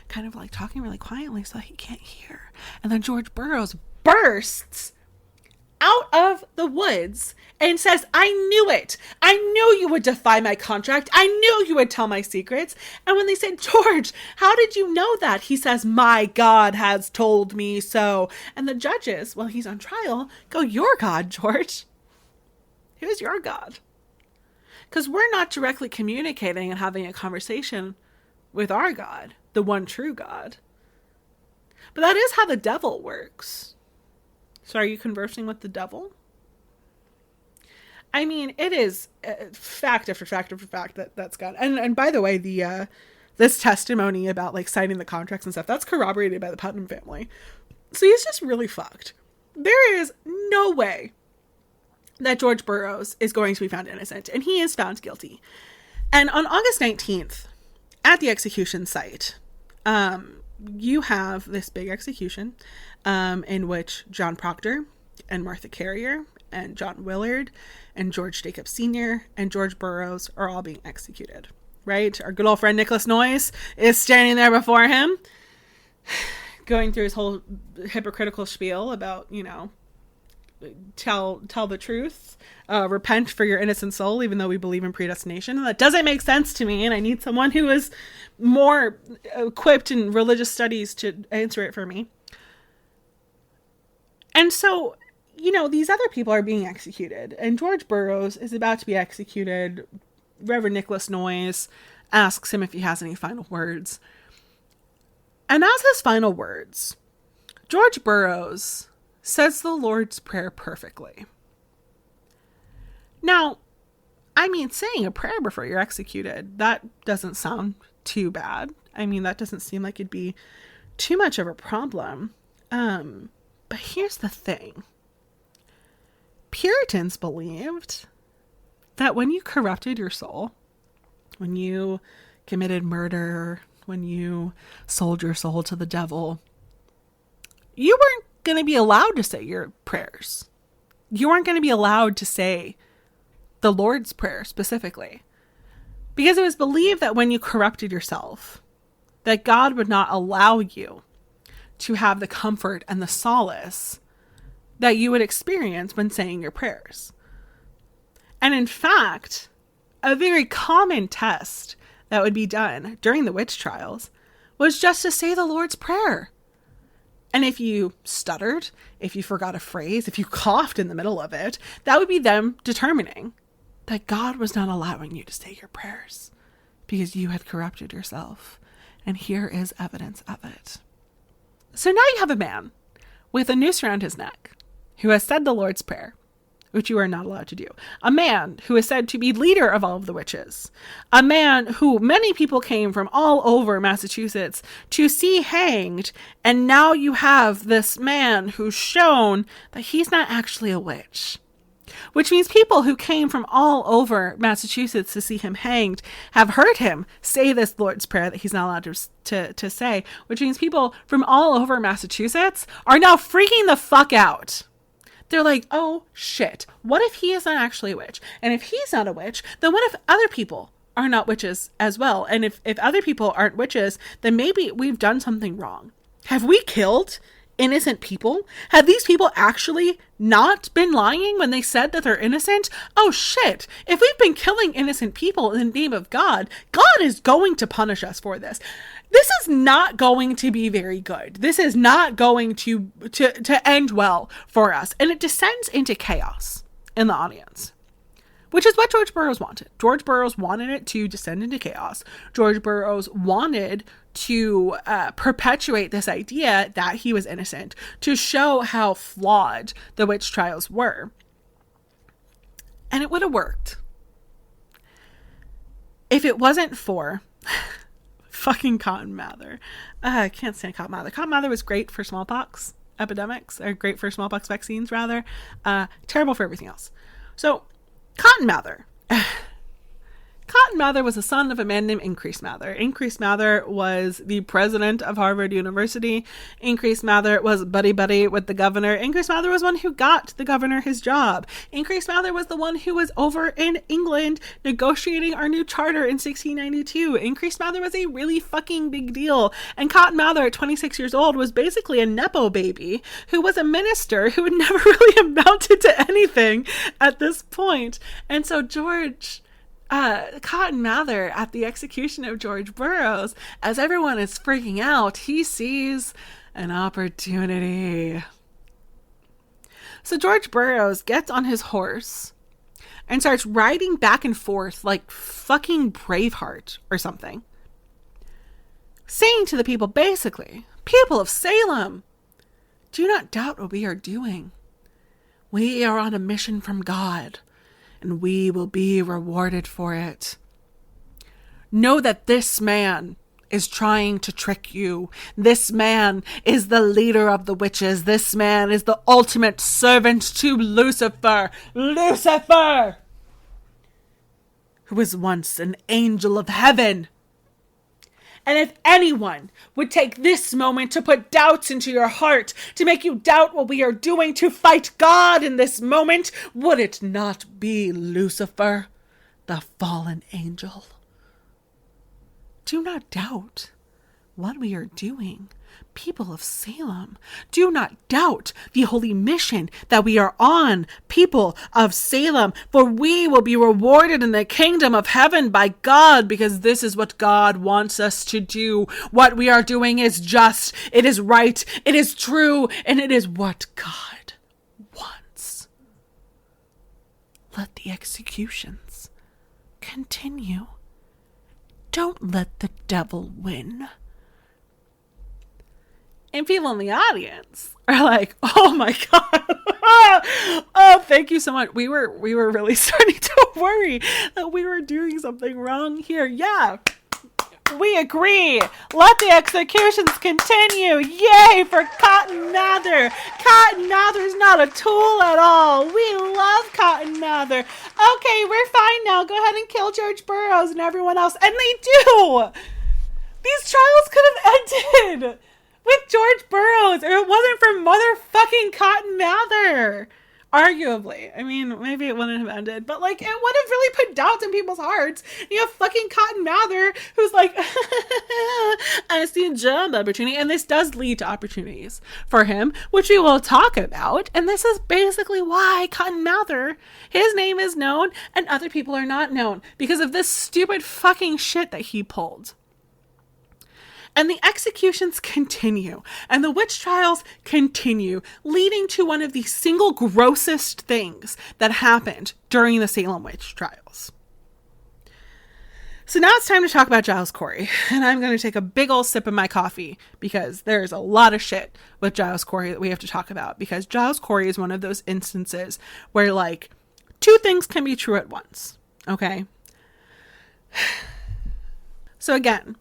kind of like talking really quietly so that he can't hear. And then George Burroughs bursts out of the woods and says, I knew it. I knew you would defy my contract. I knew you would tell my secrets. And when they said, George, how did you know that? He says, my God has told me so. And the judges, while he's on trial, go, your God, George? Who's your God? Because we're not directly communicating and having a conversation with our God, the one true God. But that is how the devil works. So are you conversing with the devil? I mean, it is fact after fact after fact that's God. And by the way, this testimony about like signing the contracts and stuff, that's corroborated by the Putnam family. So he's just really fucked. There is no way that George Burroughs is going to be found innocent, and he is found guilty. And on August 19th, at the execution site, you have this big execution in which John Proctor and Martha Carrier and John Willard and George Jacobs Sr. and George Burroughs are all being executed, right? Our good old friend Nicholas Noyes is standing there before him, going through his whole hypocritical spiel about, you know, tell the truth, repent for your innocent soul, even though we believe in predestination. That doesn't make sense to me, and I need someone who is more equipped in religious studies to answer it for me. And so, you know, these other people are being executed, and George Burroughs is about to be executed. Reverend Nicholas Noyes asks him if he has any final words. And as his final words, George Burroughs says the Lord's Prayer perfectly. Now, I mean, saying a prayer before you're executed, that doesn't sound too bad. I mean, that doesn't seem like it'd be too much of a problem. But here's the thing. Puritans believed that when you corrupted your soul, when you committed murder, when you sold your soul to the devil, you weren't going to be allowed to say your prayers. You weren't going to be allowed to say the Lord's Prayer specifically, because it was believed that when you corrupted yourself, that God would not allow you to have the comfort and the solace that you would experience when saying your prayers. And in fact, a very common test that would be done during the witch trials was just to say the Lord's Prayer. And if you stuttered, if you forgot a phrase, if you coughed in the middle of it, that would be them determining that God was not allowing you to say your prayers because you had corrupted yourself. And here is evidence of it. So now you have a man with a noose around his neck who has said the Lord's Prayer, which you are not allowed to do. A man who is said to be leader of all of the witches. A man who many people came from all over Massachusetts to see hanged. And now you have this man who's shown that he's not actually a witch. Which means people who came from all over Massachusetts to see him hanged have heard him say this Lord's Prayer that he's not allowed to say. Which means people from all over Massachusetts are now freaking the fuck out. They're like, oh shit, what if he is not actually a witch? And if he's not a witch, then what if other people are not witches as well? And if other people aren't witches, then maybe we've done something wrong. Have we killed innocent people? Have these people actually not been lying when they said that they're innocent? Oh shit, if we've been killing innocent people in the name of God, God is going to punish us for this. This is not going to be very good. This is not going to end well for us. And it descends into chaos in the audience, which is what George Burroughs wanted. George Burroughs wanted it to descend into chaos. George Burroughs wanted to perpetuate this idea that he was innocent, to show how flawed the witch trials were. And it would have worked if it wasn't for fucking Cotton Mather. I can't stand Cotton Mather. Cotton Mather was great for smallpox epidemics, or great for smallpox vaccines rather. Terrible for everything else. So Cotton Mather. Cotton Mather was the son of a man named Increase Mather. Increase Mather was the president of Harvard University. Increase Mather was buddy-buddy with the governor. Increase Mather was one who got the governor his job. Increase Mather was the one who was over in England negotiating our new charter in 1692. Increase Mather was a really fucking big deal. And Cotton Mather, at 26 years old, was basically a Nepo baby who was a minister who had never really amounted to anything at this point. And so Cotton Mather, at the execution of George Burroughs, as everyone is freaking out, he sees an opportunity. So George Burroughs gets on his horse and starts riding back and forth like fucking Braveheart or something, saying to the people, basically, people of Salem, do not doubt what we are doing. We are on a mission from God, and we will be rewarded for it. Know that this man is trying to trick you. This man is the leader of the witches. This man is the ultimate servant to Lucifer. Lucifer! Who was once an angel of heaven. And if anyone would take this moment to put doubts into your heart, to make you doubt what we are doing to fight God in this moment, would it not be Lucifer, the fallen angel? Do not doubt what we are doing, people of Salem. Do not doubt the holy mission that we are on, people of Salem, for we will be rewarded in the kingdom of heaven by God, because this is what God wants us to do. What we are doing is just, it is right, it is true, and it is what God wants. Let the executions continue. Don't let the devil win. And people in the audience are like, oh my God. Oh, thank you so much. We were really starting to worry that we were doing something wrong here. Yeah, we agree. Let the executions continue. Yay for Cotton Mather. Cotton Mather's not a tool at all. We love Cotton Mather. Okay, we're fine now. Go ahead and kill George Burroughs and everyone else. And they do. These trials could have ended with George Burroughs, or it wasn't for motherfucking Cotton Mather. Arguably. I mean, maybe it wouldn't have ended, but like, it would have really put doubts in people's hearts. You have fucking Cotton Mather who's like, I see a job opportunity. And this does lead to opportunities for him, which we will talk about. And this is basically why Cotton Mather, his name is known and other people are not known, because of this stupid fucking shit that he pulled. And the executions continue, and the witch trials continue, leading to one of the single grossest things that happened during the Salem witch trials. So now it's time to talk about Giles Corey, and I'm going to take a big old sip of my coffee because there's a lot of shit with Giles Corey that we have to talk about, because Giles Corey is one of those instances where like two things can be true at once. Okay. So again,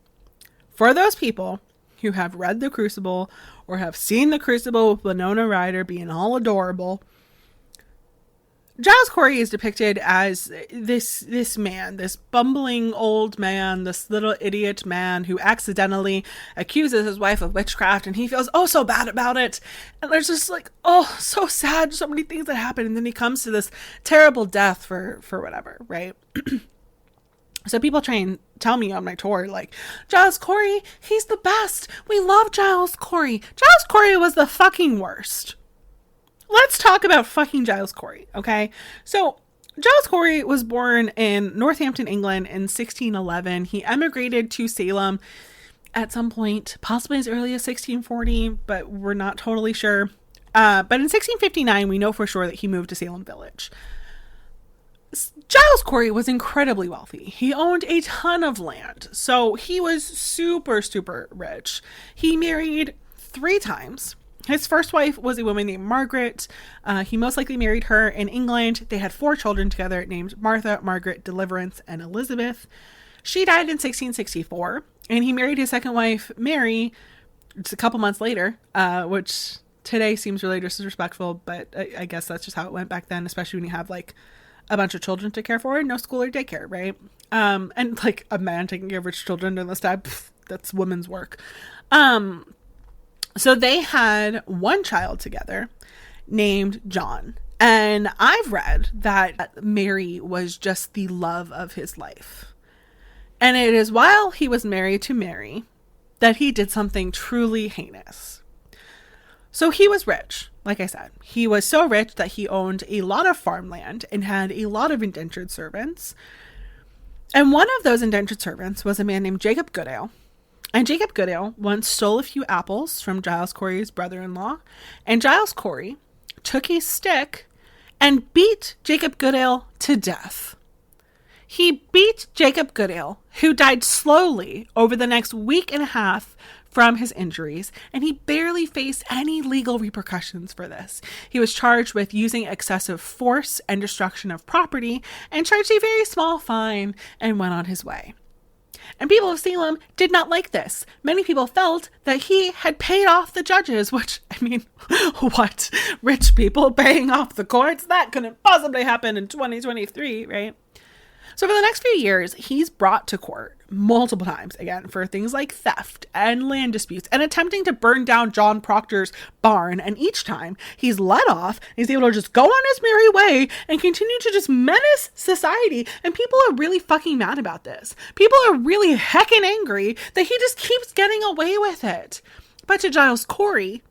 for those people who have read The Crucible or have seen The Crucible with Winona Ryder being all adorable, Giles Corey is depicted as this man, this bumbling old man, this little idiot man who accidentally accuses his wife of witchcraft, and he feels oh so bad about it. And there's just like, oh, so sad, so many things that happen, and then he comes to this terrible death for whatever, right? So people try and tell me on my tour, like, Giles Corey, he's the best. We love Giles Corey. Giles Corey was the fucking worst. Let's talk about fucking Giles Corey, okay? So Giles Corey was born in Northampton, England in 1611. He emigrated to Salem at some point, possibly as early as 1640, but we're not totally sure. But in 1659, we know for sure that he moved to Salem Village. Giles Corey was incredibly wealthy. He owned a ton of land, so he was super, super rich. He married 3 times. His first wife was a woman named Margaret. He most likely married her in England. They had 4 children together named Martha, Margaret, Deliverance, and Elizabeth. She died in 1664, and he married his second wife, Mary, just a couple months later, which today seems really disrespectful, but I guess that's just how it went back then, especially when you have like a bunch of children to care for, no school or daycare, right? And like a man taking care of his children during this time, that's women's work. So they had 1 child together named John. And I've read that Mary was just the love of his life. And it is while he was married to Mary that he did something truly heinous. So he was rich. Like I said, he was so rich that he owned a lot of farmland and had a lot of indentured servants. And one of those indentured servants was a man named Jacob Goodale. And Jacob Goodale once stole a few apples from Giles Corey's brother-in-law. And Giles Corey took a stick and beat Jacob Goodale to death. He beat Jacob Goodale, who died slowly over the next week and a half from his injuries, and he barely faced any legal repercussions for this. He was charged with using excessive force and destruction of property and charged a very small fine and went on his way. And people of Salem did not like this. Many people felt that he had paid off the judges, which, I mean, what? Rich people paying off the courts? That couldn't possibly happen in 2023, right? So for the next few years, he's brought to court multiple times, again, for things like theft and land disputes and attempting to burn down John Proctor's barn. And each time he's let off, he's able to just go on his merry way and continue to just menace society. And people are really fucking mad about this. People are really heckin' angry that he just keeps getting away with it. But to Giles Corey,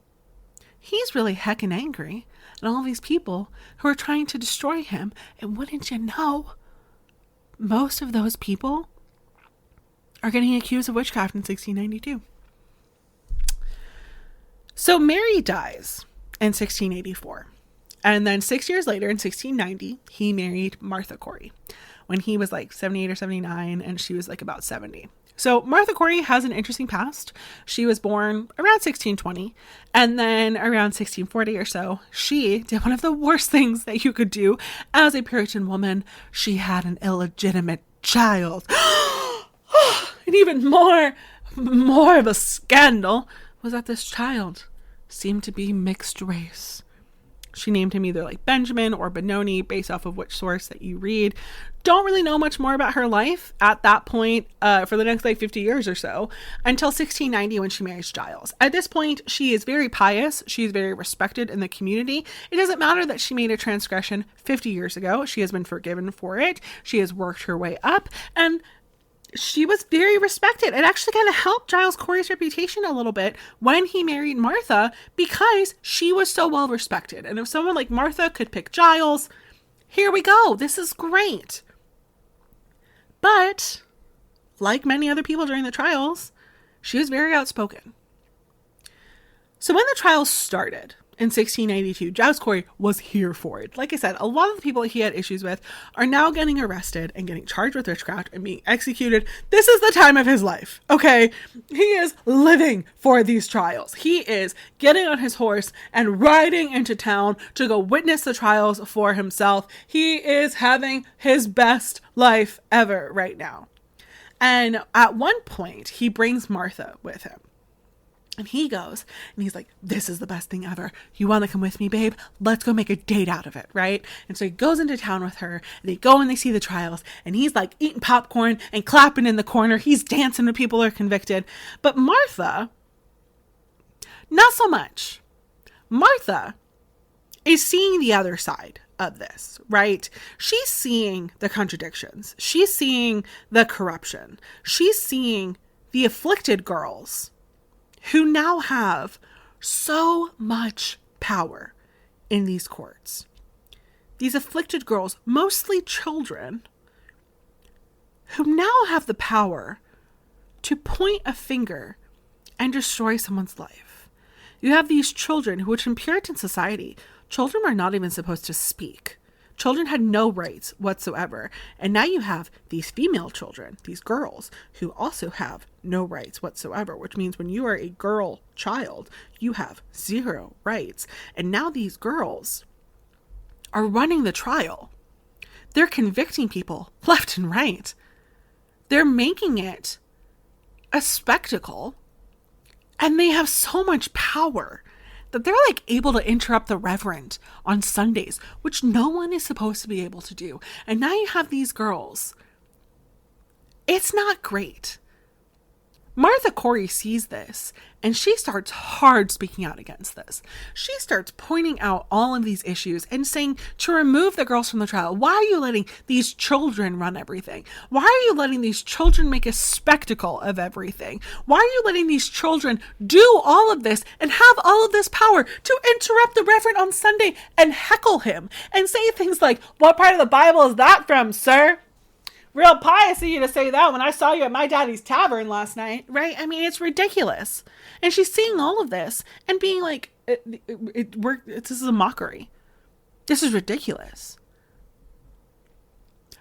he's really heckin' angry at all these people who are trying to destroy him. And wouldn't you know, most of those people are getting accused of witchcraft in 1692. So Mary dies in 1684. And then 6 years later, in 1690, he married Martha Corey when he was like 78 or 79 and she was like about 70. So Martha Corey has an interesting past. She was born around 1620, and then around 1640 or so, she did one of the worst things that you could do as a Puritan woman. She had an illegitimate child. And even more of a scandal was that this child seemed to be mixed race. She named him either like Benjamin or Benoni, based off of which source that you read. Don't really know much more about her life at that point for the next like 50 years or so, until 1690 when she marries Giles. At this point, she is very pious. She's very respected in the community. It doesn't matter that she made a transgression 50 years ago. She has been forgiven for it. She has worked her way up, and she was very respected. It actually kind of helped Giles Corey's reputation a little bit when he married Martha, because she was so well respected. And if someone like Martha could pick Giles, here we go. This is great. But like many other people during the trials, she was very outspoken. So when the trials started in 1692, Giles Corey was here for it. Like I said, a lot of the people he had issues with are now getting arrested and getting charged with witchcraft and being executed. This is the time of his life, okay? He is living for these trials. He is getting on his horse and riding into town to go witness the trials for himself. He is having his best life ever right now. And at one point, he brings Martha with him. And he goes and he's like, this is the best thing ever. You want to come with me, babe? Let's go make a date out of it, right? And so he goes into town with her, and they go and they see the trials, and he's like eating popcorn and clapping in the corner. He's dancing when people are convicted. But Martha, not so much. Martha is seeing the other side of this, right? She's seeing the contradictions. She's seeing the corruption. She's seeing the afflicted girls who now have so much power in these courts. These afflicted girls, mostly children, who now have the power to point a finger and destroy someone's life. You have these children, which in Puritan society, children are not even supposed to speak. Children had no rights whatsoever. And now you have these female children, these girls, who also have no rights whatsoever, which means when you are a girl child, you have zero rights. And now these girls are running the trial. They're convicting people left and right. They're making it a spectacle. And they have so much power that they're like able to interrupt the reverend on Sundays, which no one is supposed to be able to do. And now you have these girls. It's not great. Martha Corey sees this, and she starts hard speaking out against this. She starts pointing out all of these issues and saying to remove the girls from the trial. Why are you letting these children run everything? Why are you letting these children make a spectacle of everything? Why are you letting these children do all of this and have all of this power to interrupt the reverend on Sunday and heckle him and say things like, what part of the Bible is that from, sir? Real pious of you to say that when I saw you at my daddy's tavern last night, right? I mean, it's ridiculous. And she's seeing all of this and being like, this is a mockery. This is ridiculous.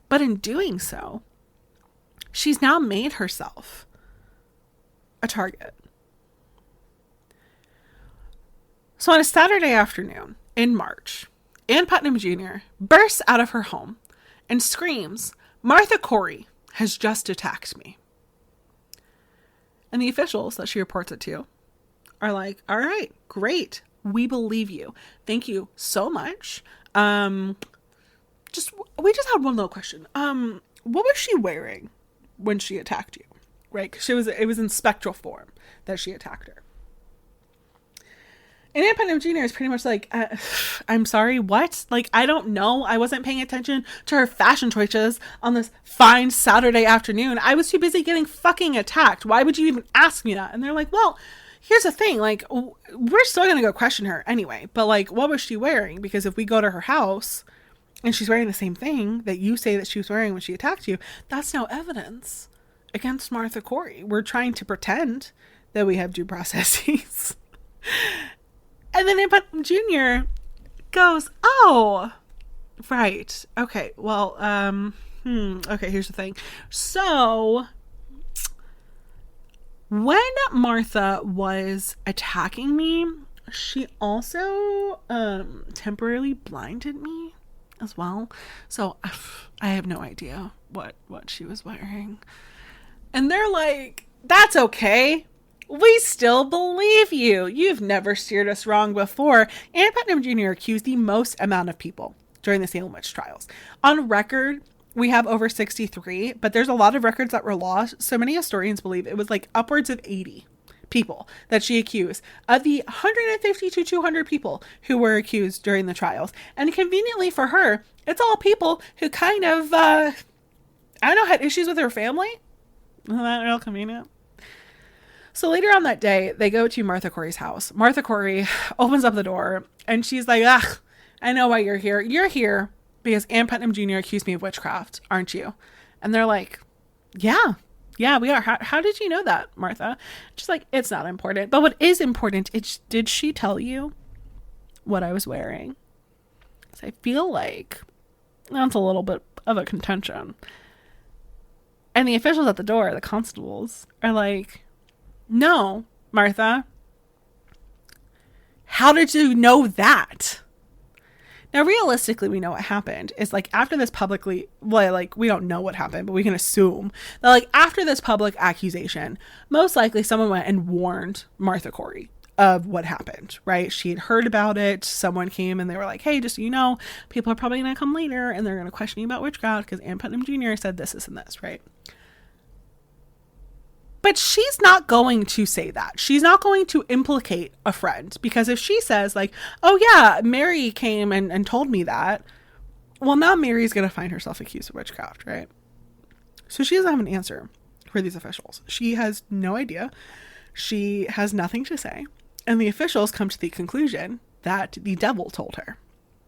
But in doing so, she's now made herself a target. So on a Saturday afternoon in March, Ann Putnam Jr. bursts out of her home and screams, Martha Corey has just attacked me. And the officials that she reports it to are like, all right, great. We believe you. Thank you so much. We just had one little question. What was she wearing when she attacked you? Right? 'Cause it was in spectral form that she attacked her. And Aunt Putnam Jr. is pretty much like, I'm sorry, what? Like, I don't know. I wasn't paying attention to her fashion choices on this fine Saturday afternoon. I was too busy getting fucking attacked. Why would you even ask me that? And they're like, well, here's the thing. Like, we're still going to go question her anyway. But, like, what was she wearing? Because if we go to her house and she's wearing the same thing that you say that she was wearing when she attacked you, that's no evidence against Martha Corey. We're trying to pretend that we have due processes. And then Aunt Putnam Jr. goes, oh, right. Okay, well, okay, here's the thing. So, when Martha was attacking me, she also temporarily blinded me as well. So, I have no idea what she was wearing. And they're like, that's okay. We still believe you. You've never steered us wrong before. Aunt Putnam Jr. accused the most amount of people during the Salem witch trials. On record, we have over 63, but there's a lot of records that were lost. So many historians believe it was like upwards of 80 people that she accused of the 150 to 200 people who were accused during the trials. And conveniently for her, it's all people who kind of, I don't know, had issues with her family. Isn't that real convenient? So later on that day, they go to Martha Corey's house. Martha Corey opens up the door and she's like, ugh, I know why you're here. You're here because Aunt Putnam Jr. accused me of witchcraft, aren't you? And they're like, yeah, we are. How did you know that, Martha? She's like, it's not important. But what is important is, did she tell you what I was wearing? So I feel like that's a little bit of a contention. And the officials at the door, the constables, are like, no, Martha. How did you know that? Now, realistically, we know what happened. It's like after this publicly, well, like we don't know what happened, but we can assume that like after this public accusation, most likely someone went and warned Martha Corey of what happened, right? She had heard about it. Someone came and they were like, hey, just so you know, people are probably going to come later and they're going to question you about witchcraft because Aunt Putnam Jr. said this, and this, right? But she's not going to say that. She's not going to implicate a friend, because if she says like, oh yeah, Mary came and told me that, well, now Mary's going to find herself accused of witchcraft, right? So she doesn't have an answer for these officials. She has no idea. She has nothing to say. And the officials come to the conclusion that the devil told her,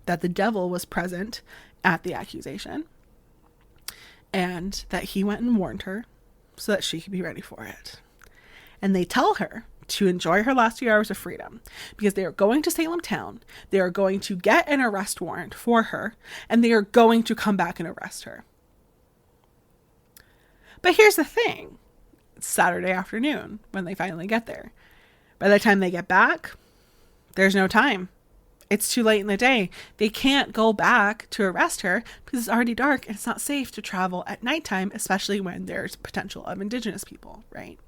that the devil was present at the accusation and that he went and warned her so that she could be ready for it. And they tell her to enjoy her last few hours of freedom because they are going to Salem town. They are going to get an arrest warrant for her, and they are going to come back and arrest her. But here's the thing. It's Saturday afternoon when they finally get there. By the time they get back, there's no time. It's too late in the day. They can't go back to arrest her because it's already dark and it's not safe to travel at nighttime, especially when there's potential of Indigenous people, right?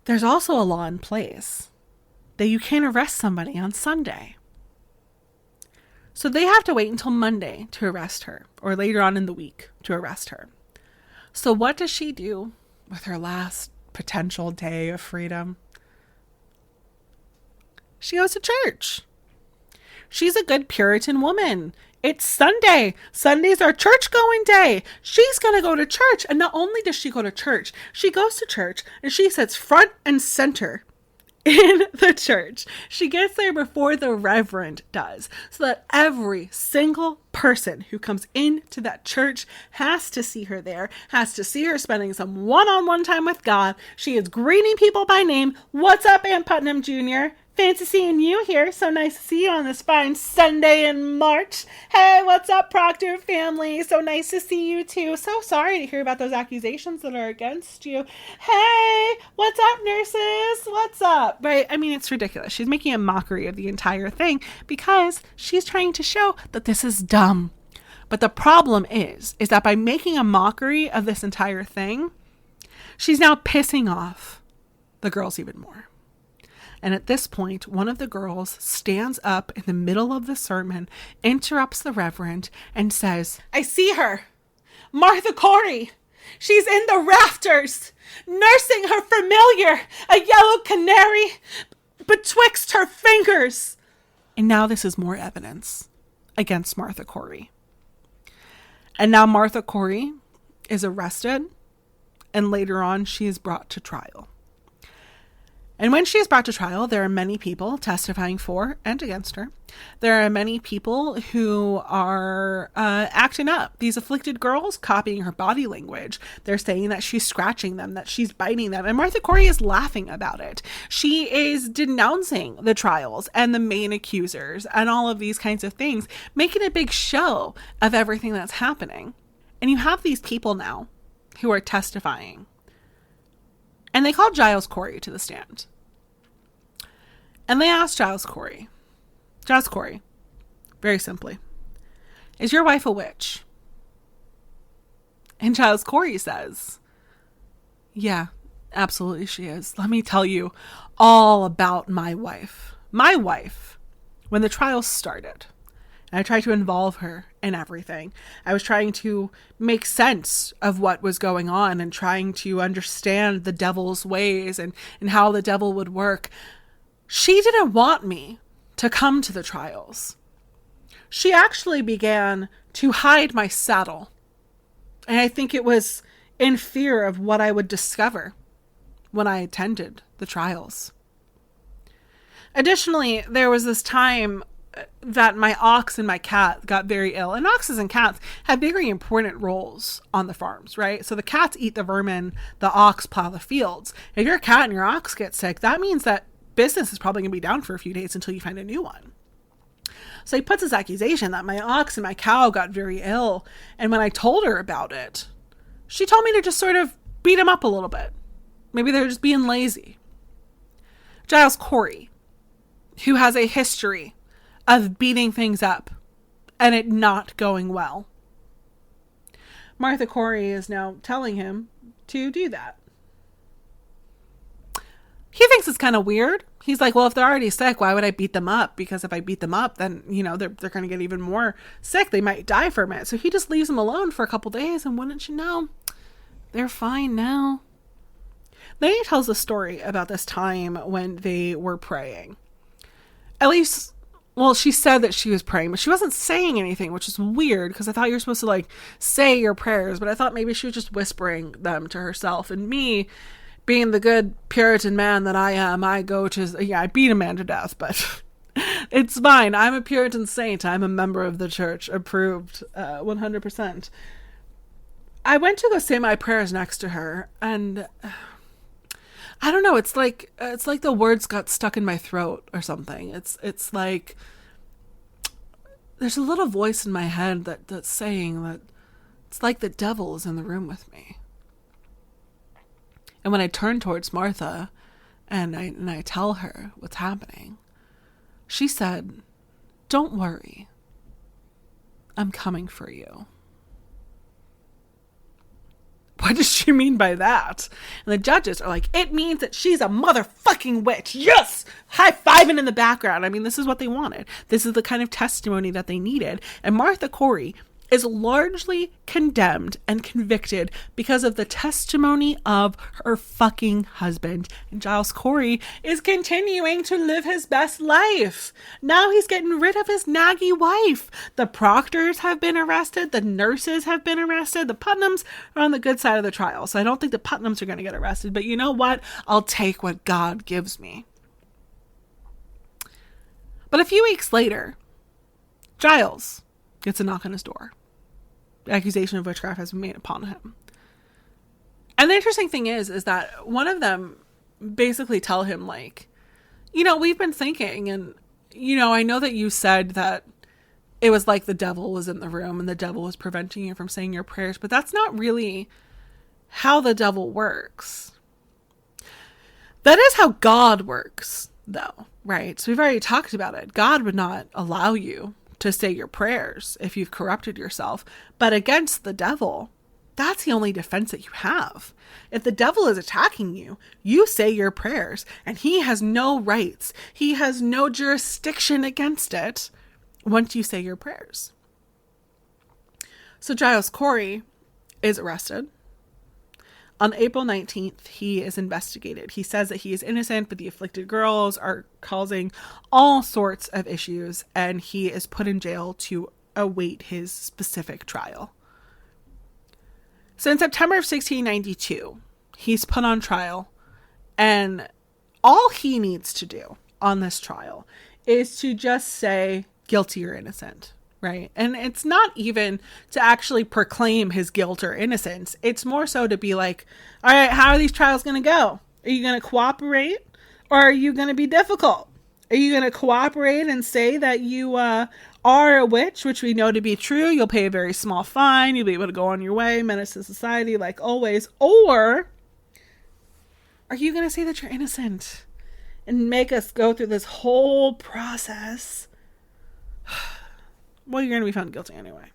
There's also a law in place that you can't arrest somebody on Sunday. So they have to wait until Monday to arrest her, or later on in the week to arrest her. So what does she do with her last potential day of freedom? She goes to church. She's a good Puritan woman. It's Sunday. Sunday's our church going day. She's going to go to church. And not only does she go to church, she goes to church and she sits front and center in the church. She gets there before the reverend does, so that every single person who comes into that church has to see her there, has to see her spending some one-on-one time with God. She is greeting people by name. What's up, Aunt Putnam Jr.? Fancy seeing you here. So nice to see you on this fine Sunday in March. Hey, what's up, Proctor family? So nice to see you too. So sorry to hear about those accusations that are against you. Hey, what's up, nurses? What's up? Right? I mean, it's ridiculous. She's making a mockery of the entire thing because she's trying to show that this is dumb. But the problem is that by making a mockery of this entire thing, She's now pissing off the girls even more. And at this point, one of the girls stands up in the middle of the sermon, interrupts the reverend, and says, "I see her. Martha Corey. She's in the rafters, nursing her familiar, a yellow canary, betwixt her fingers." And now this is more evidence against Martha Corey. And now Martha Corey is arrested, and later on she is brought to trial. And when she is brought to trial, there are many people testifying for and against her. There are many people who are acting up. These afflicted girls copying her body language. They're saying that she's scratching them, that she's biting them. And Martha Corey is laughing about it. She is denouncing the trials and the main accusers and all of these kinds of things, making a big show of everything that's happening. And you have these people now who are testifying. And they called Giles Corey to the stand. And they asked Giles Corey, very simply, "Is your wife a witch?" And Giles Corey says, "Yeah, absolutely she is. Let me tell you all about my wife. My wife, when the trial started, and I tried to involve her in everything. I was trying to make sense of what was going on and trying to understand the devil's ways and how the devil would work. She didn't want me to come to the trials. She actually began to hide my saddle. And I think it was in fear of what I would discover when I attended the trials. Additionally, there was this time that my ox and my cat got very ill. And oxes and cats have very important roles on the farms, right? So the cats eat the vermin, the ox plow the fields. If your cat and your ox get sick, that means that business is probably going to be down for a few days until you find a new one. So he puts this accusation that my ox and my cow got very ill. And when I told her about it, she told me to just sort of beat him up a little bit. Maybe they're just being lazy. Giles Corey, who has a history of beating things up and it not going well. Martha Corey is now telling him to do that. He thinks it's kind of weird. He's like, well, if they're already sick, why would I beat them up? Because if I beat them up, then, they're going to get even more sick. They might die from it. So he just leaves them alone for a couple days. And wouldn't you know, they're fine now. Then he tells a story about this time when they were praying. At least, well, she said that she was praying, but she wasn't saying anything, which is weird because I thought you were supposed to say your prayers, but I thought maybe she was just whispering them to herself. And me, being the good Puritan man that I am, I go to, I beat a man to death, but it's fine. I'm a Puritan saint. I'm a member of the church, approved 100%. I went to go say my prayers next to her, and I don't know. It's like the words got stuck in my throat or something. It's like there's a little voice in my head that's saying that it's like the devil is in the room with me. And when I turn towards Martha and I tell her what's happening, she said, "Don't worry. I'm coming for you." What does she mean by that? And the judges are like, it means that she's a motherfucking witch. Yes! High-fiving in the background. I mean, this is what they wanted. This is the kind of testimony that they needed. And Martha Corey is largely condemned and convicted because of the testimony of her fucking husband. And Giles Corey is continuing to live his best life. Now he's getting rid of his naggy wife. The proctors have been arrested. The nurses have been arrested. The Putnams are on the good side of the trial. So I don't think the Putnams are going to get arrested. But you know what? I'll take what God gives me. But a few weeks later, Giles gets a knock on his door. The accusation of witchcraft has been made upon him. And the interesting thing is that one of them basically tell him, we've been thinking, and, I know that you said that it was like the devil was in the room and the devil was preventing you from saying your prayers, but that's not really how the devil works. That is how God works, though, right? So we've already talked about it. God would not allow you to say your prayers if you've corrupted yourself. But against the devil, That's the only defense that you have. If the devil is attacking you, you say your prayers, and he has no rights. He has no jurisdiction against it once you say your prayers. So Giles Corey is arrested. On April 19th, he is investigated. He says that he is innocent, but the afflicted girls are causing all sorts of issues, and he is put in jail to await his specific trial. So in September of 1692, he's put on trial, and all he needs to do on this trial is to just say guilty or innocent, right? And it's not even to actually proclaim his guilt or innocence. It's more so to be like, all right, how are these trials going to go? Are you going to cooperate, or are you going to be difficult? Are you going to cooperate and say that you are a witch, which we know to be true? You'll pay a very small fine. You'll be able to go on your way, menace to society like always. Or are you going to say that you're innocent and make us go through this whole process? Well, you're going to be found guilty anyway.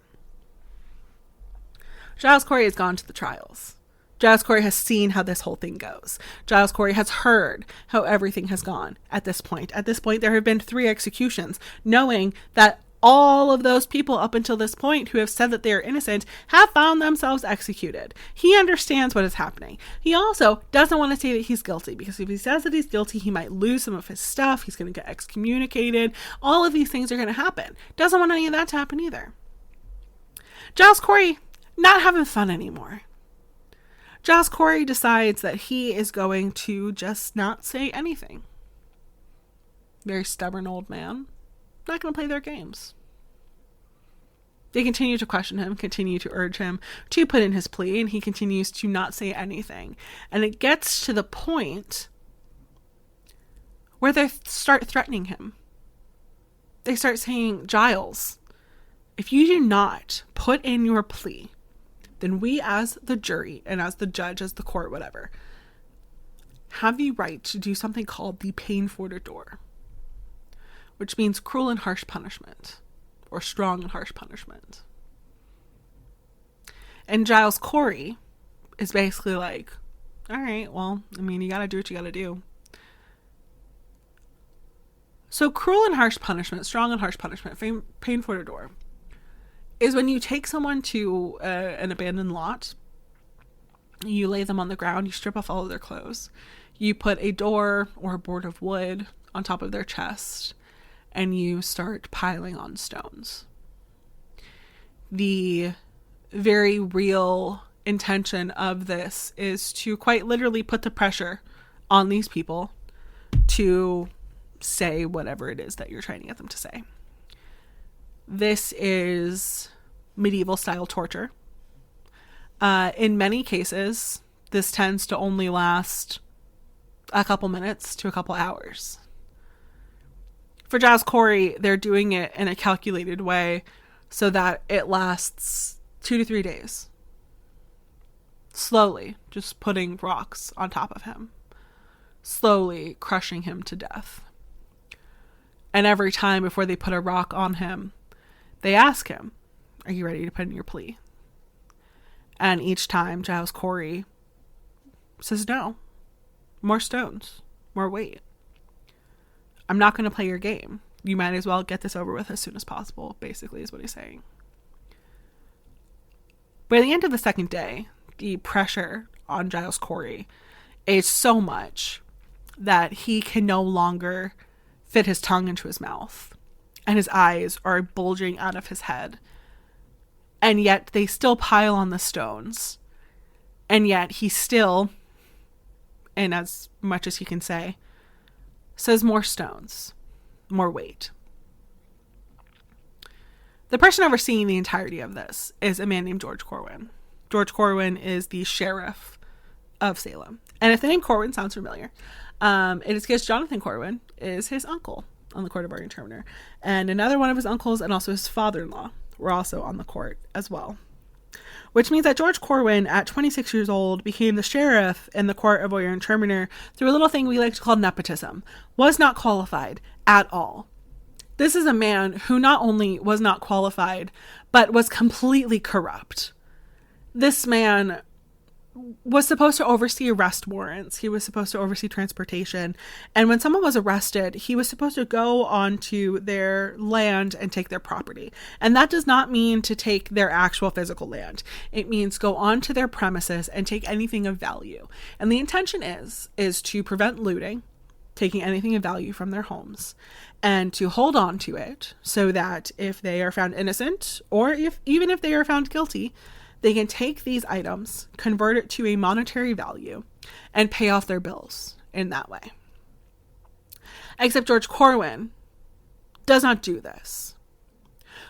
Giles Corey has gone to the trials. Giles Corey has seen how this whole thing goes. Giles Corey has heard how everything has gone at this point. At this point, there have been 3 executions, knowing that all of those people up until this point who have said that they are innocent have found themselves executed. He understands what is happening. He also doesn't want to say that he's guilty, because if he says that he's guilty, he might lose some of his stuff. He's going to get excommunicated. All of these things are going to happen. Doesn't want any of that to happen either. Giles Corey, not having fun anymore. Giles Corey decides that he is going to just not say anything. Very stubborn old man. Not going to play their games. They continue to question him, continue to urge him to put in his plea, and he continues to not say anything. And it gets to the point where they start threatening him. They start saying, Giles, if you do not put in your plea, then we as the jury and as the judge, as the court, whatever, have the right to do something called the peine forte d'or, which means cruel and harsh punishment, or strong and harsh punishment. And Giles Corey is basically like, all right, well, I mean, you gotta do what you gotta do. So cruel and harsh punishment, strong and harsh punishment, peine forte d'or, is when you take someone to an abandoned lot, you lay them on the ground, you strip off all of their clothes, you put a door or a board of wood on top of their chest, and you start piling on stones. The very real intention of this is to quite literally put the pressure on these people to say whatever it is that you're trying to get them to say. This is medieval style torture. In many cases, this tends to only last a couple minutes to a couple hours. For Giles Corey, they're doing it in a calculated way so that it lasts 2 to 3 days. Slowly, just putting rocks on top of him. Slowly crushing him to death. And every time before they put a rock on him, they ask him, are you ready to put in your plea? And each time Giles Corey says no. More stones. More weight. I'm not going to play your game. You might as well get this over with as soon as possible, basically, is what he's saying. By the end of the second day, the pressure on Giles Corey is so much that he can no longer fit his tongue into his mouth. And his eyes are bulging out of his head. And yet they still pile on the stones. And yet he still, in as much as he can say, says more stones, more weight. The person overseeing the entirety of this is a man named George Corwin. George Corwin is the sheriff of Salem. And if the name Corwin sounds familiar, it is because Jonathan Corwin is his uncle on the court of Bargain Terminer. And another one of his uncles and also his father-in-law were also on the court as well. Which means that George Corwin, at 26 years old, became the sheriff in the court of Bargain Terminer through a little thing we like to call nepotism. Was not qualified at all. This is a man who not only was not qualified, but was completely corrupt. This man was supposed to oversee arrest warrants. He was supposed to oversee transportation. And when someone was arrested, he was supposed to go onto their land and take their property. And that does not mean to take their actual physical land. It means go onto their premises and take anything of value. And the intention is to prevent looting, taking anything of value from their homes, and to hold on to it so that if they are found innocent, or even if they are found guilty, they can take these items, convert it to a monetary value, and pay off their bills in that way. Except George Corwin does not do this.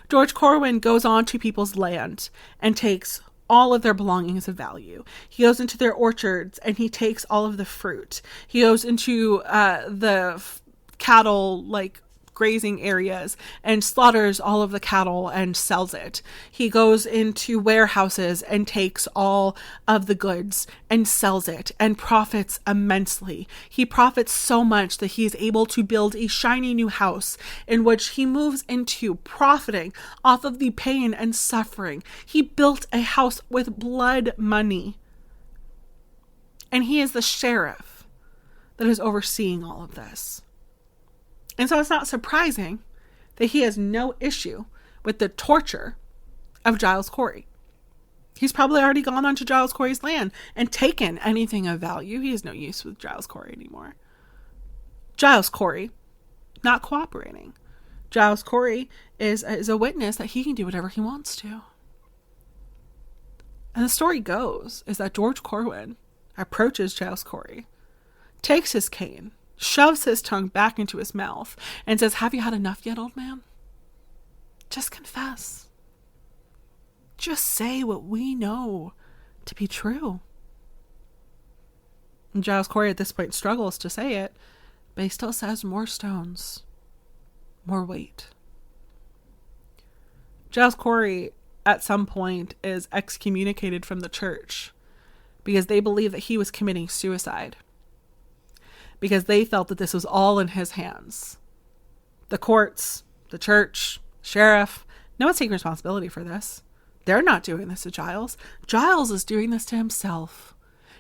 George Corwin goes on to people's land and takes all of their belongings of value. He goes into their orchards and he takes all of the fruit. He goes into the cattle, like, grazing areas, and slaughters all of the cattle and sells it. He goes into warehouses and takes all of the goods and sells it and profits immensely. He profits so much that he is able to build a shiny new house in which he moves into, profiting off of the pain and suffering. He built a house with blood money. And he is the sheriff that is overseeing all of this. And so it's not surprising that he has no issue with the torture of Giles Corey. He's probably already gone onto Giles Corey's land and taken anything of value. He has no use with Giles Corey anymore. Giles Corey not cooperating. Giles Corey is a witness that he can do whatever he wants to. And the story goes is that George Corwin approaches Giles Corey, takes his cane, shoves his tongue back into his mouth, and says, "Have you had enough yet, old man? Just confess. Just say what we know to be true." And Giles Corey at this point struggles to say it, but he still says, "More stones, more weight." Giles Corey at some point is excommunicated from the church because they believe that he was committing suicide, because they felt that this was all in his hands. The courts, the church, sheriff, no one's taking responsibility for this. They're not doing this to Giles. Giles is doing this to himself.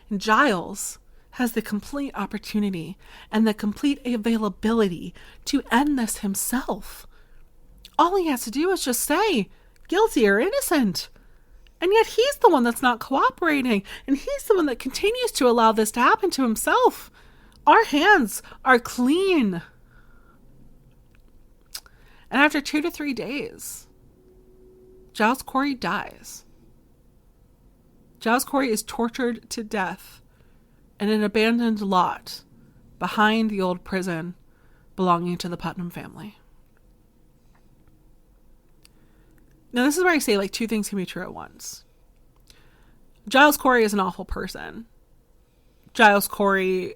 And Giles has the complete opportunity and the complete availability to end this himself. All he has to do is just say, guilty or innocent. And yet he's the one that's not cooperating. And he's the one that continues to allow this to happen to himself. Our hands are clean. And after 2 to 3 days, Giles Corey dies. Giles Corey is tortured to death in an abandoned lot behind the old prison belonging to the Putnam family. Now, this is where I say, like, two things can be true at once. Giles Corey is an awful person. Giles Corey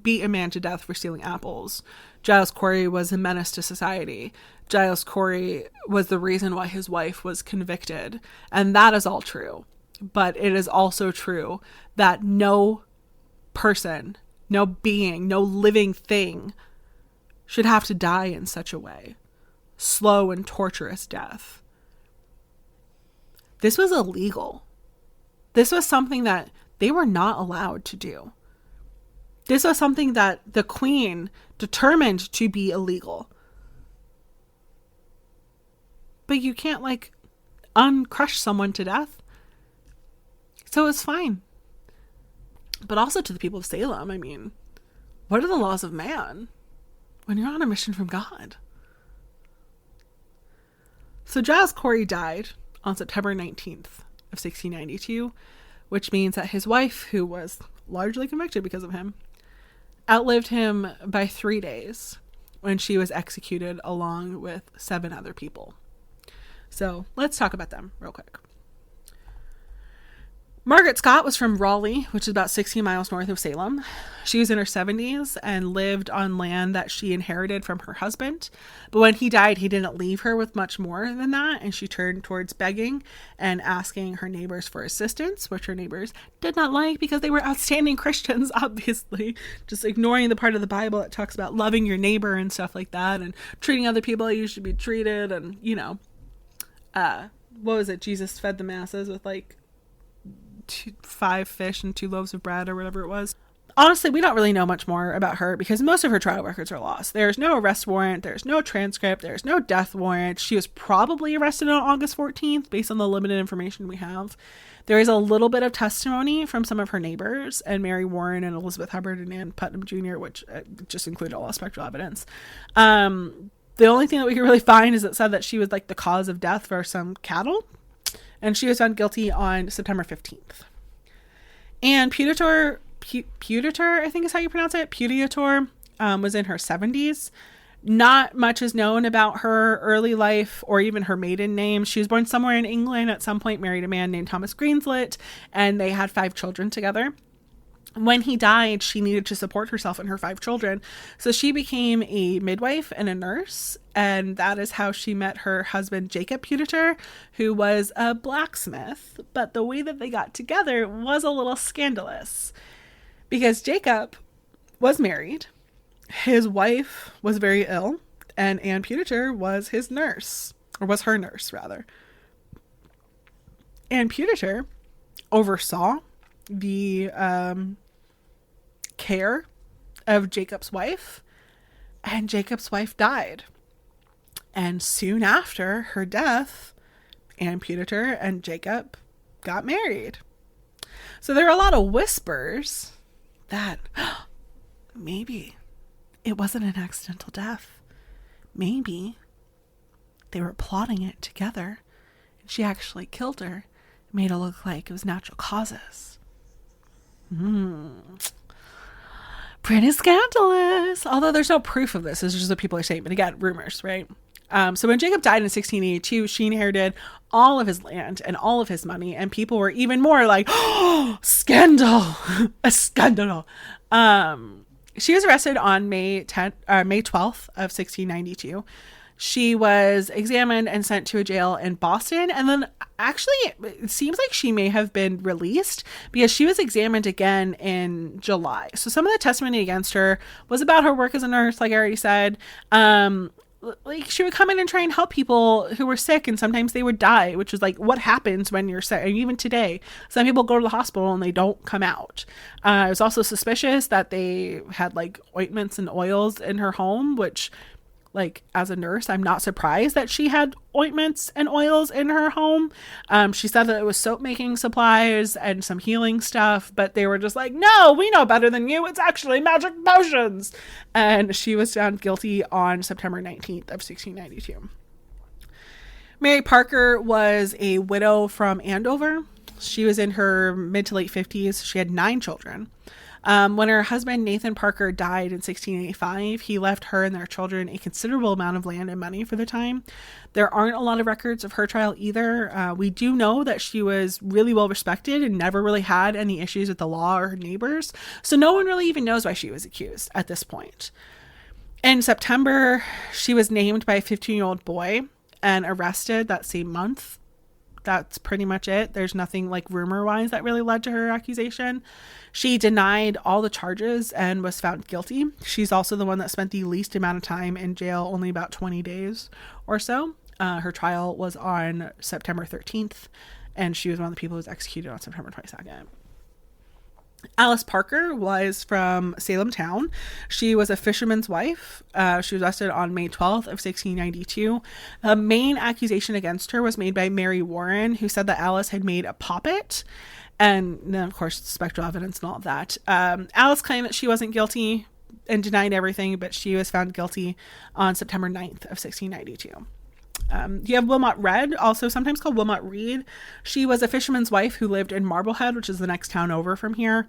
beat a man to death for stealing apples. Giles Corey was a menace to society. Giles Corey was the reason why his wife was convicted. And that is all true. But it is also true that no person, no being, no living thing should have to die in such a way. Slow and torturous death. This was illegal. This was something that they were not allowed to do. This was something that the Queen determined to be illegal. But you can't, like, uncrush someone to death. So it's fine. But also to the people of Salem, I mean, what are the laws of man when you're on a mission from God? So Giles Corey died on September 19th of 1692, which means that his wife, who was largely convicted because of him, outlived him by 3 days when she was executed along with 7 other people. So let's talk about them real quick. Margaret Scott was from Raleigh, which is about 16 miles north of Salem. She was in her 70s and lived on land that she inherited from her husband. But when he died, he didn't leave her with much more than that. And she turned towards begging and asking her neighbors for assistance, which her neighbors did not like because they were outstanding Christians, obviously. Just ignoring the part of the Bible that talks about loving your neighbor and stuff like that, and treating other people how you should be treated. And, you know, what was it? Jesus fed the masses with, like, 5 fish and 2 loaves of bread or whatever it was. Honestly, we don't really know much more about her because most of her trial records are lost. There's no arrest warrant. There's no transcript. There's no death warrant. She was probably arrested on August 14th based on the limited information we have. There is a little bit of testimony from some of her neighbors and Mary Warren and Elizabeth Hubbard and Ann Putnam Jr., which just included all spectral evidence. The only thing that we can really find is it said that she was like the cause of death for some cattle, and she was found guilty on September 15th. And Puditor, I think is how you pronounce it. Puditor was in her 70s. Not much is known about her early life or even her maiden name. She was born somewhere in England at some point, married a man named Thomas Greenslet, and they had 5 children together. When he died, she needed to support herself and her 5 children. So she became a midwife and a nurse. And that is how she met her husband, Jacob Puditor, who was a blacksmith. But the way that they got together was a little scandalous because Jacob was married. His wife was very ill, and Ann Puditor was his nurse, or was her nurse rather. Ann Puditor oversaw the care of Jacob's wife, and Jacob's wife died. And soon after her death, Ann Puditor and Jacob got married. So there are a lot of whispers that maybe it wasn't an accidental death. Maybe they were plotting it together and she actually killed her, made it look like it was natural causes. Pretty scandalous. Although there's no proof of this. This is just what people are saying. But again, rumors, right? So when Jacob died in 1682, she inherited all of his land and all of his money. And people were even more like, oh, scandal. A scandal. She was arrested on May 12th of 1692. She was examined and sent to a jail in Boston. And then actually, it seems like she may have been released because she was examined again in July. So some of the testimony against her was about her work as a nurse, like I already said. Like she would come in and try and help people who were sick, and sometimes they would die, which is like what happens when you're sick. And even today, some people go to the hospital and they don't come out. It was also suspicious that they had like ointments and oils in her home, which, like, as a nurse, I'm not surprised that she had ointments and oils in her home. She said that it was soap making supplies and some healing stuff, but they were just like, no, we know better than you. It's actually magic potions. And she was found guilty on September 19th of 1692. Mary Parker was a widow from Andover. She was in her mid to late 50s. She had 9 children. When her husband, Nathan Parker, died in 1685, he left her and their children a considerable amount of land and money for the time. There aren't a lot of records of her trial either. We do know that she was really well respected and never really had any issues with the law or her neighbors. So no one really even knows why she was accused at this point. In September, she was named by a 15-year-old boy and arrested that same month. That's pretty much it. There's nothing like rumor-wise that really led to her accusation. She denied all the charges and was found guilty. She's also the one that spent the least amount of time in jail, only about 20 days or so. Her trial was on September 13th, and she was one of the people who was executed on September 22nd. Alice Parker was from Salem town. She was a fisherman's wife. She was arrested on May 12th of 1692. The main accusation against her was made by Mary Warren, who said that Alice had made a poppet. And then, of course, spectral evidence and all of that. Alice claimed that she wasn't guilty and denied everything, but she was found guilty on September 9th of 1692. You have Wilmot Red, also sometimes called Wilmot Reed. She was a fisherman's wife who lived in Marblehead, which is the next town over from here.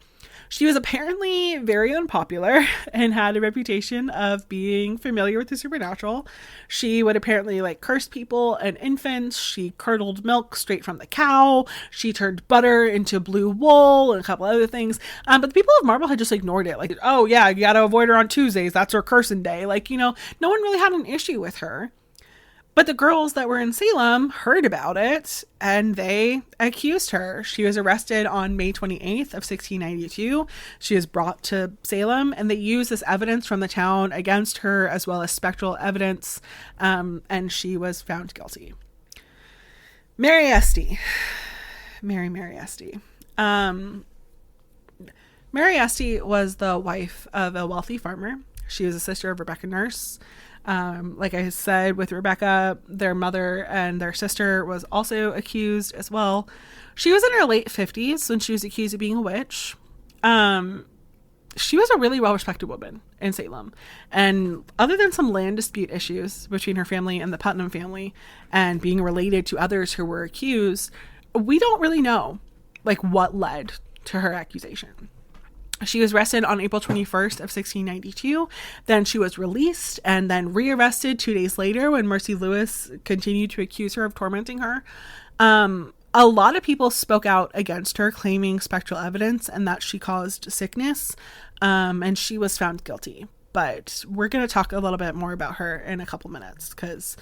She was apparently very unpopular and had a reputation of being familiar with the supernatural. She would apparently like curse people and infants. She curdled milk straight from the cow. She turned butter into blue wool and a couple other things. But the people of Marblehead just ignored it. Like, oh yeah, you got to avoid her on Tuesdays. That's her cursing day. Like, no one really had an issue with her. But the girls that were in Salem heard about it and they accused her. She was arrested on May 28th of 1692. She was brought to Salem and they used this evidence from the town against her as well as spectral evidence. And she was found guilty. Mary Esty. Mary Esty. Mary Esty was the wife of a wealthy farmer. She was a sister of Rebecca Nurse. Like I said, with Rebecca, their mother and their sister was also accused as well. She was in her late 50s when she was accused of being a witch. She was a really well-respected woman in Salem. And other than some land dispute issues between her family and the Putnam family and being related to others who were accused, we don't really know like what led to her accusation. She was arrested on April 21st of 1692. Then she was released and then rearrested 2 days later when Mercy Lewis continued to accuse her of tormenting her. A lot of people spoke out against her, claiming spectral evidence and that she caused sickness. And she was found guilty. But we're going to talk a little bit more about her in a couple minutes because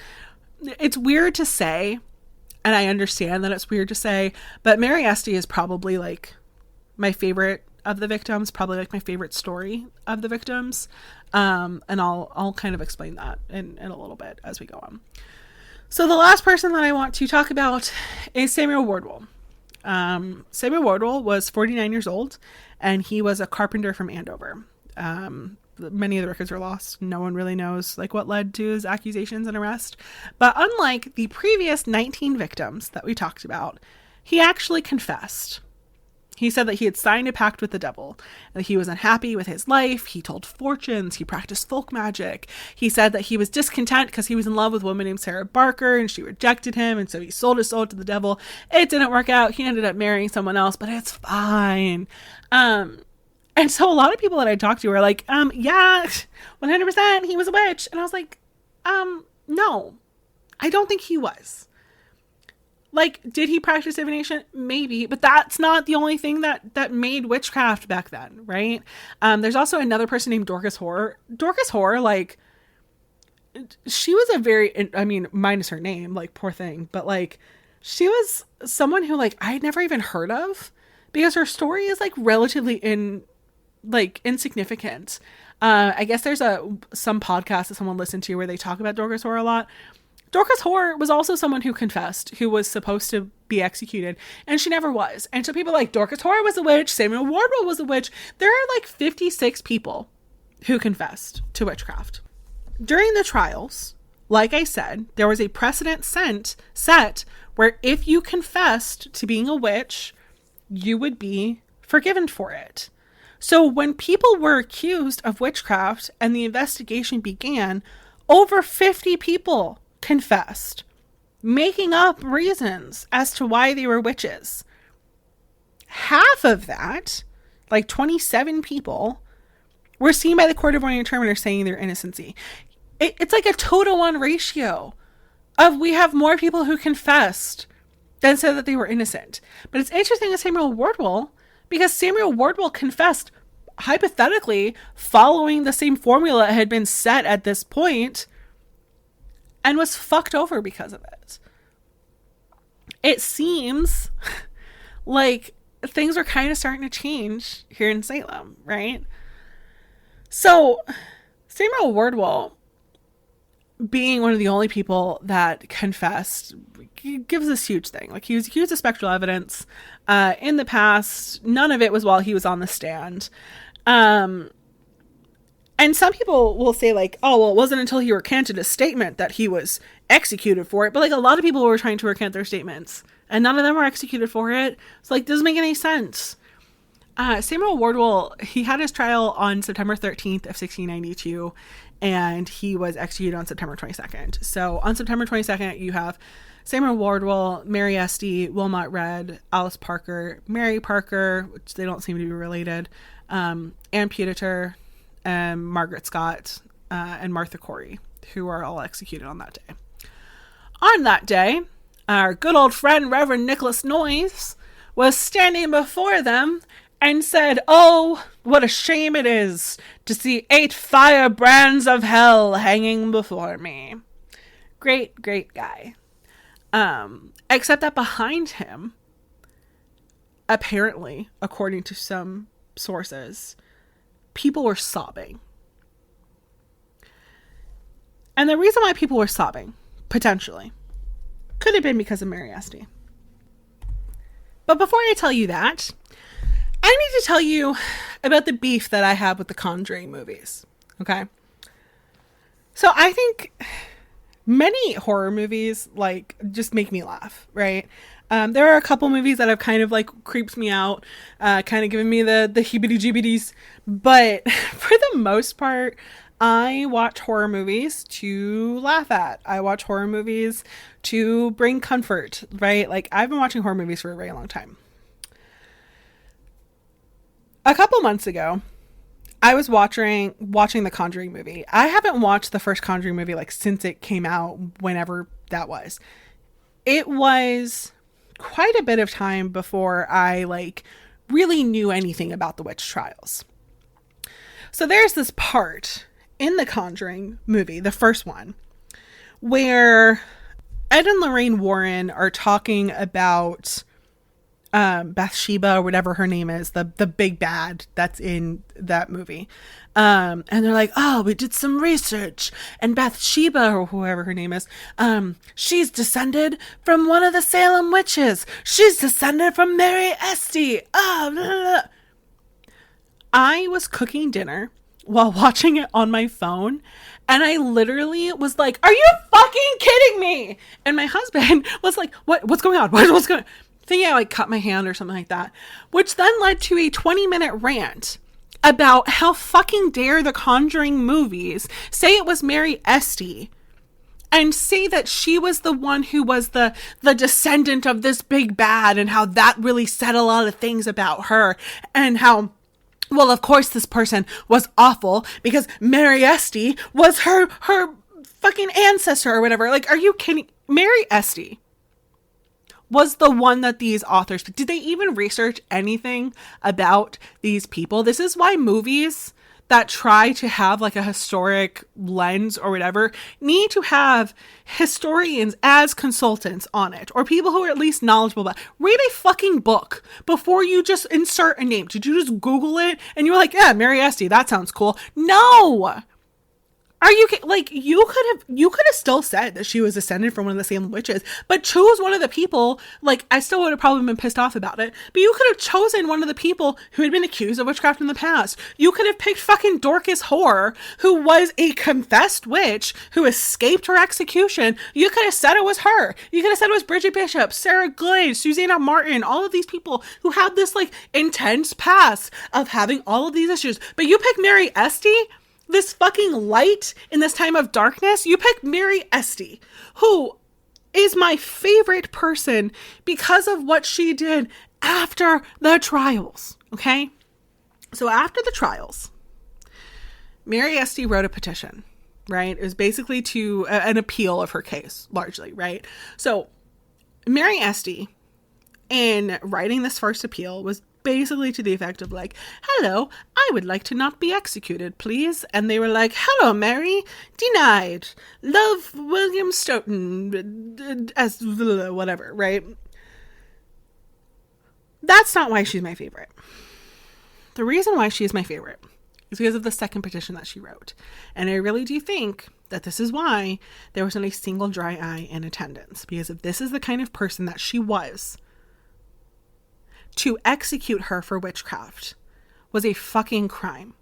it's weird to say, and I understand that it's weird to say, but Mary Esty is probably like my favorite of the victims, probably like my favorite story of the victims. And I'll kind of explain that in a little bit as we go on. So the last person that I want to talk about is Samuel Wardwell. Samuel Wardwell was 49 years old and he was a carpenter from Andover. Many of the records are lost. No one really knows like what led to his accusations and arrest. But unlike the previous 19 victims that we talked about, he actually confessed. He said that he had signed a pact with the devil, that he was unhappy with his life. He told fortunes. He practiced folk magic. He said that he was discontent because he was in love with a woman named Sarah Barker and she rejected him. And so he sold his soul to the devil. It didn't work out. He ended up marrying someone else, but it's fine. And so a lot of people that I talked to were like, yeah, 100% he was a witch. And I was like, no, I don't think he was. Like, did he practice divination? Maybe, but that's not the only thing that made witchcraft back then, right? There's also another person named Dorcas Hoare. Dorcas Hoare, like, she was a very, I mean, minus her name, like, poor thing, but, like, she was someone who, like, I had never even heard of because her story is, like, relatively insignificant. I guess there's some podcast that someone listened to where they talk about Dorcas Hoare a lot. Dorcas Hoare was also someone who confessed, who was supposed to be executed, and she never was. And so people like Dorcas Hoare was a witch, Samuel Wardwell was a witch. There are like 56 people who confessed to witchcraft. During the trials, like I said, there was a precedent set where if you confessed to being a witch, you would be forgiven for it. So when people were accused of witchcraft and the investigation began, over 50 people confessed, making up reasons as to why they were witches. Half of that, like 27 people, were seen by the Court of Royal Determiner saying their innocency. It's like a 2-to-1 ratio of we have more people who confessed than said that they were innocent. But it's interesting with Samuel Wardwell because Samuel Wardwell confessed hypothetically following the same formula that had been set at this point and was fucked over because of it. It seems like things are kind of starting to change here in Salem, right? So Samuel Wardwell, being one of the only people that confessed, gives this huge thing. Like, he was accused of spectral evidence in the past. None of it was while he was on the stand. And some people will say like, oh, well, it wasn't until he recanted his statement that he was executed for it. But like a lot of people were trying to recant their statements and none of them were executed for it. It's like, doesn't make any sense. Samuel Wardwell, he had his trial on September 13th of 1692 and he was executed on September 22nd. So on September 22nd, you have Samuel Wardwell, Mary Esty, Wilmot Red, Alice Parker, Mary Parker, which they don't seem to be related, Anne Putator, Margaret Scott, and Martha Corey, who are all executed on that day. On that day, our good old friend Reverend Nicholas Noyes was standing before them and said, "Oh, what a shame it is to see 8 firebrands of hell hanging before me." Great, great guy. Except that behind him, apparently, according to some sources, people were sobbing. And the reason why people were sobbing, potentially, could have been because of Mary Esty. But before I tell you that, I need to tell you about the beef that I have with the Conjuring movies. Okay? So I think many horror movies, like, just make me laugh, right? There are a couple movies that have kind of, like, creeped me out, kind of giving me the heebie-jeebies. But for the most part, I watch horror movies to laugh at. I watch horror movies to bring comfort, right? Like, I've been watching horror movies for a very long time. A couple months ago, I was watching the Conjuring movie. I haven't watched the first Conjuring movie, like, since it came out, whenever that was. It was quite a bit of time before I, like, really knew anything about the witch trials. So there's this part in the Conjuring movie, the first one, where Ed and Lorraine Warren are talking about Bathsheba, or whatever her name is, the big bad that's in that movie. And they're like, oh, we did some research, and Bathsheba, or whoever her name is, she's descended from one of the Salem witches. She's descended from Mary Esty. Oh, blah, blah, blah. I was cooking dinner while watching it on my phone, and I literally was like, are you fucking kidding me? And my husband was like, what's going on? What's going on? Thinking I, like, cut my hand or something like that, which then led to a 20-minute rant about how fucking dare the Conjuring movies say it was Mary Esty and say that she was the one who was the descendant of this big bad, and how that really said a lot of things about her, and how, well, of course this person was awful because Mary Esty was her fucking ancestor or whatever. Like, are you kidding? Mary Esty was the one that these authors, did they even research anything about these people? This is why movies that try to have, like, a historic lens or whatever need to have historians as consultants on it, or people who are at least knowledgeable about it. Read a fucking book before you just insert a name. Did you just Google it and you were like, yeah, Mary Esty, that sounds cool? No. Are you, like, you could have still said that she was descended from one of the Salem witches, but choose one of the people. Like, I still would have probably been pissed off about it, but you could have chosen one of the people who had been accused of witchcraft in the past. You could have picked fucking Dorcas Hoare, who was a confessed witch who escaped her execution. You could have said it was her. You could have said it was Bridget Bishop, Sarah Glade, Susanna Martin, all of these people who had this, like, intense past of having all of these issues. But you pick Mary Esty, this fucking light in this time of darkness. You pick Mary Esty, who is my favorite person because of what she did after the trials. Okay? So after the trials, Mary Esty wrote a petition, right? It was basically to an appeal of her case, largely, right? So Mary Esty, in writing this first appeal, was basically to the effect of, like, hello, I would like to not be executed, please. And they were like, hello, Mary, denied. Love, William Stoughton, as whatever, right? That's not why she's my favorite. The reason why she is my favorite is because of the second petition that she wrote. And I really do think that this is why there was not a single dry eye in attendance, because if this is the kind of person that she was, to execute her for witchcraft was a fucking crime.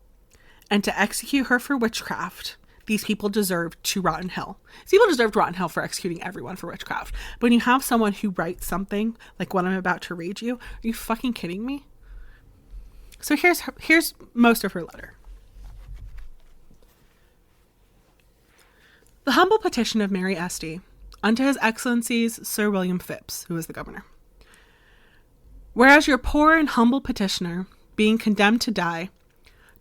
And to execute her for witchcraft, these people deserved to rot in hell. These people deserve to rot in hell for executing everyone for witchcraft. But when you have someone who writes something like what I'm about to read you, are you fucking kidding me? So here's most of her letter. The humble petition of Mary Esty unto His Excellencies Sir William Phipps, who is the governor. Whereas your poor and humble petitioner, being condemned to die,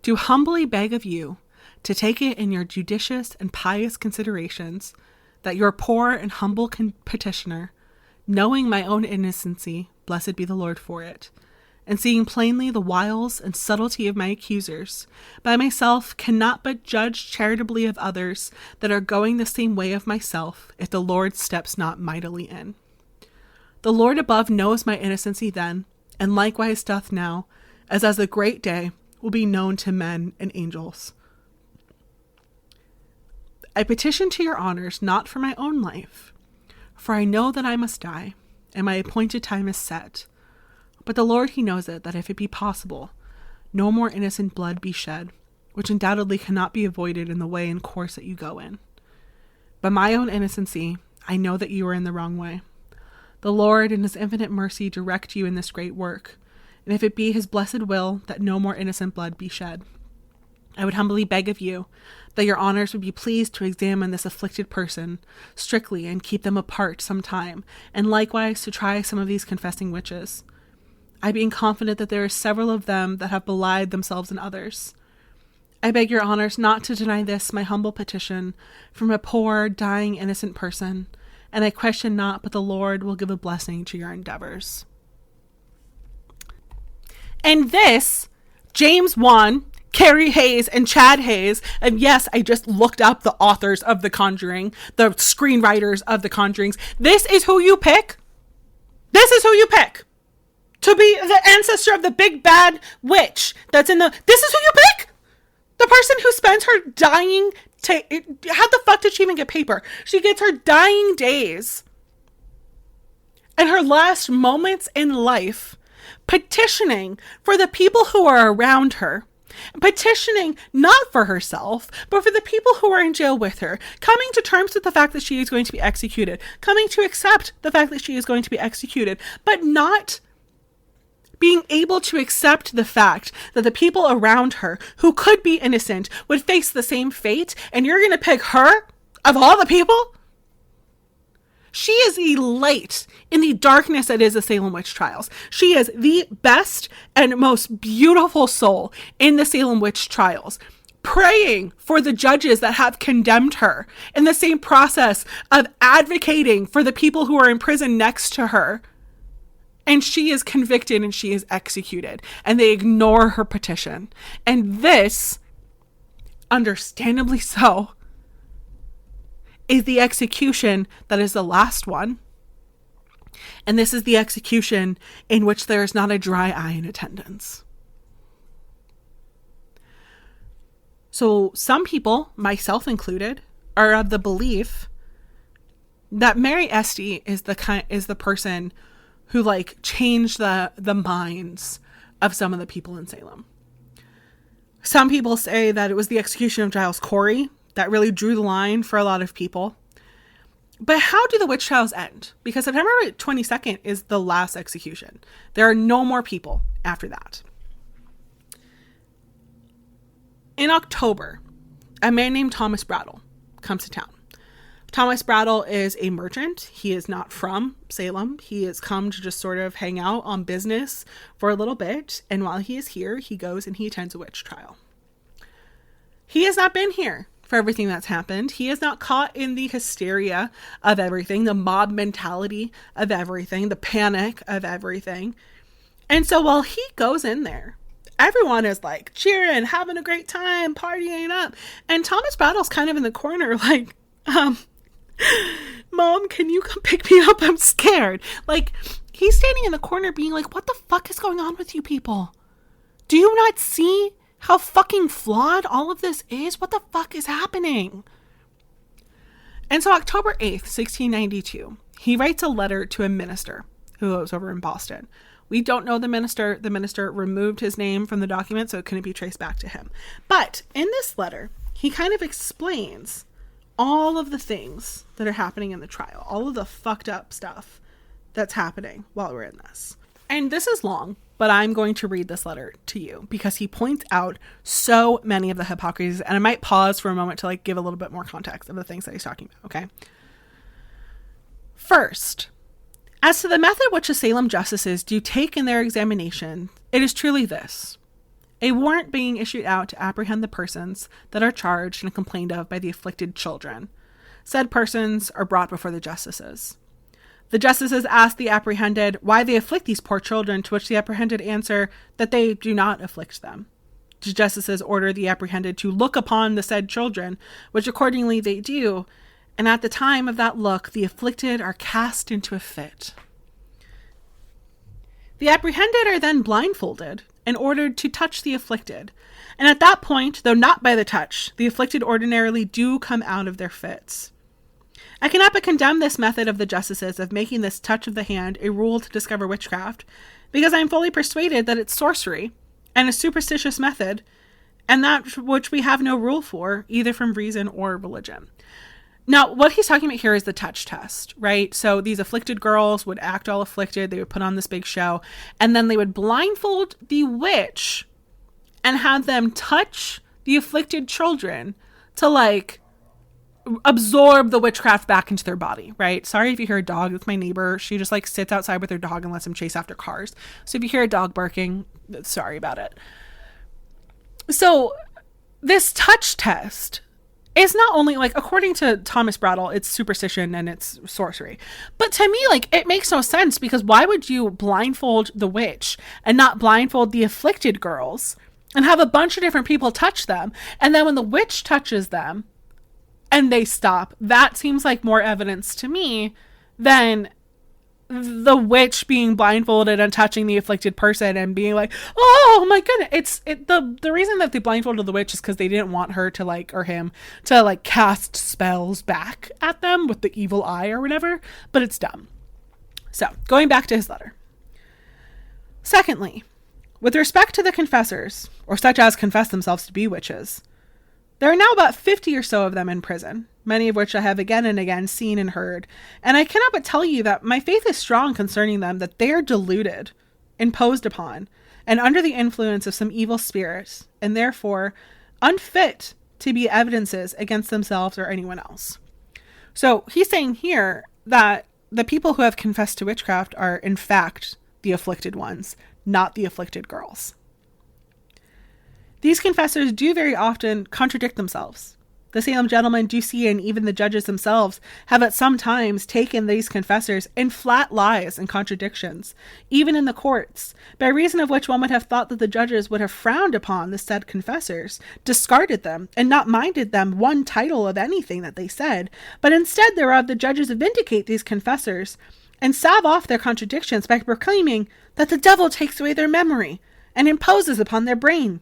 do humbly beg of you to take it in your judicious and pious considerations that your poor and humble petitioner, knowing my own innocency, blessed be the Lord for it, and seeing plainly the wiles and subtlety of my accusers, by myself cannot but judge charitably of others that are going the same way of myself, if the Lord steps not mightily in. The Lord above knows my innocency then, and likewise doth now, as the great day will be known to men and angels. I petition to your honors not for my own life, for I know that I must die, and my appointed time is set, But the Lord, he knows it, that if it be possible, no more innocent blood be shed, which undoubtedly cannot be avoided in the way and course that you go in. By my own innocency, I know that you are in the wrong way. The Lord in his infinite mercy direct you in this great work, and if it be his blessed will that no more innocent blood be shed, I would humbly beg of you that your honors would be pleased to examine this afflicted person strictly and keep them apart some time, and likewise to try some of these confessing witches. I being confident that there are several of them that have belied themselves and others. I beg your honors not to deny this my humble petition from a poor, dying, innocent person, and I question not but the Lord will give a blessing to your endeavors. And this, James Wan, Carrie Hayes, and Chad Hayes, and yes, I just looked up the authors of The Conjuring, the screenwriters of The Conjurings. This is who you pick? This is who you pick to be the ancestor of the big bad witch that's in the... This is who you pick? The person who spends her dying... How the fuck did she even get paper? She gets her dying days and her last moments in life petitioning for the people who are around her, petitioning not for herself, but for the people who are in jail with her, coming to terms with the fact that she is going to be executed, coming to accept the fact that she is going to be executed, but not being able to accept the fact that the people around her who could be innocent would face the same fate, and you're going to pick her of all the people? She is the light in the darkness that is the Salem witch trials. She is the best and most beautiful soul in the Salem witch trials, praying for the judges that have condemned her in the same process of advocating for the people who are in prison next to her. And she is convicted and she is executed, and they ignore her petition. And this, understandably so, is the execution that is the last one. And this is the execution in which there is not a dry eye in attendance. So some people, myself included, are of the belief that Mary Esty is the person who changed the minds of some of the people in Salem. Some people say that it was the execution of Giles Corey that really drew the line for a lot of people. But how do the witch trials end? Because September 22nd is the last execution. There are no more people after that. In October, a man named Thomas Brattle comes to town. Thomas Brattle is a merchant. He is not from Salem. He has come to just sort of hang out on business for a little bit. And while he is here, he goes and he attends a witch trial. He has not been here for everything that's happened. He is not caught in the hysteria of everything, the mob mentality of everything, the panic of everything. And so while he goes in there, everyone is cheering, having a great time, partying up. And Thomas Brattle's kind of in the corner Mom, can you come pick me up? I'm scared. He's standing in the corner being what the fuck is going on with you people? Do you not see how fucking flawed all of this is? What the fuck is happening? And so October 8th, 1692, he writes a letter to a minister who lives over in Boston. We don't know the minister. The minister removed his name from the document, so it couldn't be traced back to him. But in this letter, he kind of explains all of the things that are happening in the trial, all of the fucked up stuff that's happening while we're in this. And this is long, but I'm going to read this letter to you because he points out so many of the hypocrisies, and I might pause for a moment to give a little bit more context of the things that he's talking about, okay? First, as to the method which the Salem justices do take in their examination, it is truly this: a warrant being issued out to apprehend the persons that are charged and complained of by the afflicted children. Said persons are brought before the justices. The justices ask the apprehended why they afflict these poor children, to which the apprehended answer that they do not afflict them. The justices order the apprehended to look upon the said children, which accordingly they do, and at the time of that look, the afflicted are cast into a fit. The apprehended are then blindfolded and ordered to touch the afflicted. And at that point, though not by the touch, the afflicted ordinarily do come out of their fits. I cannot but condemn this method of the justices of making this touch of the hand a rule to discover witchcraft, because I am fully persuaded that it's sorcery and a superstitious method, and that which we have no rule for, either from reason or religion. Now, what he's talking about here is the touch test, right? So these afflicted girls would act all afflicted. They would put on this big show, and then they would blindfold the witch and have them touch the afflicted children to like absorb the witchcraft back into their body, right? Sorry if you hear a dog. That's my neighbor. She just like sits outside with her dog and lets him chase after cars. So if you hear a dog barking, sorry about it. So this touch test is not only like, according to Thomas Brattle, it's superstition and it's sorcery. But to me, like, it makes no sense, because why would you blindfold the witch and not blindfold the afflicted girls and have a bunch of different people touch them? And then when the witch touches them and they stop, that seems like more evidence to me than the witch being blindfolded and touching the afflicted person and being like, oh my goodness. The reason that they blindfolded the witch is because they didn't want her to like, or him to like cast spells back at them with the evil eye or whatever, but it's dumb. So going back to his letter. Secondly, with respect to the confessors, or such as confess themselves to be witches, there are now about 50 or so of them in prison, many of which I have again and again seen and heard, and I cannot but tell you that my faith is strong concerning them, that they are deluded, imposed upon, and under the influence of some evil spirit, and therefore unfit to be evidences against themselves or anyone else. So he's saying here that the people who have confessed to witchcraft are in fact the afflicted ones, not the afflicted girls. These confessors do very often contradict themselves. The Salem gentlemen do see, and even the judges themselves have at some times taken these confessors in flat lies and contradictions, even in the courts, by reason of which one would have thought that the judges would have frowned upon the said confessors, discarded them, and not minded them one title of anything that they said, but instead thereof the judges vindicate these confessors, and salve off their contradictions by proclaiming that the devil takes away their memory, and imposes upon their brain.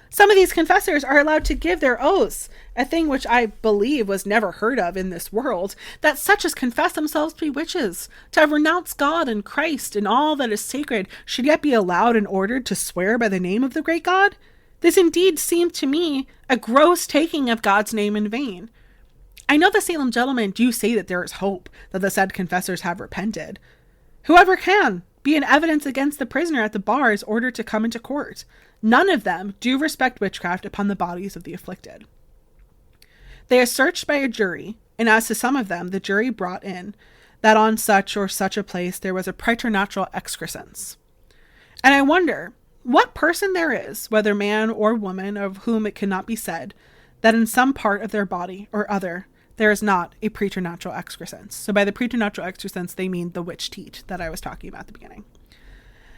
Some of these confessors are allowed to give their oaths, a thing which I believe was never heard of in this world, that such as confess themselves to be witches, to have renounced God and Christ and all that is sacred, should yet be allowed and ordered to swear by the name of the great God. This indeed seemed to me a gross taking of God's name in vain. I know the Salem gentlemen do say that there is hope that the said confessors have repented. Whoever can be an evidence against the prisoner at the bar is ordered to come into court. None of them do respect witchcraft upon the bodies of the afflicted. They are searched by a jury, and as to some of them, the jury brought in that on such or such a place there was a preternatural excrescence. And I wonder what person there is, whether man or woman, of whom it cannot be said that in some part of their body or other there is not a preternatural excrescence. So by the preternatural excrescence, they mean the witch teat that I was talking about at the beginning.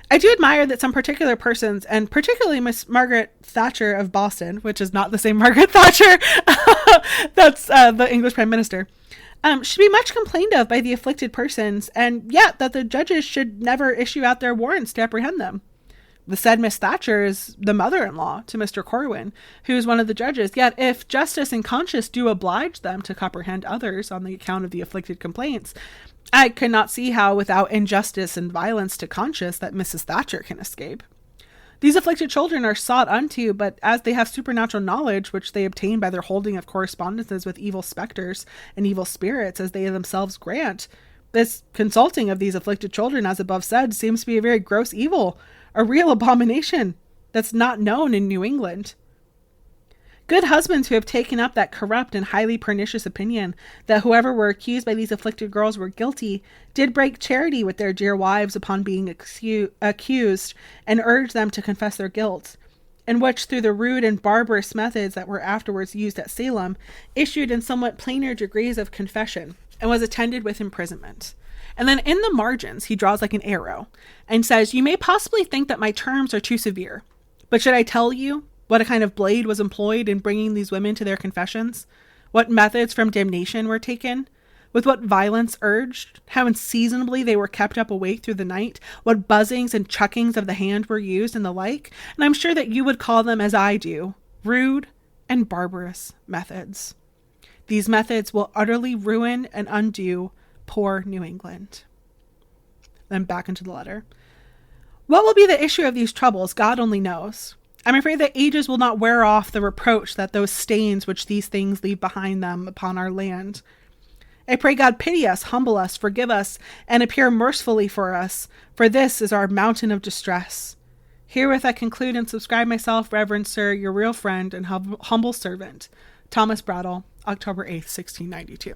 I do admire that some particular persons, and particularly Miss Margaret Thatcher of Boston, which is not the same Margaret Thatcher, that's the English Prime Minister, should be much complained of by the afflicted persons, and yet that the judges should never issue out their warrants to apprehend them. The said Miss Thatcher is the mother-in-law to Mr. Corwin, who is one of the judges. Yet if justice and conscience do oblige them to comprehend others on the account of the afflicted complaints, I cannot see how, without injustice and violence to conscience, that Mrs. Thatcher can escape. These afflicted children are sought unto, but as they have supernatural knowledge, which they obtain by their holding of correspondences with evil specters and evil spirits, as they themselves grant, this consulting of these afflicted children, as above said, seems to be a very gross evil, a real abomination that's not known in New England. Good husbands who have taken up that corrupt and highly pernicious opinion that whoever were accused by these afflicted girls were guilty, did break charity with their dear wives upon being accused, and urge them to confess their guilt, and which, through the rude and barbarous methods that were afterwards used at Salem, issued in somewhat plainer degrees of confession, and was attended with imprisonment. And then in the margins, he draws like an arrow, and says, "You may possibly think that my terms are too severe, but should I tell you what a kind of blade was employed in bringing these women to their confessions? What methods from damnation were taken? With what violence urged? How unseasonably they were kept up awake through the night? What buzzings and chuckings of the hand were used, and the like? And I'm sure that you would call them, as I do, rude and barbarous methods." These methods will utterly ruin and undo poor New England. Then back into the letter. What will be the issue of these troubles, God only knows. I'm afraid that ages will not wear off the reproach that those stains which these things leave behind them upon our land. I pray God pity us, humble us, forgive us, and appear mercifully for us, for this is our mountain of distress. Herewith I conclude and subscribe myself, Reverend Sir, your real friend and humble servant, Thomas Brattle, October 8th, 1692.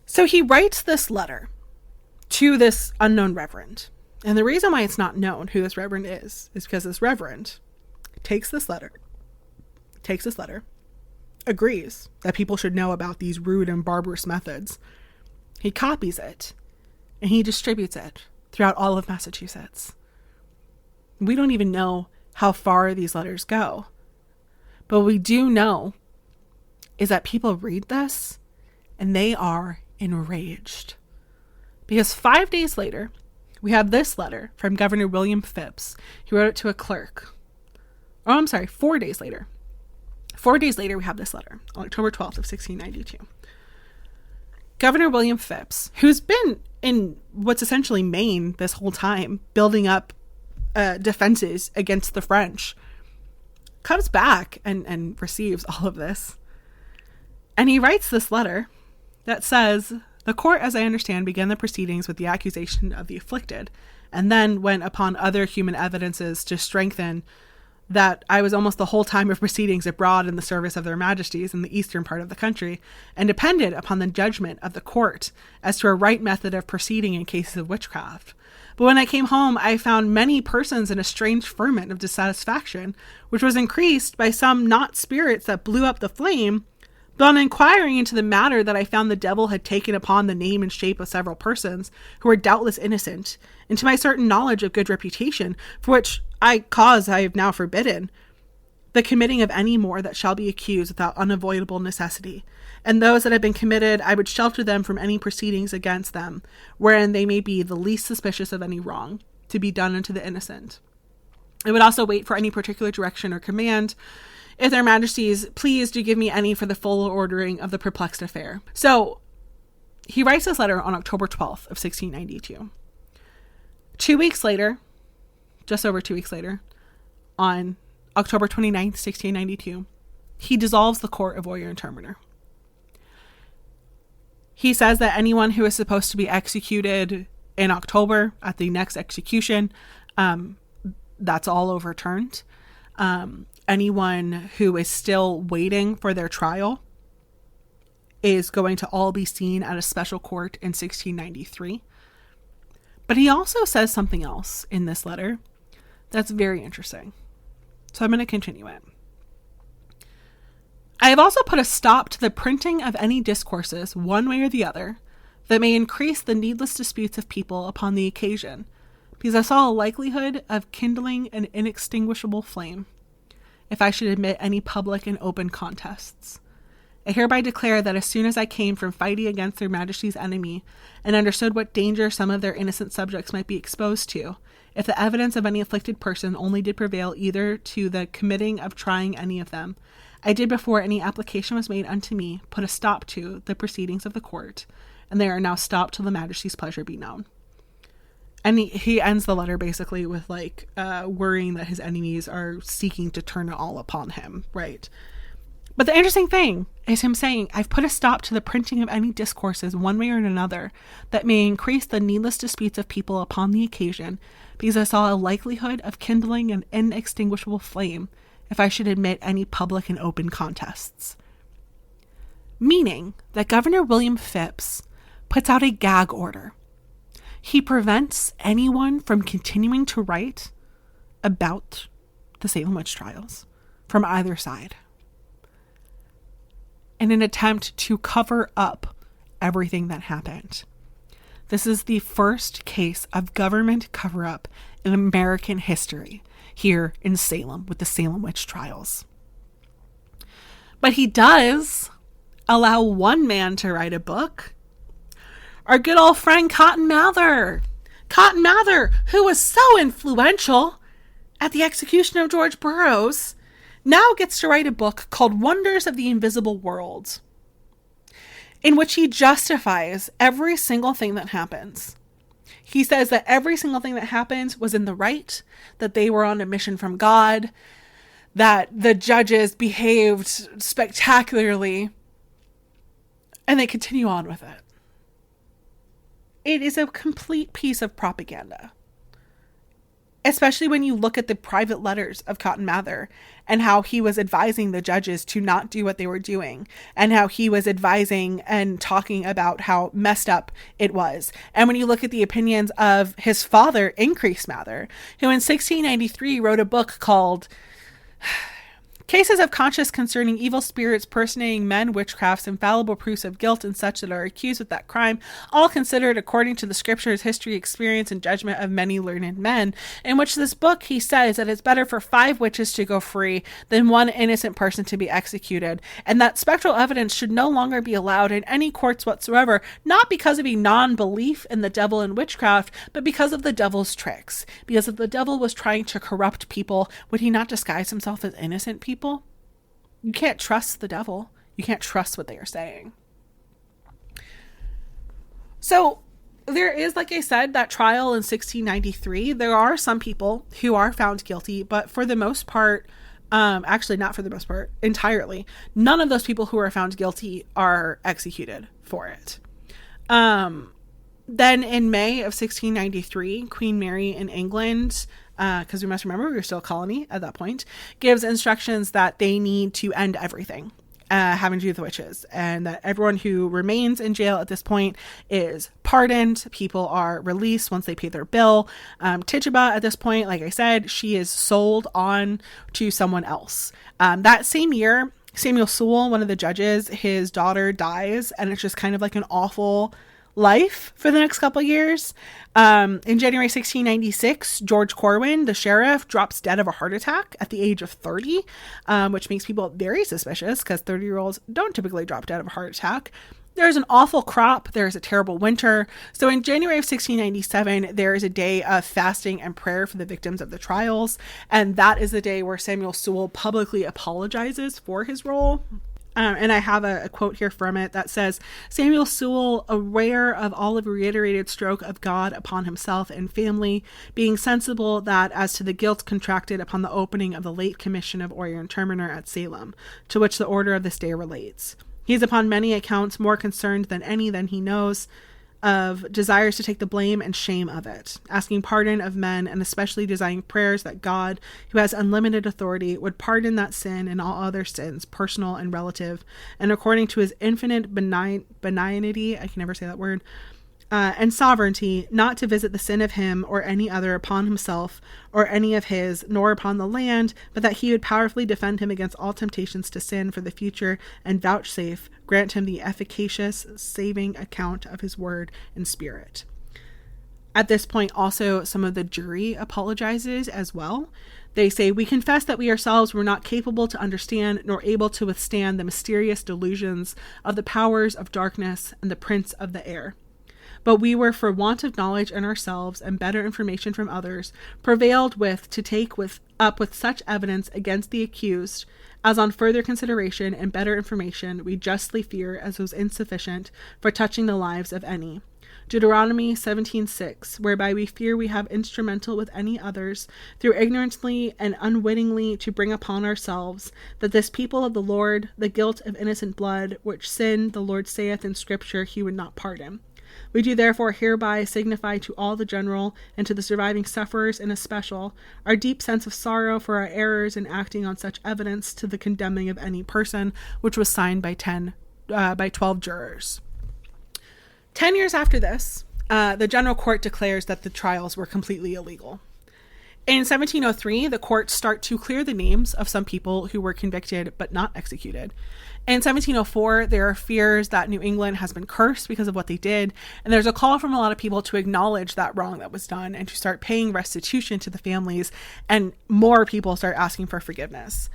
So he writes this letter to this unknown reverend. And the reason why it's not known who this reverend is because this reverend takes this letter, agrees that people should know about these rude and barbarous methods. He copies it and he distributes it throughout all of Massachusetts. We don't even know how far these letters go. But what we do know is that people read this and they are enraged. Because 5 days later, we have this letter from Governor William Phips. He wrote it to a clerk. 4 days later. 4 days later, we have this letter on October 12th of 1692. Governor William Phips, who's been in what's essentially Maine this whole time, building up defenses against the French, comes back and receives all of this. And he writes this letter that says, the court, as I understand, began the proceedings with the accusation of the afflicted, and then went upon other human evidences to strengthen that I was almost the whole time of proceedings abroad in the service of their majesties in the eastern part of the country, and depended upon the judgment of the court as to a right method of proceeding in cases of witchcraft. But when I came home, I found many persons in a strange ferment of dissatisfaction, which was increased by some not spirits that blew up the flame. But on inquiring into the matter, that I found the devil had taken upon the name and shape of several persons, who were doubtless innocent, and to my certain knowledge of good reputation, for which I have now forbidden the committing of any more that shall be accused without unavoidable necessity. And those that have been committed, I would shelter them from any proceedings against them, wherein they may be the least suspicious of any wrong to be done unto the innocent. I would also wait for any particular direction or command, if their majesties please do give me any for the full ordering of the perplexed affair. So he writes this letter on October 12th of 1692. 2 weeks later, just over 2 weeks later, on October 29th, 1692, he dissolves the court of Oyer and Terminer. He says that anyone who is supposed to be executed in October at the next execution, that's all overturned. Anyone who is still waiting for their trial is going to all be seen at a special court in 1693. But he also says something else in this letter that's very interesting. So I'm going to continue it. I have also put a stop to the printing of any discourses, one way or the other, that may increase the needless disputes of people upon the occasion, because I saw a likelihood of kindling an inextinguishable flame, if I should admit any public and open contests. I hereby declare that as soon as I came from fighting against their majesty's enemy, and understood what danger some of their innocent subjects might be exposed to, if the evidence of any afflicted person only did prevail either to the committing of trying any of them, I did before any application was made unto me put a stop to the proceedings of the court, and they are now stopped till the majesty's pleasure be known. And he ends the letter basically with worrying that his enemies are seeking to turn it all upon him, right? But the interesting thing is him saying, I've put a stop to the printing of any discourses one way or another that may increase the needless disputes of people upon the occasion, because I saw a likelihood of kindling an inextinguishable flame if I should admit any public and open contests. Meaning that Governor William Phips puts out a gag order. He prevents anyone from continuing to write about the Salem witch trials from either side, in an attempt to cover up everything that happened. This is the first case of government cover-up in American history here in Salem with the Salem witch trials. But he does allow one man to write a book. Our good old friend Cotton Mather. Cotton Mather, who was so influential at the execution of George Burroughs, now gets to write a book called Wonders of the Invisible World. in which he justifies every single thing that happens. He says that every single thing that happened was in the right, that they were on a mission from God, that the judges behaved spectacularly, and they continue on with it. It is a complete piece of propaganda. Especially when you look at the private letters of Cotton Mather and how he was advising the judges to not do what they were doing, and how he was advising and talking about how messed up it was. And when you look at the opinions of his father, Increase Mather, who in 1693 wrote a book called Cases of Conscience Concerning Evil Spirits Personating Men, Witchcrafts, Infallible Proofs of Guilt, and such that are accused with that crime, all considered according to the scriptures, history, experience, and judgment of many learned men, in which this book he says that it's better for 5 witches to go free than 1 innocent person to be executed, and that spectral evidence should no longer be allowed in any courts whatsoever, not because of a non-belief in the devil and witchcraft, but because of the devil's tricks. Because if the devil was trying to corrupt people, would he not disguise himself as innocent people? You can't trust the devil. You can't trust what they are saying. So there is, like I said, that trial in 1693. There are some people who are found guilty, but for the most part, actually not for the most part, entirely, none of those people who are found guilty are executed for it. Then in May of 1693, Queen Mary in England, because we must remember we were still a colony at that point, gives instructions that they need to end everything having to do with the witches, and that everyone who remains in jail at this point is pardoned. People are released once they pay their bill. Tituba at this point, like I said, she is sold on to someone else. That same year, Samuel Sewell, one of the judges, his daughter dies, and it's just kind of like an awful life for the next couple of years. In January 1696, George Corwin, the sheriff, drops dead of a heart attack at the age of 30, which makes people very suspicious because 30-year-olds don't typically drop dead of a heart attack. There's an awful crop. There's a terrible winter. So in January of 1697, there is a day of fasting and prayer for the victims of the trials. And that is the day where Samuel Sewell publicly apologizes for his role. And I have a quote here from it that says, Samuel Sewell, aware of all of the reiterated stroke of God upon himself and family, being sensible that as to the guilt contracted upon the opening of the late commission of Oyer and Terminer at Salem, to which the order of this day relates. He is upon many accounts more concerned than any than he knows of, desires to take the blame and shame of it, asking pardon of men, and especially desiring prayers that God, who has unlimited authority, would pardon that sin and all other sins, personal and relative, and according to his infinite benignity, I can never say that word, and sovereignty, not to visit the sin of him or any other upon himself or any of his, nor upon the land, but that he would powerfully defend him against all temptations to sin for the future, and vouchsafe, grant him the efficacious saving account of his word and spirit. At this point, also, some of the jury apologizes as well. They say, we confess that we ourselves were not capable to understand nor able to withstand the mysterious delusions of the powers of darkness and the prince of the air. But we were, for want of knowledge in ourselves and better information from others, prevailed with to take up with such evidence against the accused, as on further consideration and better information we justly fear as was insufficient for touching the lives of any. Deuteronomy 17:6, whereby we fear we have instrumental with any others, through ignorantly and unwittingly to bring upon ourselves, that this people of the Lord, the guilt of innocent blood, which sin, the Lord saith in Scripture, he would not pardon. We do therefore hereby signify to all the general, and to the surviving sufferers in especial, our deep sense of sorrow for our errors in acting on such evidence to the condemning of any person, which was signed by 12 jurors. 10 years after this, the General Court declares that the trials were completely illegal. In 1703, the courts start to clear the names of some people who were convicted but not executed. In 1704, there are fears that New England has been cursed because of what they did, and there's a call from a lot of people to acknowledge that wrong that was done and to start paying restitution to the families, and more people start asking for forgiveness.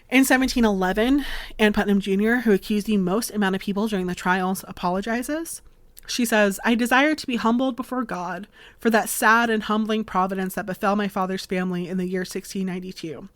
In 1711, Ann Putnam Jr., who accused the most amount of people during the trials, apologizes. She says, I desire to be humbled before God for that sad and humbling providence that befell my father's family in the year 1692.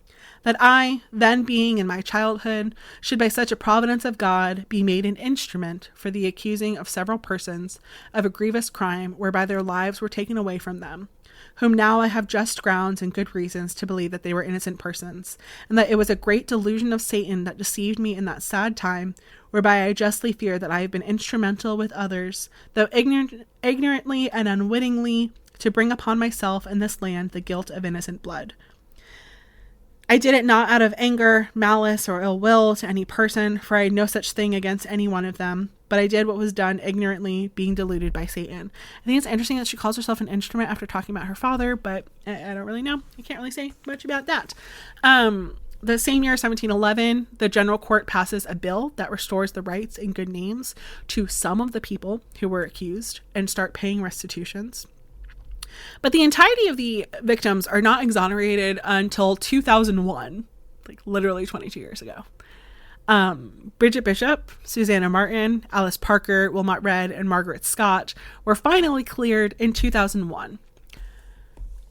That I, then being in my childhood, should by such a providence of God be made an instrument for the accusing of several persons of a grievous crime whereby their lives were taken away from them, whom now I have just grounds and good reasons to believe that they were innocent persons, and that it was a great delusion of Satan that deceived me in that sad time, whereby I justly fear that I have been instrumental with others, though ignorantly and unwittingly, to bring upon myself and this land the guilt of innocent blood. I did it not out of anger, malice, or ill will to any person, for I had no such thing against any one of them, but I did what was done ignorantly, being deluded by Satan. I think it's interesting that she calls herself an instrument after talking about her father, but I don't really know. I can't really say much about that. The same year, 1711, the General Court passes a bill that restores the rights and good names to some of the people who were accused and start paying restitutions. But the entirety of the victims are not exonerated until 2001, like literally 22 years ago. Bridget Bishop, Susanna Martin, Alice Parker, Wilmot Red, and Margaret Scott were finally cleared in 2001.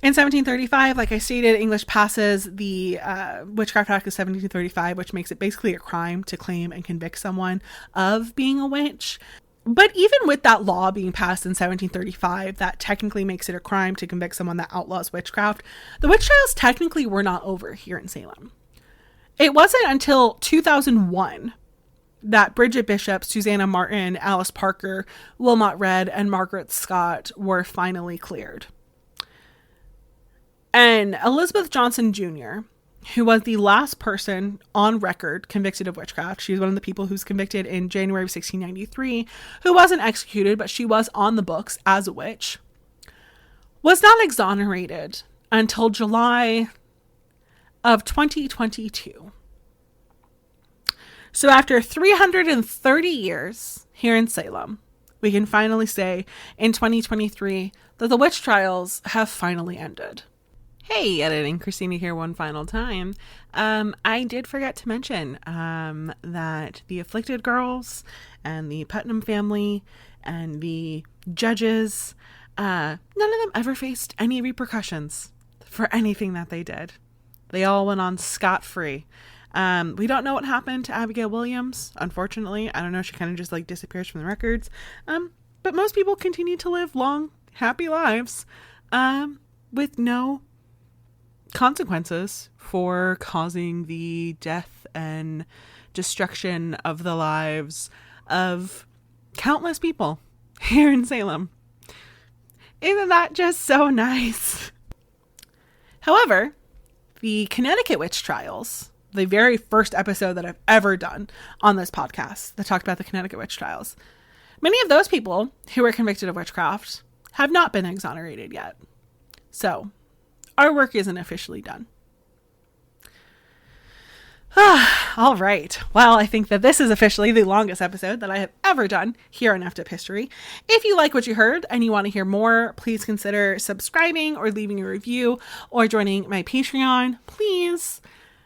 In 1735, like I stated, English passes the Witchcraft Act of 1735, which makes it basically a crime to claim and convict someone of being a witch. But even with that law being passed in 1735, that technically makes it a crime to convict someone that outlaws witchcraft, the witch trials technically were not over here in Salem. It wasn't until 2001 that Bridget Bishop, Susanna Martin, Alice Parker, Wilmot Red, and Margaret Scott were finally cleared. And Elizabeth Johnson Jr., who was the last person on record convicted of witchcraft. She was one of the people who was convicted in January of 1693, who wasn't executed, but she was on the books as a witch, was not exonerated until July of 2022. So after 330 years here in Salem, we can finally say in 2023 that the witch trials have finally ended. Hey, editing Christina here one final time. I did forget to mention that the Afflicted girls and the Putnam family and the judges, none of them ever faced any repercussions for anything that they did. They all went on scot-free. We don't know what happened to Abigail Williams, unfortunately. I don't know, she kind of just like disappears from the records. But most people continue to live long, happy lives with no consequences for causing the death and destruction of the lives of countless people here in Salem. Isn't that just so nice? However, the Connecticut witch trials, the very first episode that I've ever done on this podcast that talked about the Connecticut witch trials, many of those people who were convicted of witchcraft have not been exonerated yet. So our work isn't officially done. All right. Well, I think that this is officially the longest episode that I have ever done here on Effed Up History. If you like what you heard and you want to hear more, please consider subscribing or leaving a review or joining my Patreon. Please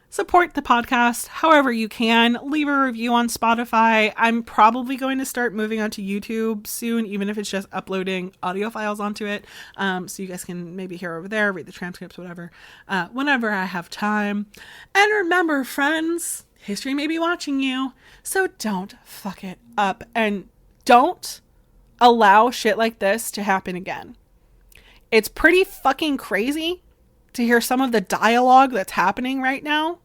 support the podcast however you can. Leave a review on Spotify. I'm probably going to start moving onto YouTube soon, even if it's just uploading audio files onto it. So you guys can maybe hear over there, read the transcripts, whatever, whenever I have time. And remember, friends, history may be watching you, so don't fuck it up and don't allow shit like this to happen again. It's pretty fucking crazy to hear some of the dialogue that's happening right now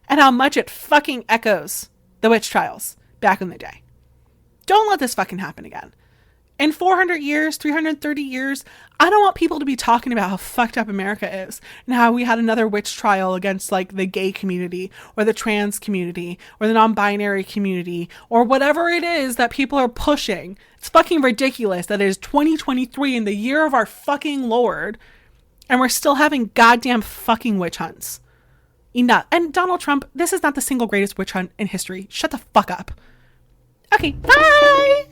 and how much it fucking echoes the witch trials back in the day. Don't let this fucking happen again. In 400 years, 330 years, I don't want people to be talking about how fucked up America is and how we had another witch trial against like the gay community or the trans community or the non-binary community or whatever it is that people are pushing. It's fucking ridiculous that it is 2023 in the year of our fucking Lord and we're still having goddamn fucking witch hunts. Enough. And Donald Trump, this is not the single greatest witch hunt in history. Shut the fuck up. Okay, bye!